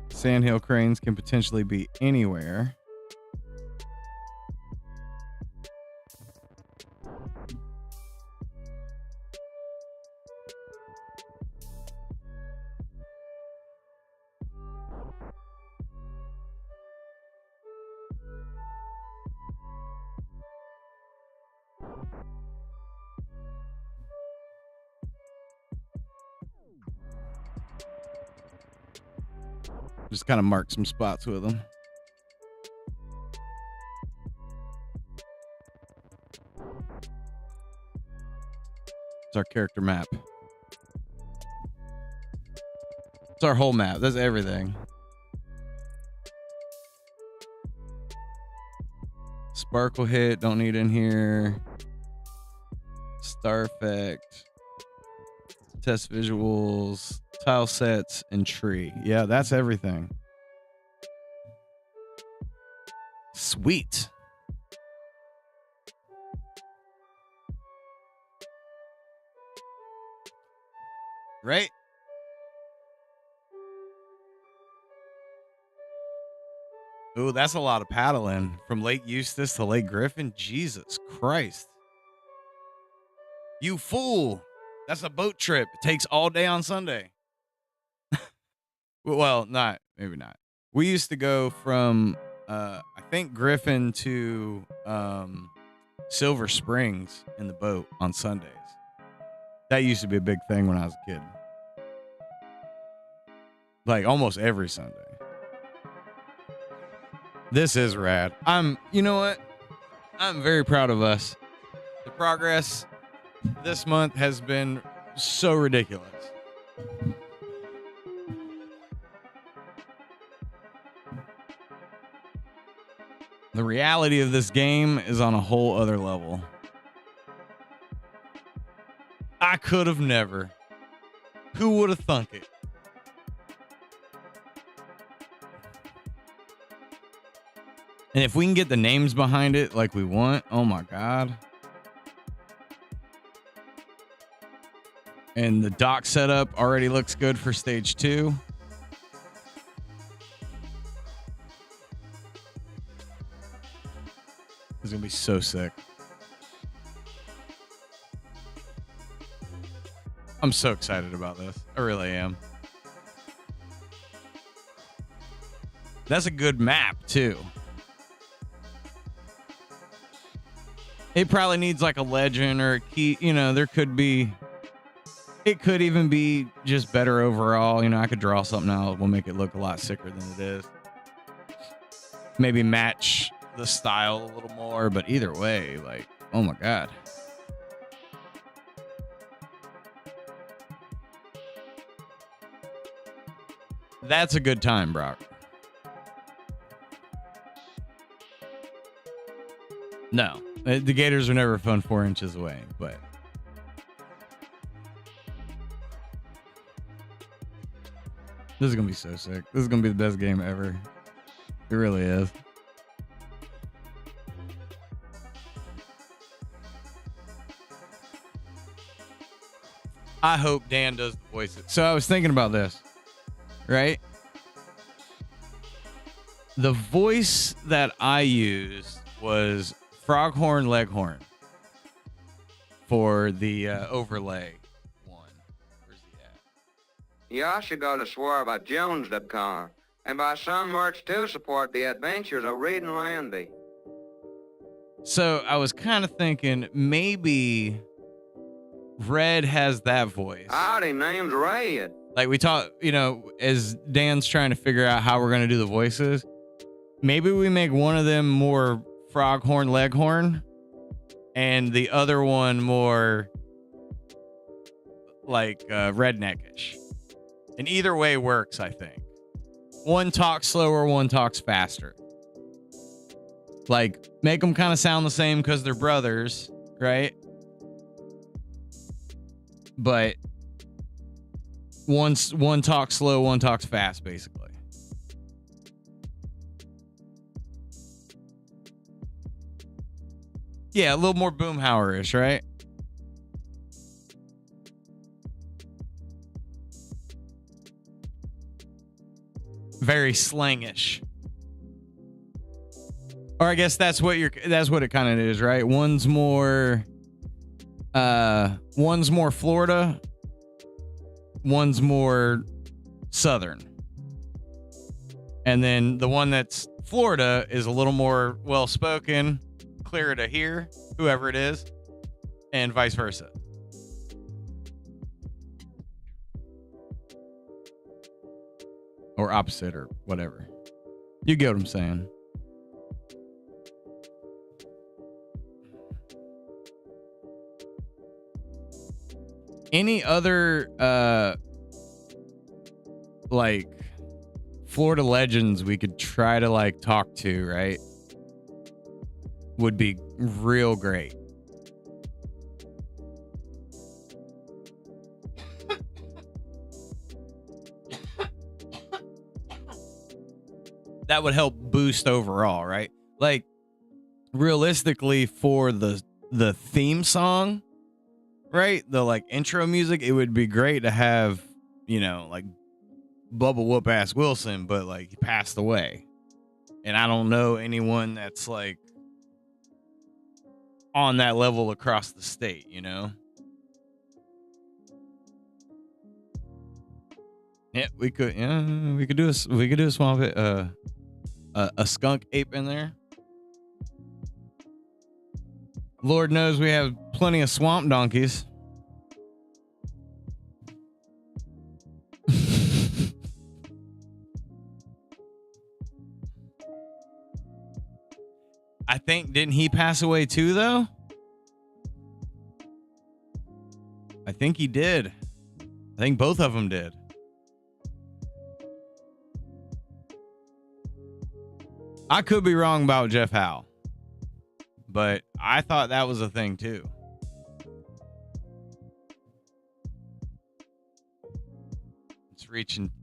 Sandhill cranes can potentially be anywhere. Just kind of mark some spots with them. It's our character map. It's our whole map. That's everything. Sparkle hit, don't need in here. Star effect. Test visuals, tile sets, and tree. Yeah, that's everything. Sweet. Right? Ooh, that's a lot of paddling from Lake Eustis to Lake Griffin. Jesus Christ. You fool. That's a boat trip. It takes all day on Sunday. Well, maybe not. We used to go from, I think, Griffin to Silver Springs in the boat on Sundays. That used to be a big thing when I was a kid. Like almost every Sunday. This is rad. You know what? I'm very proud of us. The progress this month has been so ridiculous. The reality of this game is on a whole other level. I could have never. Who would have thunk it? And if we can get the names behind it like we want, oh my God. And the dock setup already looks good for stage 2. It's gonna be so sick. I'm so excited about this. I really am. That's a good map too. It probably needs like a legend or a key. You know, there could be. It could even be just better overall. You know, I could draw something out. We'll make it look a lot sicker than it is. Maybe match the style a little more, but either way, like, oh my God. That's a good time, Brock. No, the Gators are never fun 4 inches away, but this is going to be so sick. This is going to be the best game ever. It really is. I hope Dan does the voices. So I was thinking about this, right? The voice that I used was Froghorn Leghorn for the overlay one. Where's he at? You also got to swear by Jones.com and by some merch to support the adventures of Reed and Landy. So I was kind of thinking maybe Red has that voice. Howdy, name's Red. Like we talk, you know, as Dan's trying to figure out how we're going to do the voices, maybe we make one of them more Froghorn Leghorn and the other one more like redneckish. And either way works, I think. One talks slower, one talks faster. Like make them kind of sound the same because they're brothers, right? But one talks slow, one talks fast, basically. Yeah, a little more Boomhauer-ish, right? Very slangish. Or I guess that's what it kind of is, right? One's more Florida, one's more Southern. And then the one that's Florida is a little more well-spoken, clearer to hear, whoever it is, and vice versa. or opposite or whatever. You get what I'm saying. Any other like Florida legends we could try to like talk to, right? Would be real great. That would help boost overall, right? Like realistically for the theme song, right? The like intro music, it would be great to have, you know, like Bubba Whoop Ass Wilson, but like he passed away. And I don't know anyone that's like on that level across the state, you know? Yeah, we could do a small bit a skunk ape in there. Lord knows we have plenty of swamp donkeys. I think, didn't he pass away too, though? I think he did. I think both of them did. I could be wrong about Jeff Howe, but I thought that was a thing too.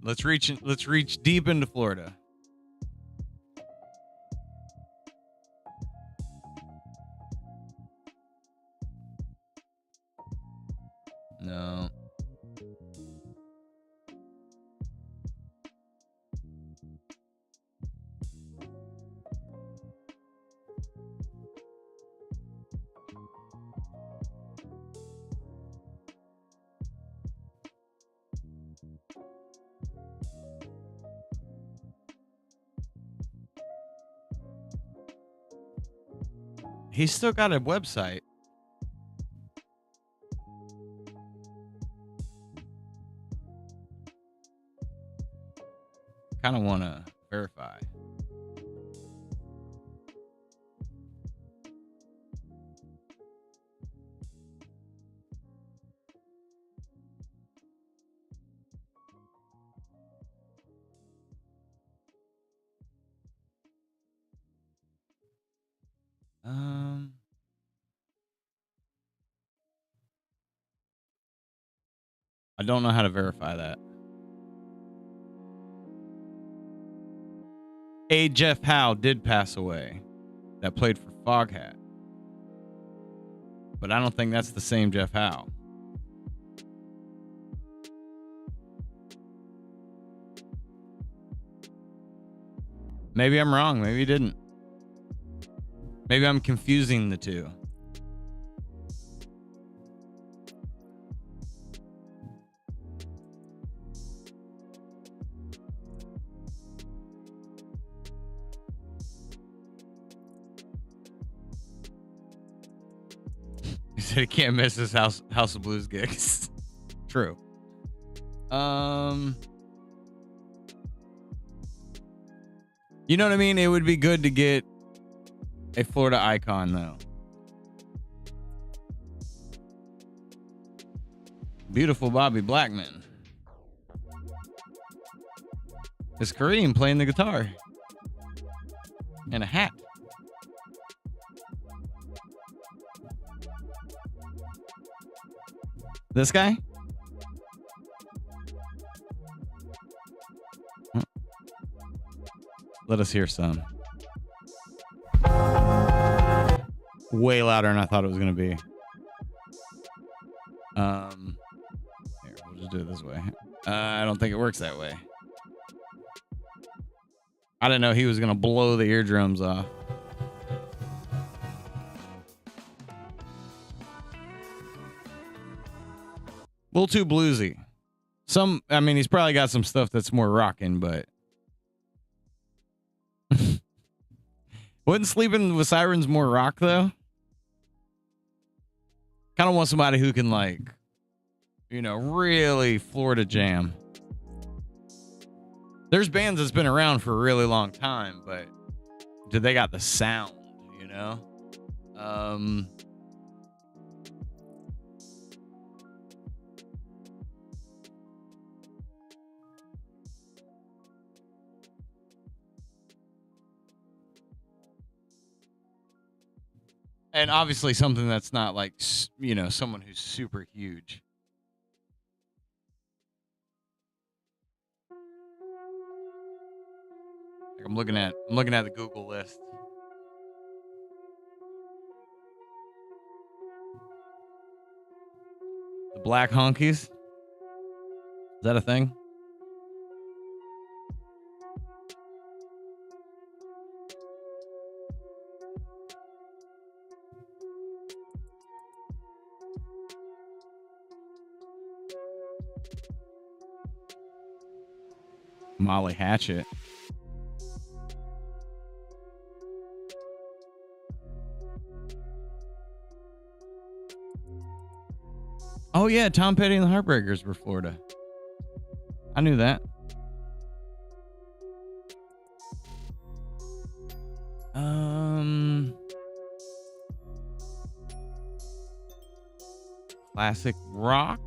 Let's reach deep into Florida. No. He's still got a website. Kind of want to verify. I don't know how to verify that. A Jeff Howe did pass away that played for Foghat. But I don't think that's the same Jeff Howe. Maybe I'm wrong. Maybe he didn't. Maybe I'm confusing the two. He said he can't miss his House of Blues gigs. True. You know what I mean? It would be good to get a Florida icon, though. Beautiful Bobby Blackman. It's Kareem playing the guitar. And a hat. This guy? Let us hear some. Way louder than I thought it was going to be. Here, we'll just do it this way. I don't think it works that way. I didn't know he was going to blow the eardrums off. A little too bluesy. I mean, he's probably got some stuff that's more rocking, but wouldn't Sleeping with Sirens more rock, though? Kind of want somebody who can, like, you know, really Florida jam. There's bands that's been around for a really long time, but do they got the sound, you know? And obviously something that's not like, you know, someone who's super huge. Like I'm looking at the Google list. The Black Honkies. Is that a thing? Molly Hatchet. Oh yeah, Tom Petty and the Heartbreakers were Florida. I knew that. Classic rock.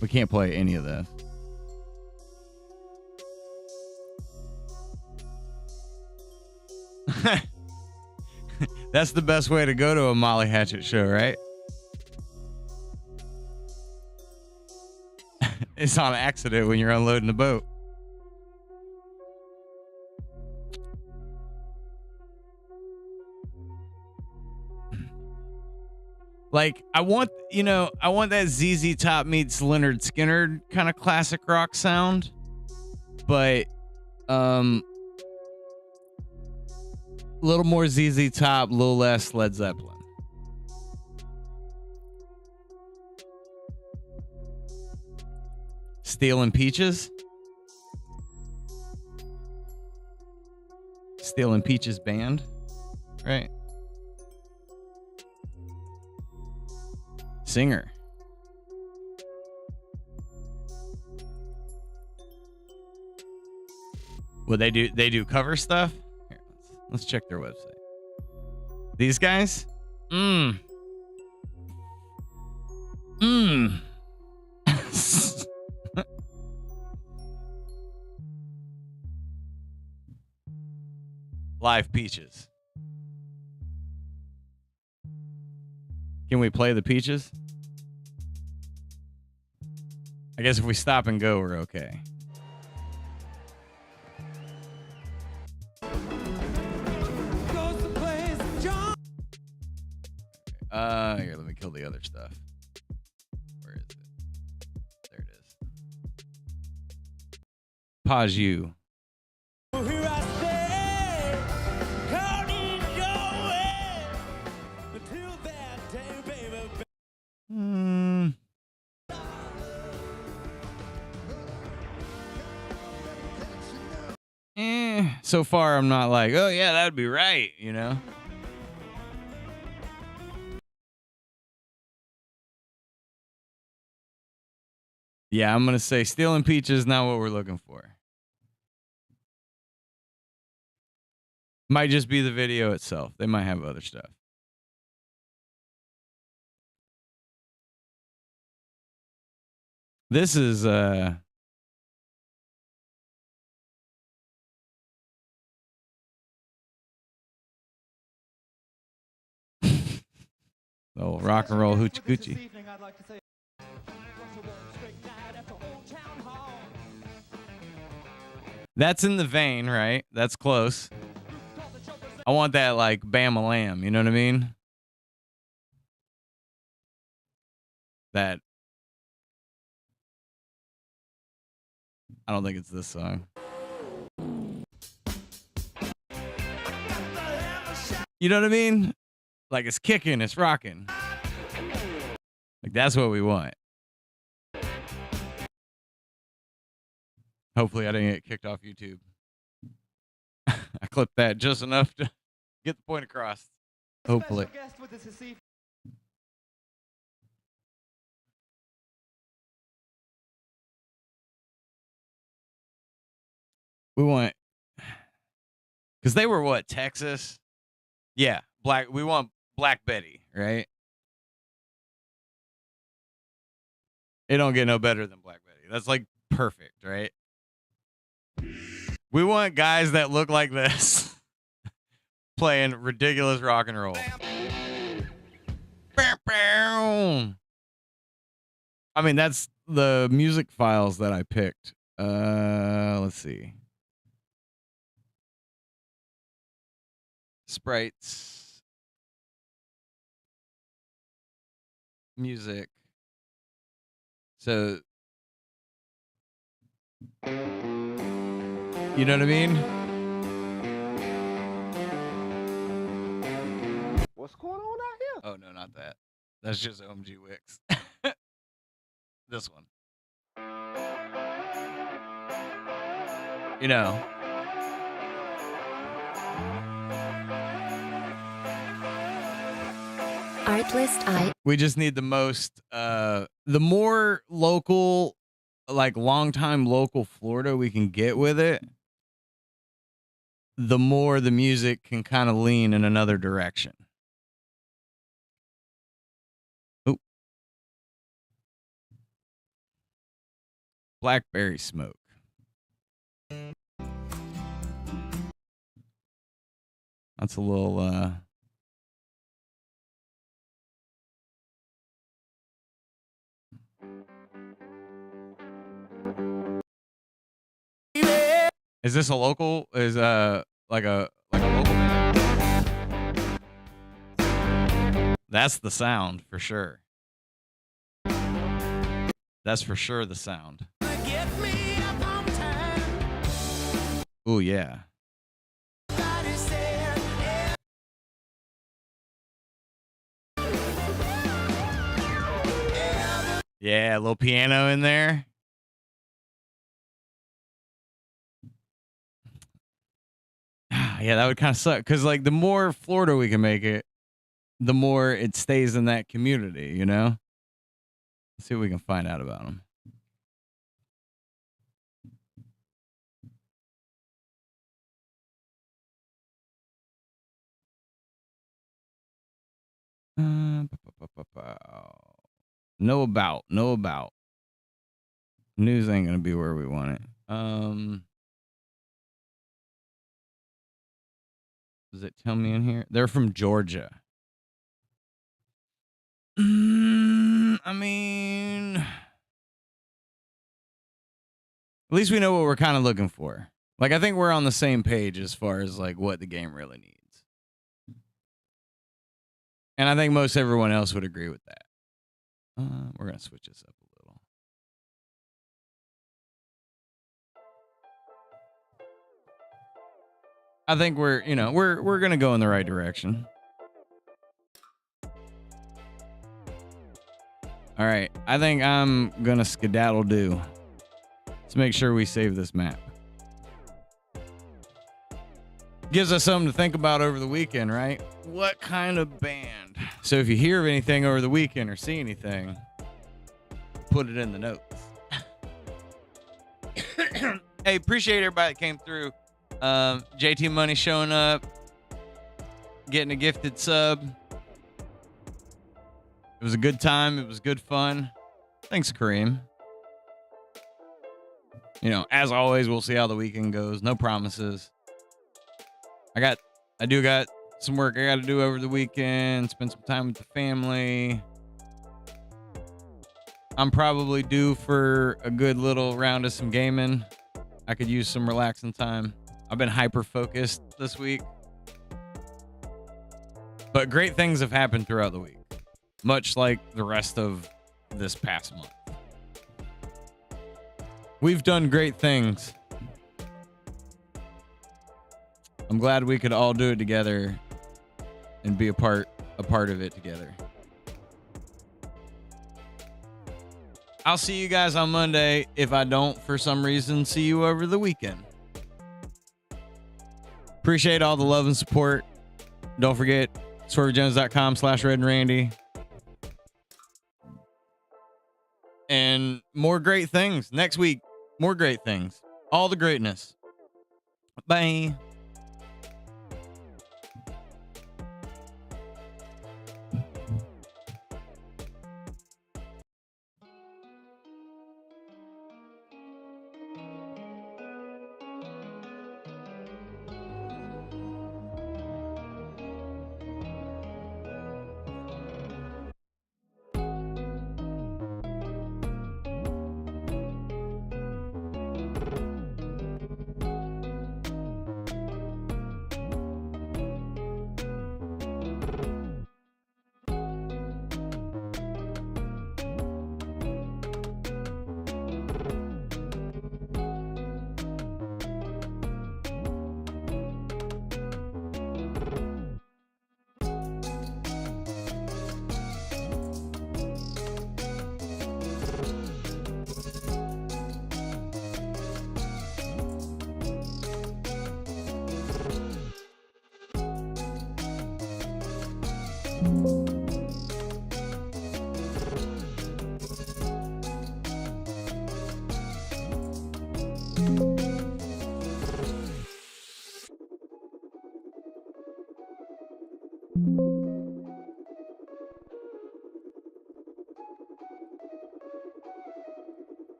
We can't play any of this. That's the best way to go to a Molly Hatchet show, right? It's on accident when you're unloading the boat. Like, I want that ZZ Top meets Leonard Skinner kind of classic rock sound, but a little more ZZ Top, a little less Led Zeppelin. Steel and Peaches. Steel and Peaches Band, right? Singer. Well, they do cover stuff. Here, let's check their website. These guys? Live Peaches. Can we play the Peaches? I guess if we stop and go, we're okay. Here, let me kill the other stuff. Where is it? There it is. Pause you. So far, I'm not like, oh yeah, that'd be right, you know? Yeah, I'm going to say Steel and Peach is not what we're looking for. Might just be the video itself. They might have other stuff. This is oh, rock and roll hoochie coochie. That's in the vein, right? That's close. I want that like Bama Lamb, you know what I mean? That I don't think it's this song. You know what I mean? Like it's kicking, it's rocking. Like that's what we want. Hopefully I didn't get kicked off YouTube. I clipped that just enough to get the point across. Hopefully. We want, because they were what, Texas? Yeah, we want Black Betty, right? It don't get no better than Black Betty. That's like perfect, right? We want guys that look like this playing ridiculous rock and roll. I mean, that's the music files that I picked. Let's see. Sprites. Music. So, you know what I mean? What's going on out here? oh no, not that. That's just OMG Wix. This one. You know. Artlist We just need the more local, like long-time local Florida we can get with it, the more the music can kind of lean in another direction. Oop. Blackberry smoke. That's a little Is this a local? Is like a local band? That's the sound for sure. That's for sure the sound. Ooh, yeah. Yeah, a little piano in there. Yeah, that would kind of suck because, like, the more Florida we can make it, the more it stays in that community, you know? Let's see what we can find out about them. Know about. News ain't gonna be where we want it. Does it tell me in here? They're from Georgia. I mean, at least we know what we're kind of looking for. Like, I think we're on the same page as far as like what the game really needs. And I think most everyone else would agree with that. We're going to switch this up a little. I think we're going to go in the right direction. All right. I think I'm going to skedaddle do. Let's make sure we save this map. Gives us something to think about over the weekend, right? What kind of band? So if you hear of anything over the weekend or see anything, put it in the notes. Hey, appreciate everybody that came through. JT Money showing up, getting a gifted sub. It was a good time. It was good fun. Thanks, Kareem. You know, as always, we'll see how the weekend goes. No promises. I do got some work I got to do over the weekend. Spend some time with the family. I'm probably due for a good little round of some gaming. I could use some relaxing time. I've been hyper focused this week. But great things have happened throughout the week, much like the rest of this past month. We've done great things. I'm glad we could all do it together and be a part of it together. I'll see you guys on Monday. If I don't, for some reason, see you over the weekend. Appreciate all the love and support. Don't forget, swervejones.com/redandrandy. And more great things. Next week, more great things. All the greatness. Bye.